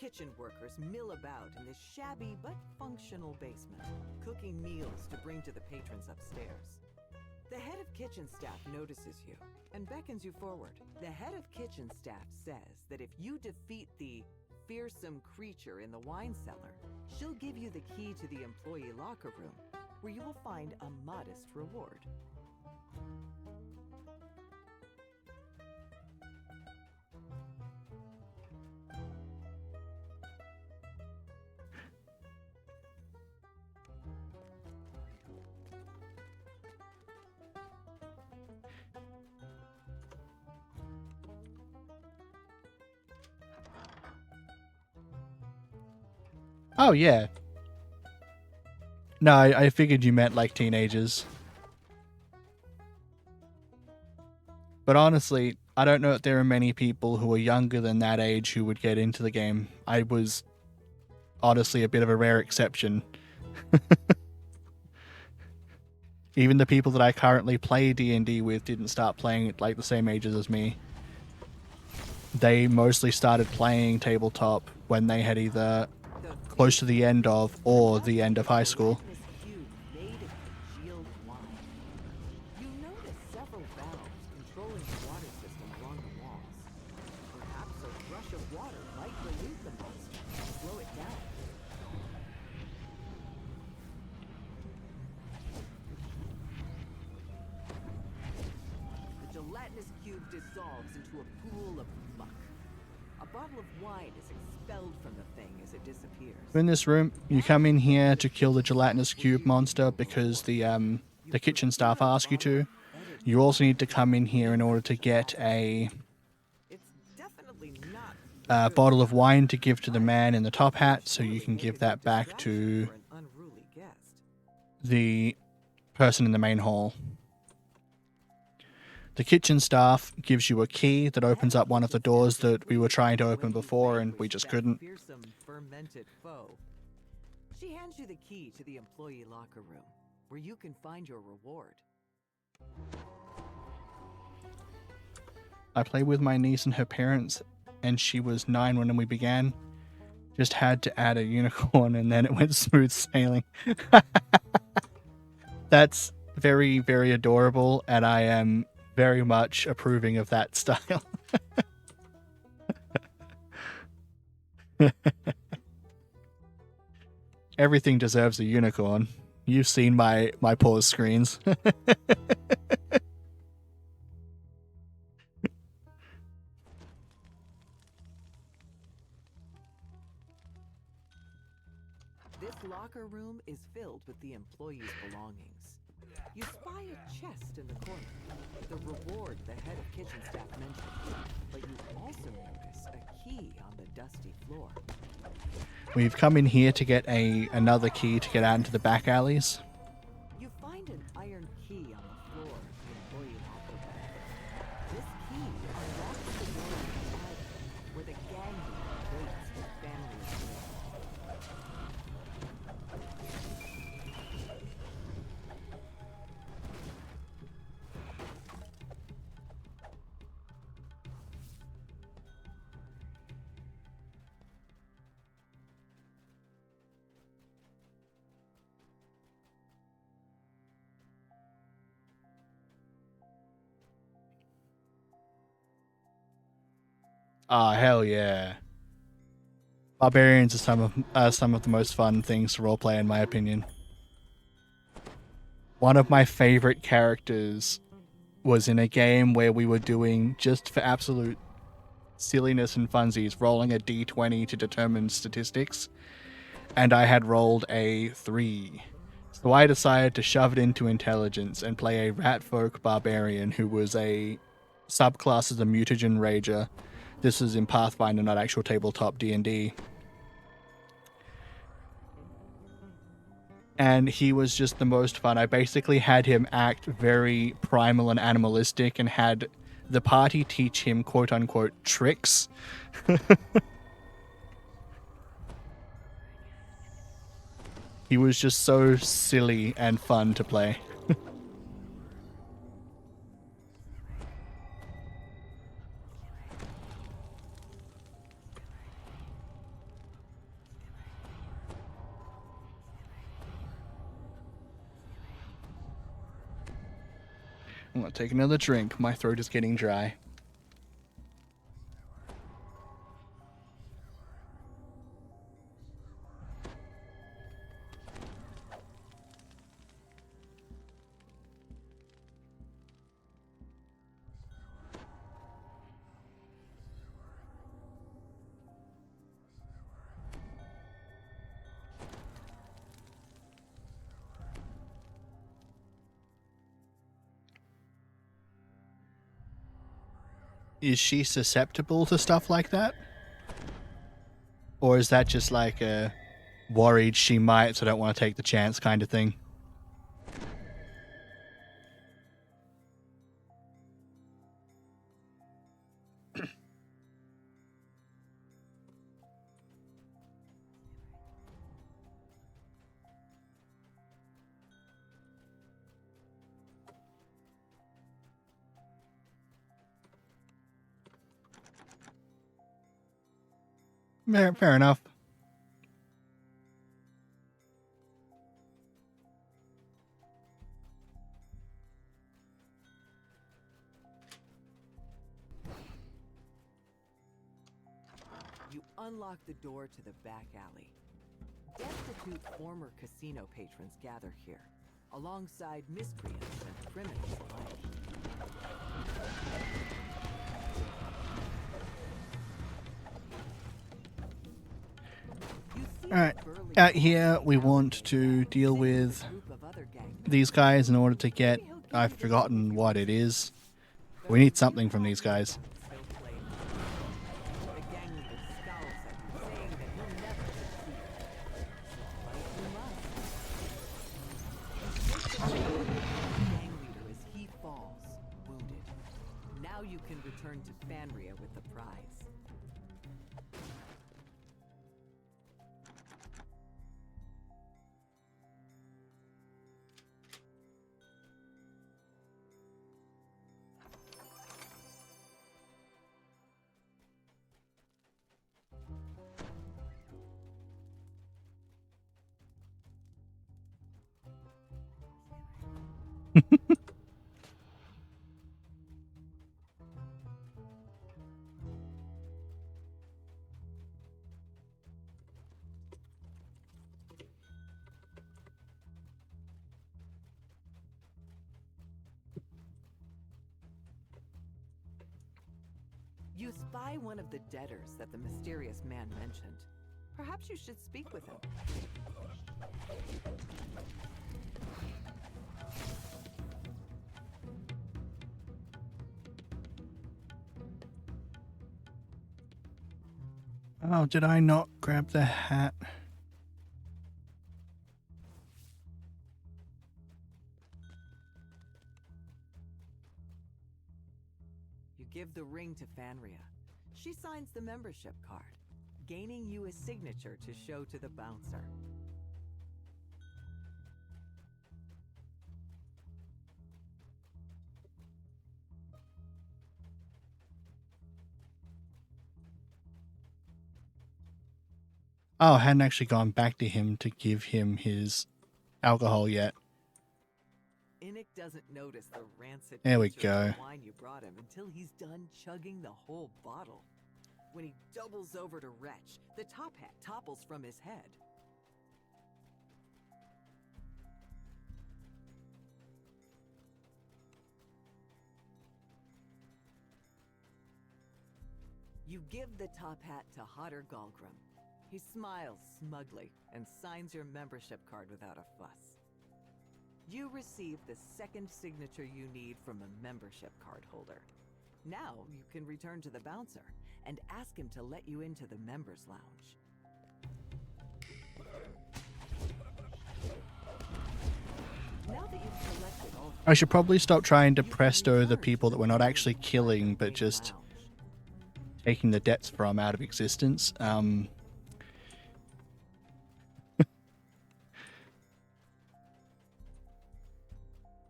Speaker 7: kitchen workers mill about in this shabby but functional basement, cooking meals to bring to the patrons upstairs. The head of kitchen staff notices you and beckons you forward. The head of kitchen staff says that if you defeat the fearsome creature in the wine cellar, she'll give you the key to the employee locker room, where you will find a modest reward.
Speaker 1: Oh, yeah. No, I figured you meant like teenagers. But honestly, I don't know if there are many people who are younger than that age who would get into the game. I was honestly a bit of a rare exception. Even the people that I currently play D&D with didn't start playing at like the same ages as me. They mostly started playing tabletop when they had either close to the end of or the end of high school.
Speaker 7: You notice several valves controlling the water system along the walls. Perhaps a rush of water might relieve the monster and slow it down. The gelatinous cube dissolves into a pool of muck. A bottle of wine is expelled from the thing as it disappears.
Speaker 1: In this room, you come in here to kill the gelatinous cube monster because the kitchen staff ask you to. You also need to come in here in order to get a bottle of wine to give to the man in the top hat, so you can give that back to the person in the main hall. The kitchen staff gives you a key that opens up one of the doors that we were trying to open before and we just couldn't.
Speaker 7: She hands you the key to the employee locker room, where you can find your reward.
Speaker 1: I played with my niece and her parents, and she was 9 when we began. Just had to add a unicorn and then it went smooth sailing. That's very, very adorable, and I am very much approving of that style. Everything deserves a unicorn. You've seen my pause screens.
Speaker 7: This locker room is filled with the employees' belongings. You spy a chest in the corner, the reward the head of kitchen staff mentioned, but you also notice a key on the dusty floor.
Speaker 1: We've come in here to get another key to get out into the back alleys.
Speaker 7: You find an iron key on the floor of the employee locker room. This key unlocks the door to the cabin where the gang leader waits for family of
Speaker 1: Ah, hell yeah. Barbarians are some of the most fun things to roleplay, in my opinion. One of my favorite characters was in a game where we were doing, just for absolute silliness and funsies, rolling a d20 to determine statistics, and I had rolled a 3. So I decided to shove it into intelligence and play a ratfolk barbarian who was a subclass as a mutagen rager. This is in Pathfinder, not actual tabletop D&D. And he was just the most fun. I basically had him act very primal and animalistic and had the party teach him quote-unquote tricks. He was just so silly and fun to play. I'm gonna take another drink. My throat is getting dry. Is she susceptible to stuff like that? Or is that just like a worried she might, so don't want to take the chance kind of thing? Fair enough.
Speaker 7: You unlock the door to the back alley. Destitute former casino patrons gather here, alongside miscreants and criminals alike.
Speaker 1: Alright, out here we want to deal with these guys in order to get... I've forgotten what it is. We need something from these guys.
Speaker 7: Now you can return to Fanria with the prize. You spy one of the debtors that the mysterious man mentioned. Perhaps you should speak with him.
Speaker 1: Oh, did I not grab the hat?
Speaker 7: You give the ring to Fanria. She signs the membership card, gaining you a signature to show to the bouncer.
Speaker 1: Oh, I hadn't actually gone back to him to give him his alcohol yet.
Speaker 7: Inic doesn't notice the rancid
Speaker 1: There we
Speaker 7: nature of
Speaker 1: go.
Speaker 7: the wine you brought him until he's done chugging the whole bottle. When he doubles over to retch, the top hat topples from his head. You give the top hat to Hodder Galgrim. He smiles smugly and signs your membership card without a fuss. You receive the second signature you need from a membership card holder. Now you can return to the bouncer and ask him to let you into the members' lounge. Now that you've collected all,
Speaker 1: I should probably stop trying to presto the people that we're not actually killing, but just taking the debts from out of existence.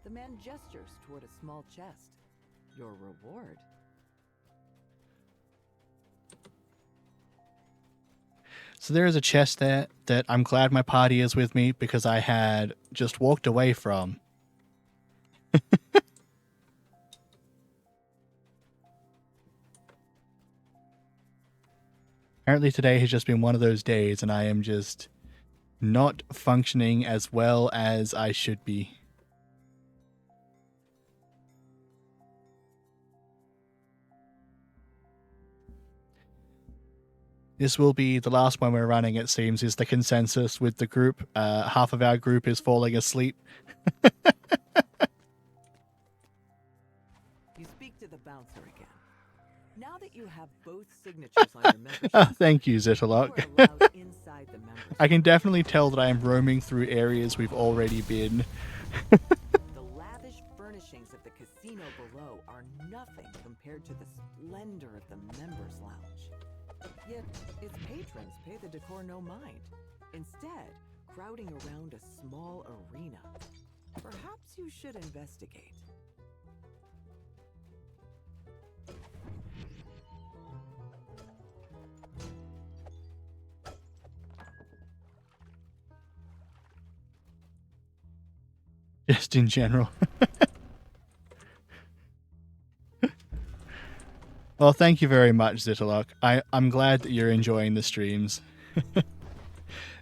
Speaker 7: the man gestures toward a small chest. Your reward.
Speaker 1: So there is a chest there that I'm glad my party is with me because I had just walked away from. Apparently today has just been one of those days and I am just not functioning as well as I should be. This will be the last one we're running, it seems, is the consensus with the group. Half of our group is falling asleep.
Speaker 7: You speak to the bouncer again. Now that you have both signatures on your membership,
Speaker 1: Thank you,
Speaker 7: you
Speaker 1: Zitterlock.
Speaker 7: are allowed inside the membership.
Speaker 1: I can definitely tell that I am roaming through areas we've already been.
Speaker 7: The lavish furnishings of the casino below are nothing compared to the splendor of the members' lounge. Yet, its patrons pay the decor no mind, instead crowding around a small arena. Perhaps you should investigate.
Speaker 1: Just in general. Well, thank you very much, Zitterlock. I'm glad that you're enjoying the streams.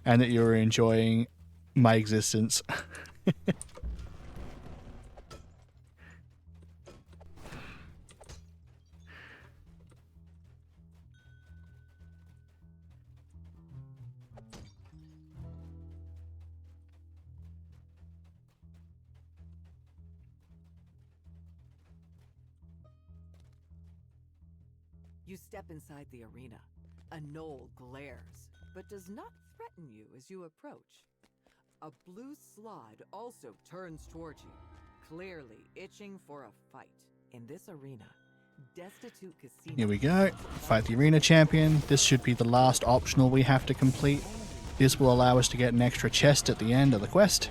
Speaker 1: And that you're enjoying my existence.
Speaker 7: You step inside the arena. A knoll glares, but does not threaten you as you approach. A blue slod also turns towards you, clearly itching for a fight. In this arena, destitute casino...
Speaker 1: Here we go. Fight the arena champion. This should be the last optional we have to complete. This will allow us to get an extra chest at the end of the quest,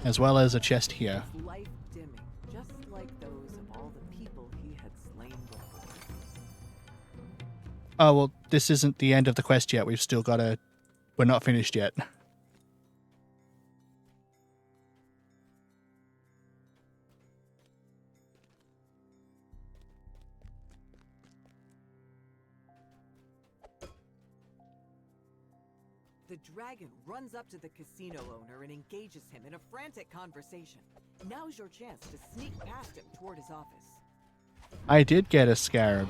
Speaker 1: as well as a chest here.
Speaker 7: Life dimming, just like those of all the people he had slain before.
Speaker 1: Oh, well, this isn't the end of the quest yet. We've still got to... We're not finished yet.
Speaker 7: The dragon runs up to the casino owner and engages him in a frantic conversation. Now's your chance to sneak past him toward his office.
Speaker 1: I did get a scarab.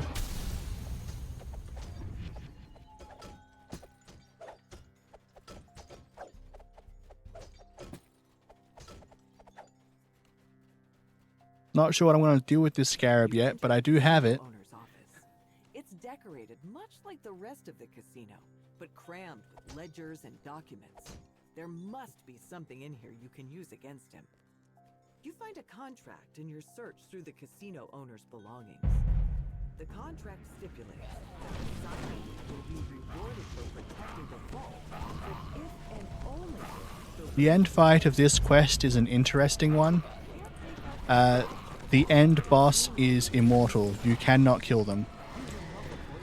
Speaker 1: Not sure what I'm going to do with this scarab yet, but I do have it.
Speaker 7: Owner's office. It's decorated much like the rest of the casino, but crammed with ledgers and documents. There must be something in here you can use against him. You find a contract in your search through the casino owner's belongings. The contract stipulates that the signer will be rewarded for protecting the vault, but if and only if
Speaker 1: The end fight of this quest is an interesting one. The end boss is immortal. You cannot kill them.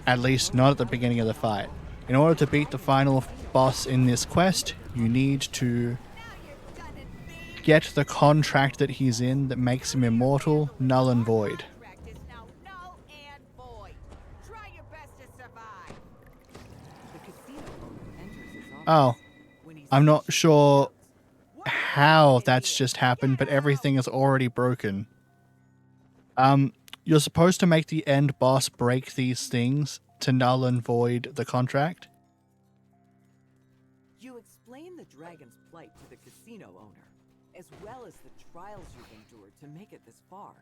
Speaker 1: At least not at the beginning of the fight. In order to beat the final boss in this quest, you need to get the contract that he's in that makes him immortal, null and void. Oh, I'm not sure how that's just happened, but everything is already broken. You're supposed to make the end boss break these things to null and void the contract.
Speaker 7: You explain the dragon's plight to the casino owner, as well as the trials you've endured to make it this far.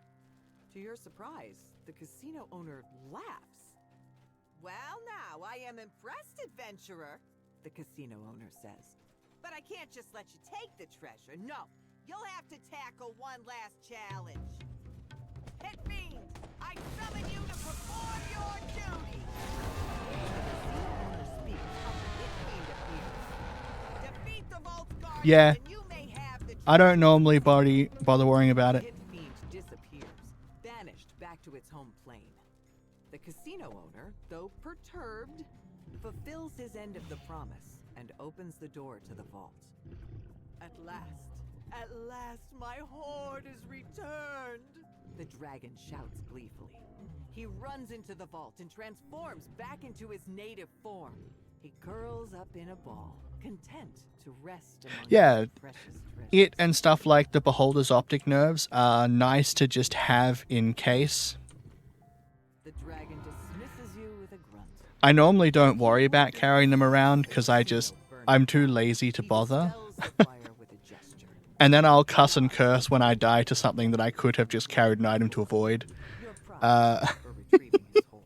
Speaker 7: To your surprise, the casino owner laughs. Well now, I am impressed, adventurer, the casino owner says. But I can't just let you take the treasure, no. You'll have to tackle one last challenge. Hit Fiend, I summon you to perform your duty! The casino owner speaks how the Hit Fiend appears. Defeat the Vault's guardian,
Speaker 1: Yeah.
Speaker 7: and you may have the
Speaker 1: I don't normally bother worrying about it.
Speaker 7: Hit Fiend disappears, vanished back to its home plane. The casino owner, though perturbed, fulfills his end of the promise and opens the door to the vault. At last, my hoard is returned! The dragon shouts gleefully. He runs into the vault and transforms back into his native form. He curls up in a ball, content to rest among
Speaker 1: Yeah,
Speaker 7: his precious treasures.
Speaker 1: it and stuff like the Beholder's optic nerves are nice to just have in case.
Speaker 7: The dragon dismisses you with a grunt.
Speaker 1: I normally don't worry about carrying them around because I'm too lazy to
Speaker 7: He
Speaker 1: bother.
Speaker 7: dispels the fire with a gesture.
Speaker 1: And then I'll cuss and curse when I die to something that I could have just carried an item to avoid.
Speaker 7: You're proud for retrieving his hoard.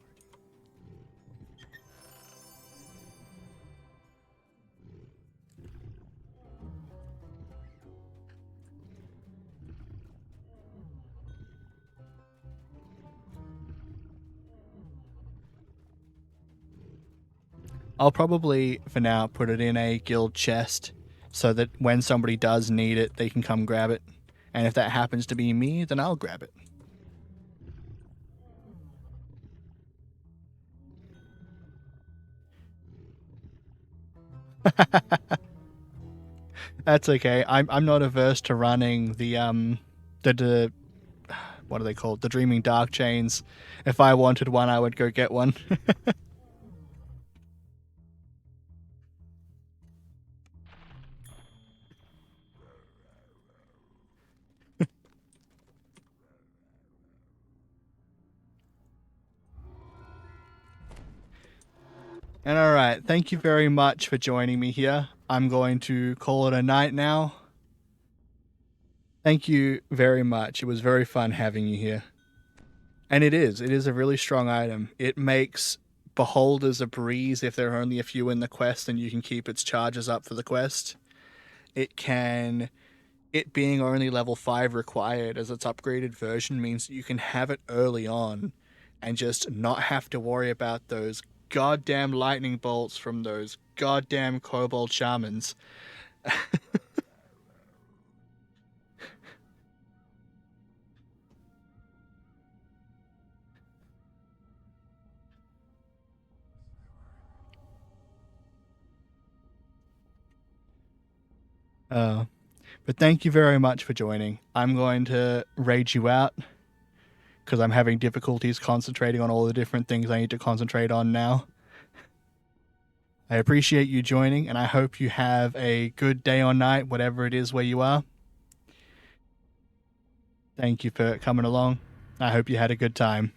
Speaker 1: I'll probably, for now, put it in a guild chest so that when somebody does need it, they can come grab it. And if that happens to be me, then I'll grab it. That's okay. I'm not averse to running the what are they called? The Dreaming Dark Chains. If I wanted one, I would go get one. And alright, thank you very much for joining me here. I'm going to call it a night now. Thank you very much. It was very fun having you here. And it is a really strong item. It makes Beholders a breeze if there are only a few in the quest and you can keep its charges up for the quest. It being only level 5 required as its upgraded version means that you can have it early on and just not have to worry about those goddamn lightning bolts from those goddamn kobold shamans. But thank you very much for joining. I'm going to raid you out because I'm having difficulties concentrating on all the different things I need to concentrate on now. I appreciate you joining, and I hope you have a good day or night, whatever it is where you are. Thank you for coming along. I hope you had a good time.